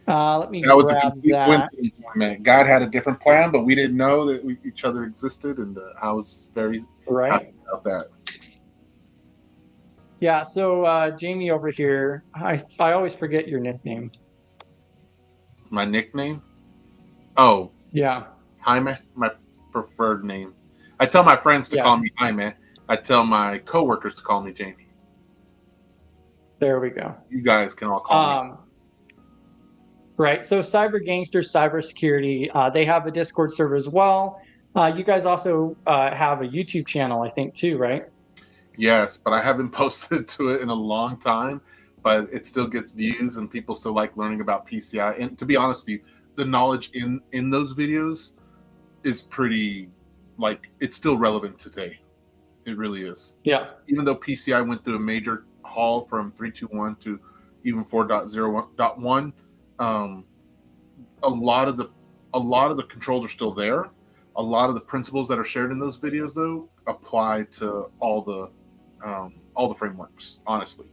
Let me That was a grab complete that. coincidence, my man. God had a different plan, but we didn't know that each other existed, and I was very happy Right. about that. Yeah. So Jamie over here, I always forget your nickname. My nickname? Oh, Yeah. Jaime, my preferred name. I tell my friends to call Yes. me Jaime. I tell my coworkers to call me Jamie. There we go. You guys can all call me. Right. So cyber gangsters, cybersecurity, they have a Discord server as well. You guys also have a YouTube channel, I think, too, right? Yes, but I haven't posted to it in a long time. But it still gets views, and people still like learning about PCI. And to be honest with you, the knowledge in those videos is pretty, like, it's still relevant today. It really is. Yeah. Even though PCI went through a major haul from 3.2.1 to even 4.0.1, a lot of the controls are still there. A lot of the principles that are shared in those videos, though, apply to all the frameworks, honestly.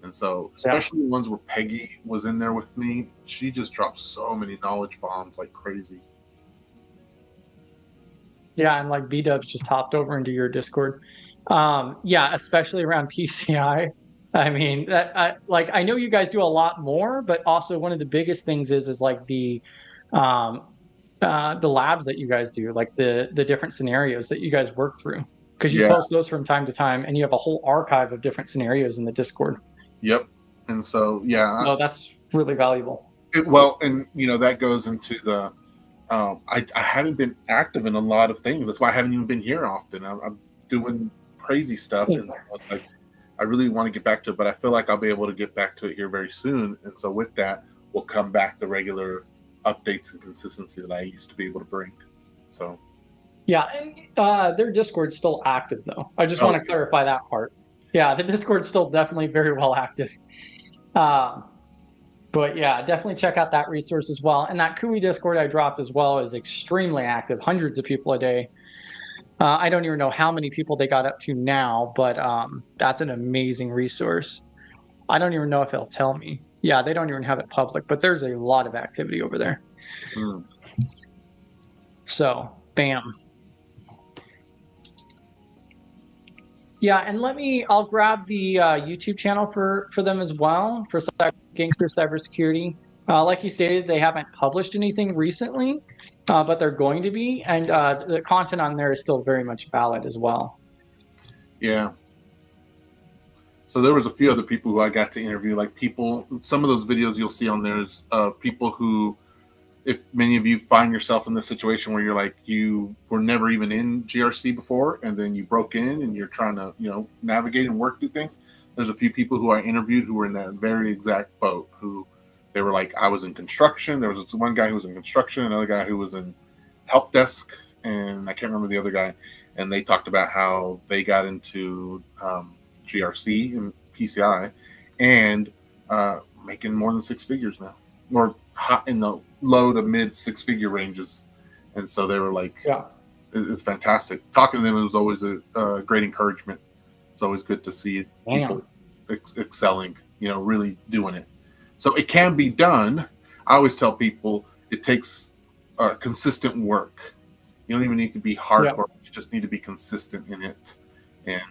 And so, especially the ones where Peggy was in there with me, she just dropped so many knowledge bombs like crazy. Yeah, and like B-Dubs just hopped over into your Discord. Yeah, especially around PCI. I mean, I know you guys do a lot more, but also one of the biggest things is like um, the labs that you guys do, like the different scenarios that you guys work through, because you Yeah. post those from time to time, and you have a whole archive of different scenarios in the Discord. Yep. And so, yeah. So that's really valuable. Well, and that goes into the. I haven't been active in a lot of things. That's why I haven't even been here often. I'm doing crazy stuff, and so it's like I really want to get back to it, but I feel like I'll be able to get back to it here very soon. And so with that, will come back the regular updates and consistency that I used to be able to bring. So Yeah, and their Discord's still active though. I just want to clarify that part. Yeah, the Discord's still definitely very well active. But yeah, definitely check out that resource as well. And that Kui Discord I dropped as well is extremely active, hundreds of people a day. I don't even know how many people they got up to now, but that's an amazing resource. I don't even know if they'll tell me. Yeah, they don't even have it public, but there's a lot of activity over there. So, bam. Yeah, and I'll grab the YouTube channel for them as well, for Gangster Cybersecurity. Like you stated, they haven't published anything recently, but they're going to be, and the content on there is still very much valid as well. Yeah. So there was a few other people who I got to interview, like some of those videos you'll see on there is people who, if many of you find yourself in this situation where you're like, you were never even in GRC before, and then you broke in and you're trying to, navigate and work through things. There's a few people who I interviewed who were in that very exact boat, who they were like, I was in construction. There was this one guy who was in construction, another guy who was in help desk, and I can't remember the other guy. And they talked about how they got into GRC and PCI and making more than six figures now, or hot in the low to mid six-figure ranges. And so they were like, yeah, it's fantastic. Talking to them, it was always a great encouragement. It's always good to see people excelling, really doing it. So it can be done. I always tell people it takes consistent work. You don't even need to be hardcore. Yeah. You just need to be consistent in it. And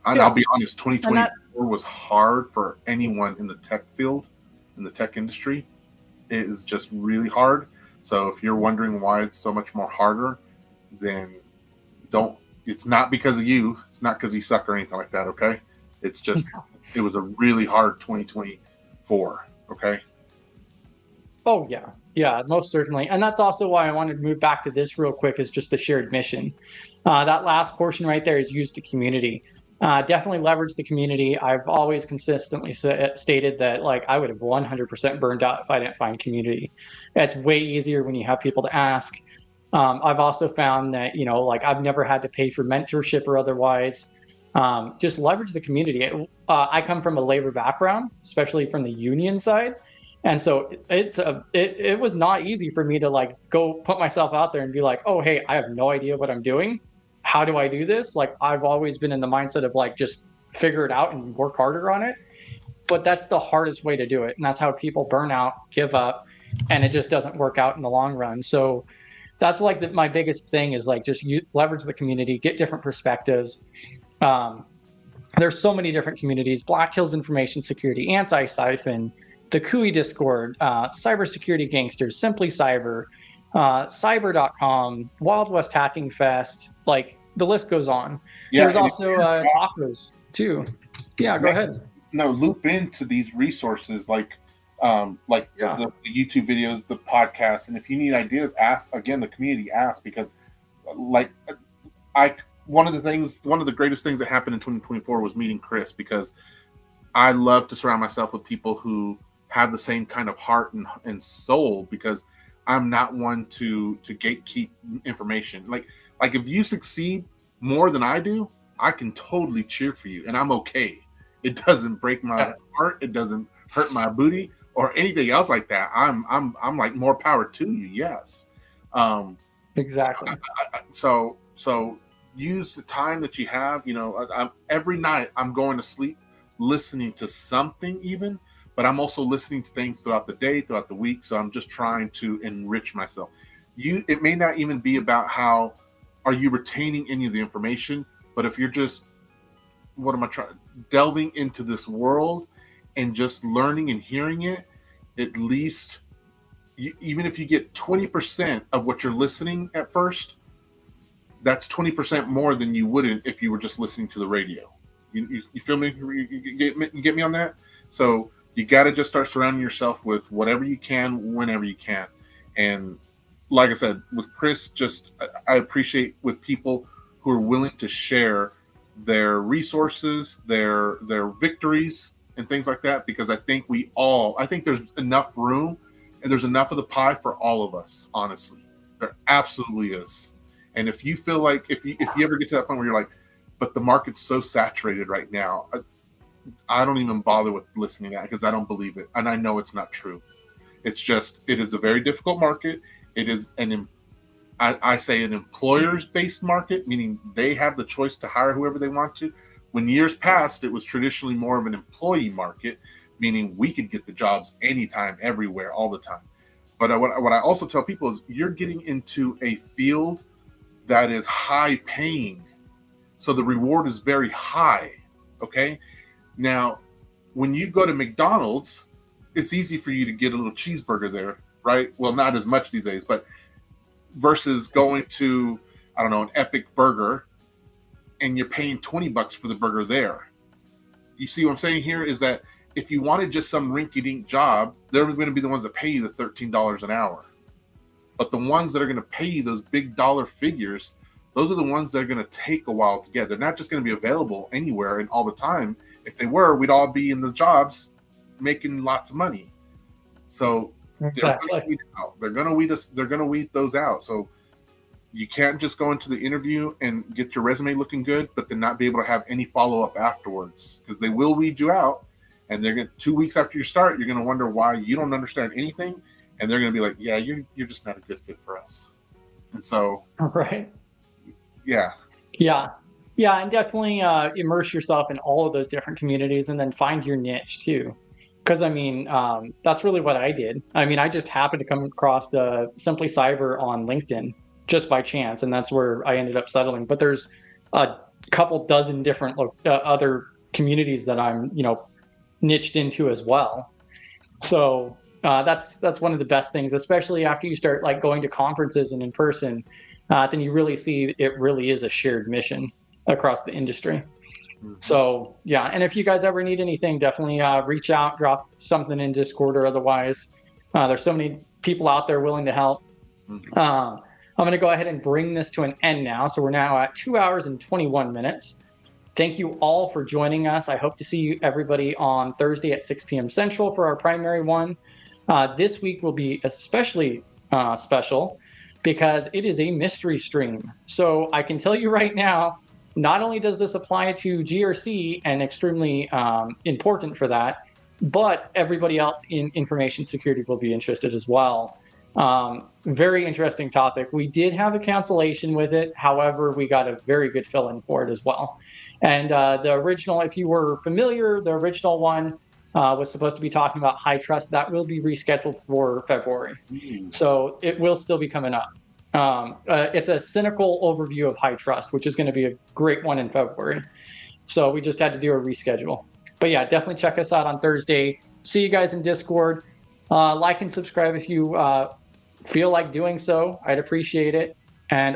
I'll be honest, 2024 was hard for anyone in the tech field, in the tech industry. It is just really hard. So if you're wondering why it's so much more harder, then it's not because of you. It's not because you suck or anything like that, okay? It's just, it was a really hard 2024, okay? Oh, yeah. Yeah, most certainly. And that's also why I wanted to move back to this real quick, is just the shared mission. That last portion right there is use the community. Definitely leverage the community. I've always consistently stated that, like, I would have 100% burned out if I didn't find community. It's way easier when you have people to ask. I've also found that, I've never had to pay for mentorship or otherwise. Just leverage the community. I come from a labor background, especially from the union side. And so it was not easy for me to go put myself out there and be like, oh, hey, I have no idea what I'm doing. how do I do this? Like, I've always been in the mindset of like, just figure it out and work harder on it. But that's the hardest way to do it. And that's how people burn out, give up, and it just doesn't work out in the long run. So that's like my biggest thing is like just leverage the community, get different perspectives. Um, there's so many different communities: Black Hills Information Security, Anti-Siphon, the Cooey Discord, Cybersecurity Gangsters, Simply Cyber, Cyber.com, Wild West Hacking Fest. Like the list goes on. Yeah, There's also tacos too. Yeah, go ahead. No, loop into these resources like Yeah. the YouTube videos, the podcasts, and if you need ideas, ask. Again, the community ask, because like one of the greatest things that happened in 2024 was meeting Chris, because I love to surround myself with people who have the same kind of heart and soul, because I'm not one to gatekeep information. Like if you succeed more than I do, I can totally cheer for you, and I'm okay. It doesn't break my heart. It doesn't hurt my booty or anything else like that. I'm like, more power to you. Yes. Exactly. So use the time that you have. Every night I'm going to sleep listening to something, even, but I'm also listening to things throughout the day, throughout the week. So I'm just trying to enrich myself. It may not even be about how are you retaining any of the information, but if you're just, what am I trying, delving into this world and just learning and hearing it, at least even if you get 20% of what you're listening at first, that's 20% more than you wouldn't if you were just listening to the radio. You feel me? You get me on that? So you got to just start surrounding yourself with whatever you can, whenever you can. And like I said, with Chris, I appreciate with people who are willing to share their resources, their victories, and things like that, because I think there's enough room and there's enough of the pie for all of us. Honestly, there absolutely is. And if you feel like if you ever get to that point where you're like, but the market's so saturated right now, I don't even bother with listening to that, because I don't believe it, and I know it's not true. It is a very difficult market. It is I say an employers-based market, meaning they have the choice to hire whoever they want to. When years past, it was traditionally more of an employee market, meaning we could get the jobs anytime, everywhere, all the time. But what I also tell people is you're getting into a field that is high paying. So the reward is very high. Okay. Now, when you go to McDonald's, it's easy for you to get a little cheeseburger there, right? Well, not as much these days, but versus going to, I don't know, an Epic Burger, and you're paying $20 for the burger there. You see what I'm saying here is that if you wanted just some rinky-dink job, they're going to be the ones that pay you the $13 an hour. But the ones that are going to pay you those big dollar figures, those are the ones that are going to take a while to get. They're not just going to be available anywhere and all the time. If they were, we'd all be in the jobs making lots of money. So exactly. They're going to weed us. They're going to weed those out. So you can't just go into the interview and get your resume looking good, but then not be able to have any follow-up afterwards, because they will weed you out. And they're going to, 2 weeks after you start, you're going to wonder why you don't understand anything. And they're going to be like, yeah, you're just not a good fit for us. And so, right. Yeah. And definitely immerse yourself in all of those different communities, and then find your niche too. Because I mean, that's really what I did. I mean, I just happened to come across Simply Cyber on LinkedIn just by chance, and that's where I ended up settling. But there's a couple dozen different other communities that I'm, niched into as well. So that's one of the best things, especially after you start like going to conferences and in person. Then you really see it really is a shared mission across the industry. Mm-hmm. So yeah, and if you guys ever need anything, definitely reach out, drop something in Discord or otherwise. There's so many people out there willing to help. Mm-hmm. I'm going to go ahead and bring this to an end now. So we're now at 2 hours and 21 minutes. Thank you all for joining us. I hope to see everybody on Thursday at 6 p.m. Central for our primary one. This week will be especially special because it is a mystery stream. So I can tell you right now, not only does this apply to GRC and extremely important for that, but everybody else in information security will be interested as well. Very interesting topic. We did have a cancellation with it. However, we got a very good fill-in for it as well. And the original, if you were familiar, the original one was supposed to be talking about high trust. That will be rescheduled for February. So it will still be coming up. It's a cynical overview of high trust, which is going to be a great one in February. So we just had to do a reschedule. But yeah, definitely check us out on Thursday. See you guys in Discord. Like and subscribe if you feel like doing so. I'd appreciate it. And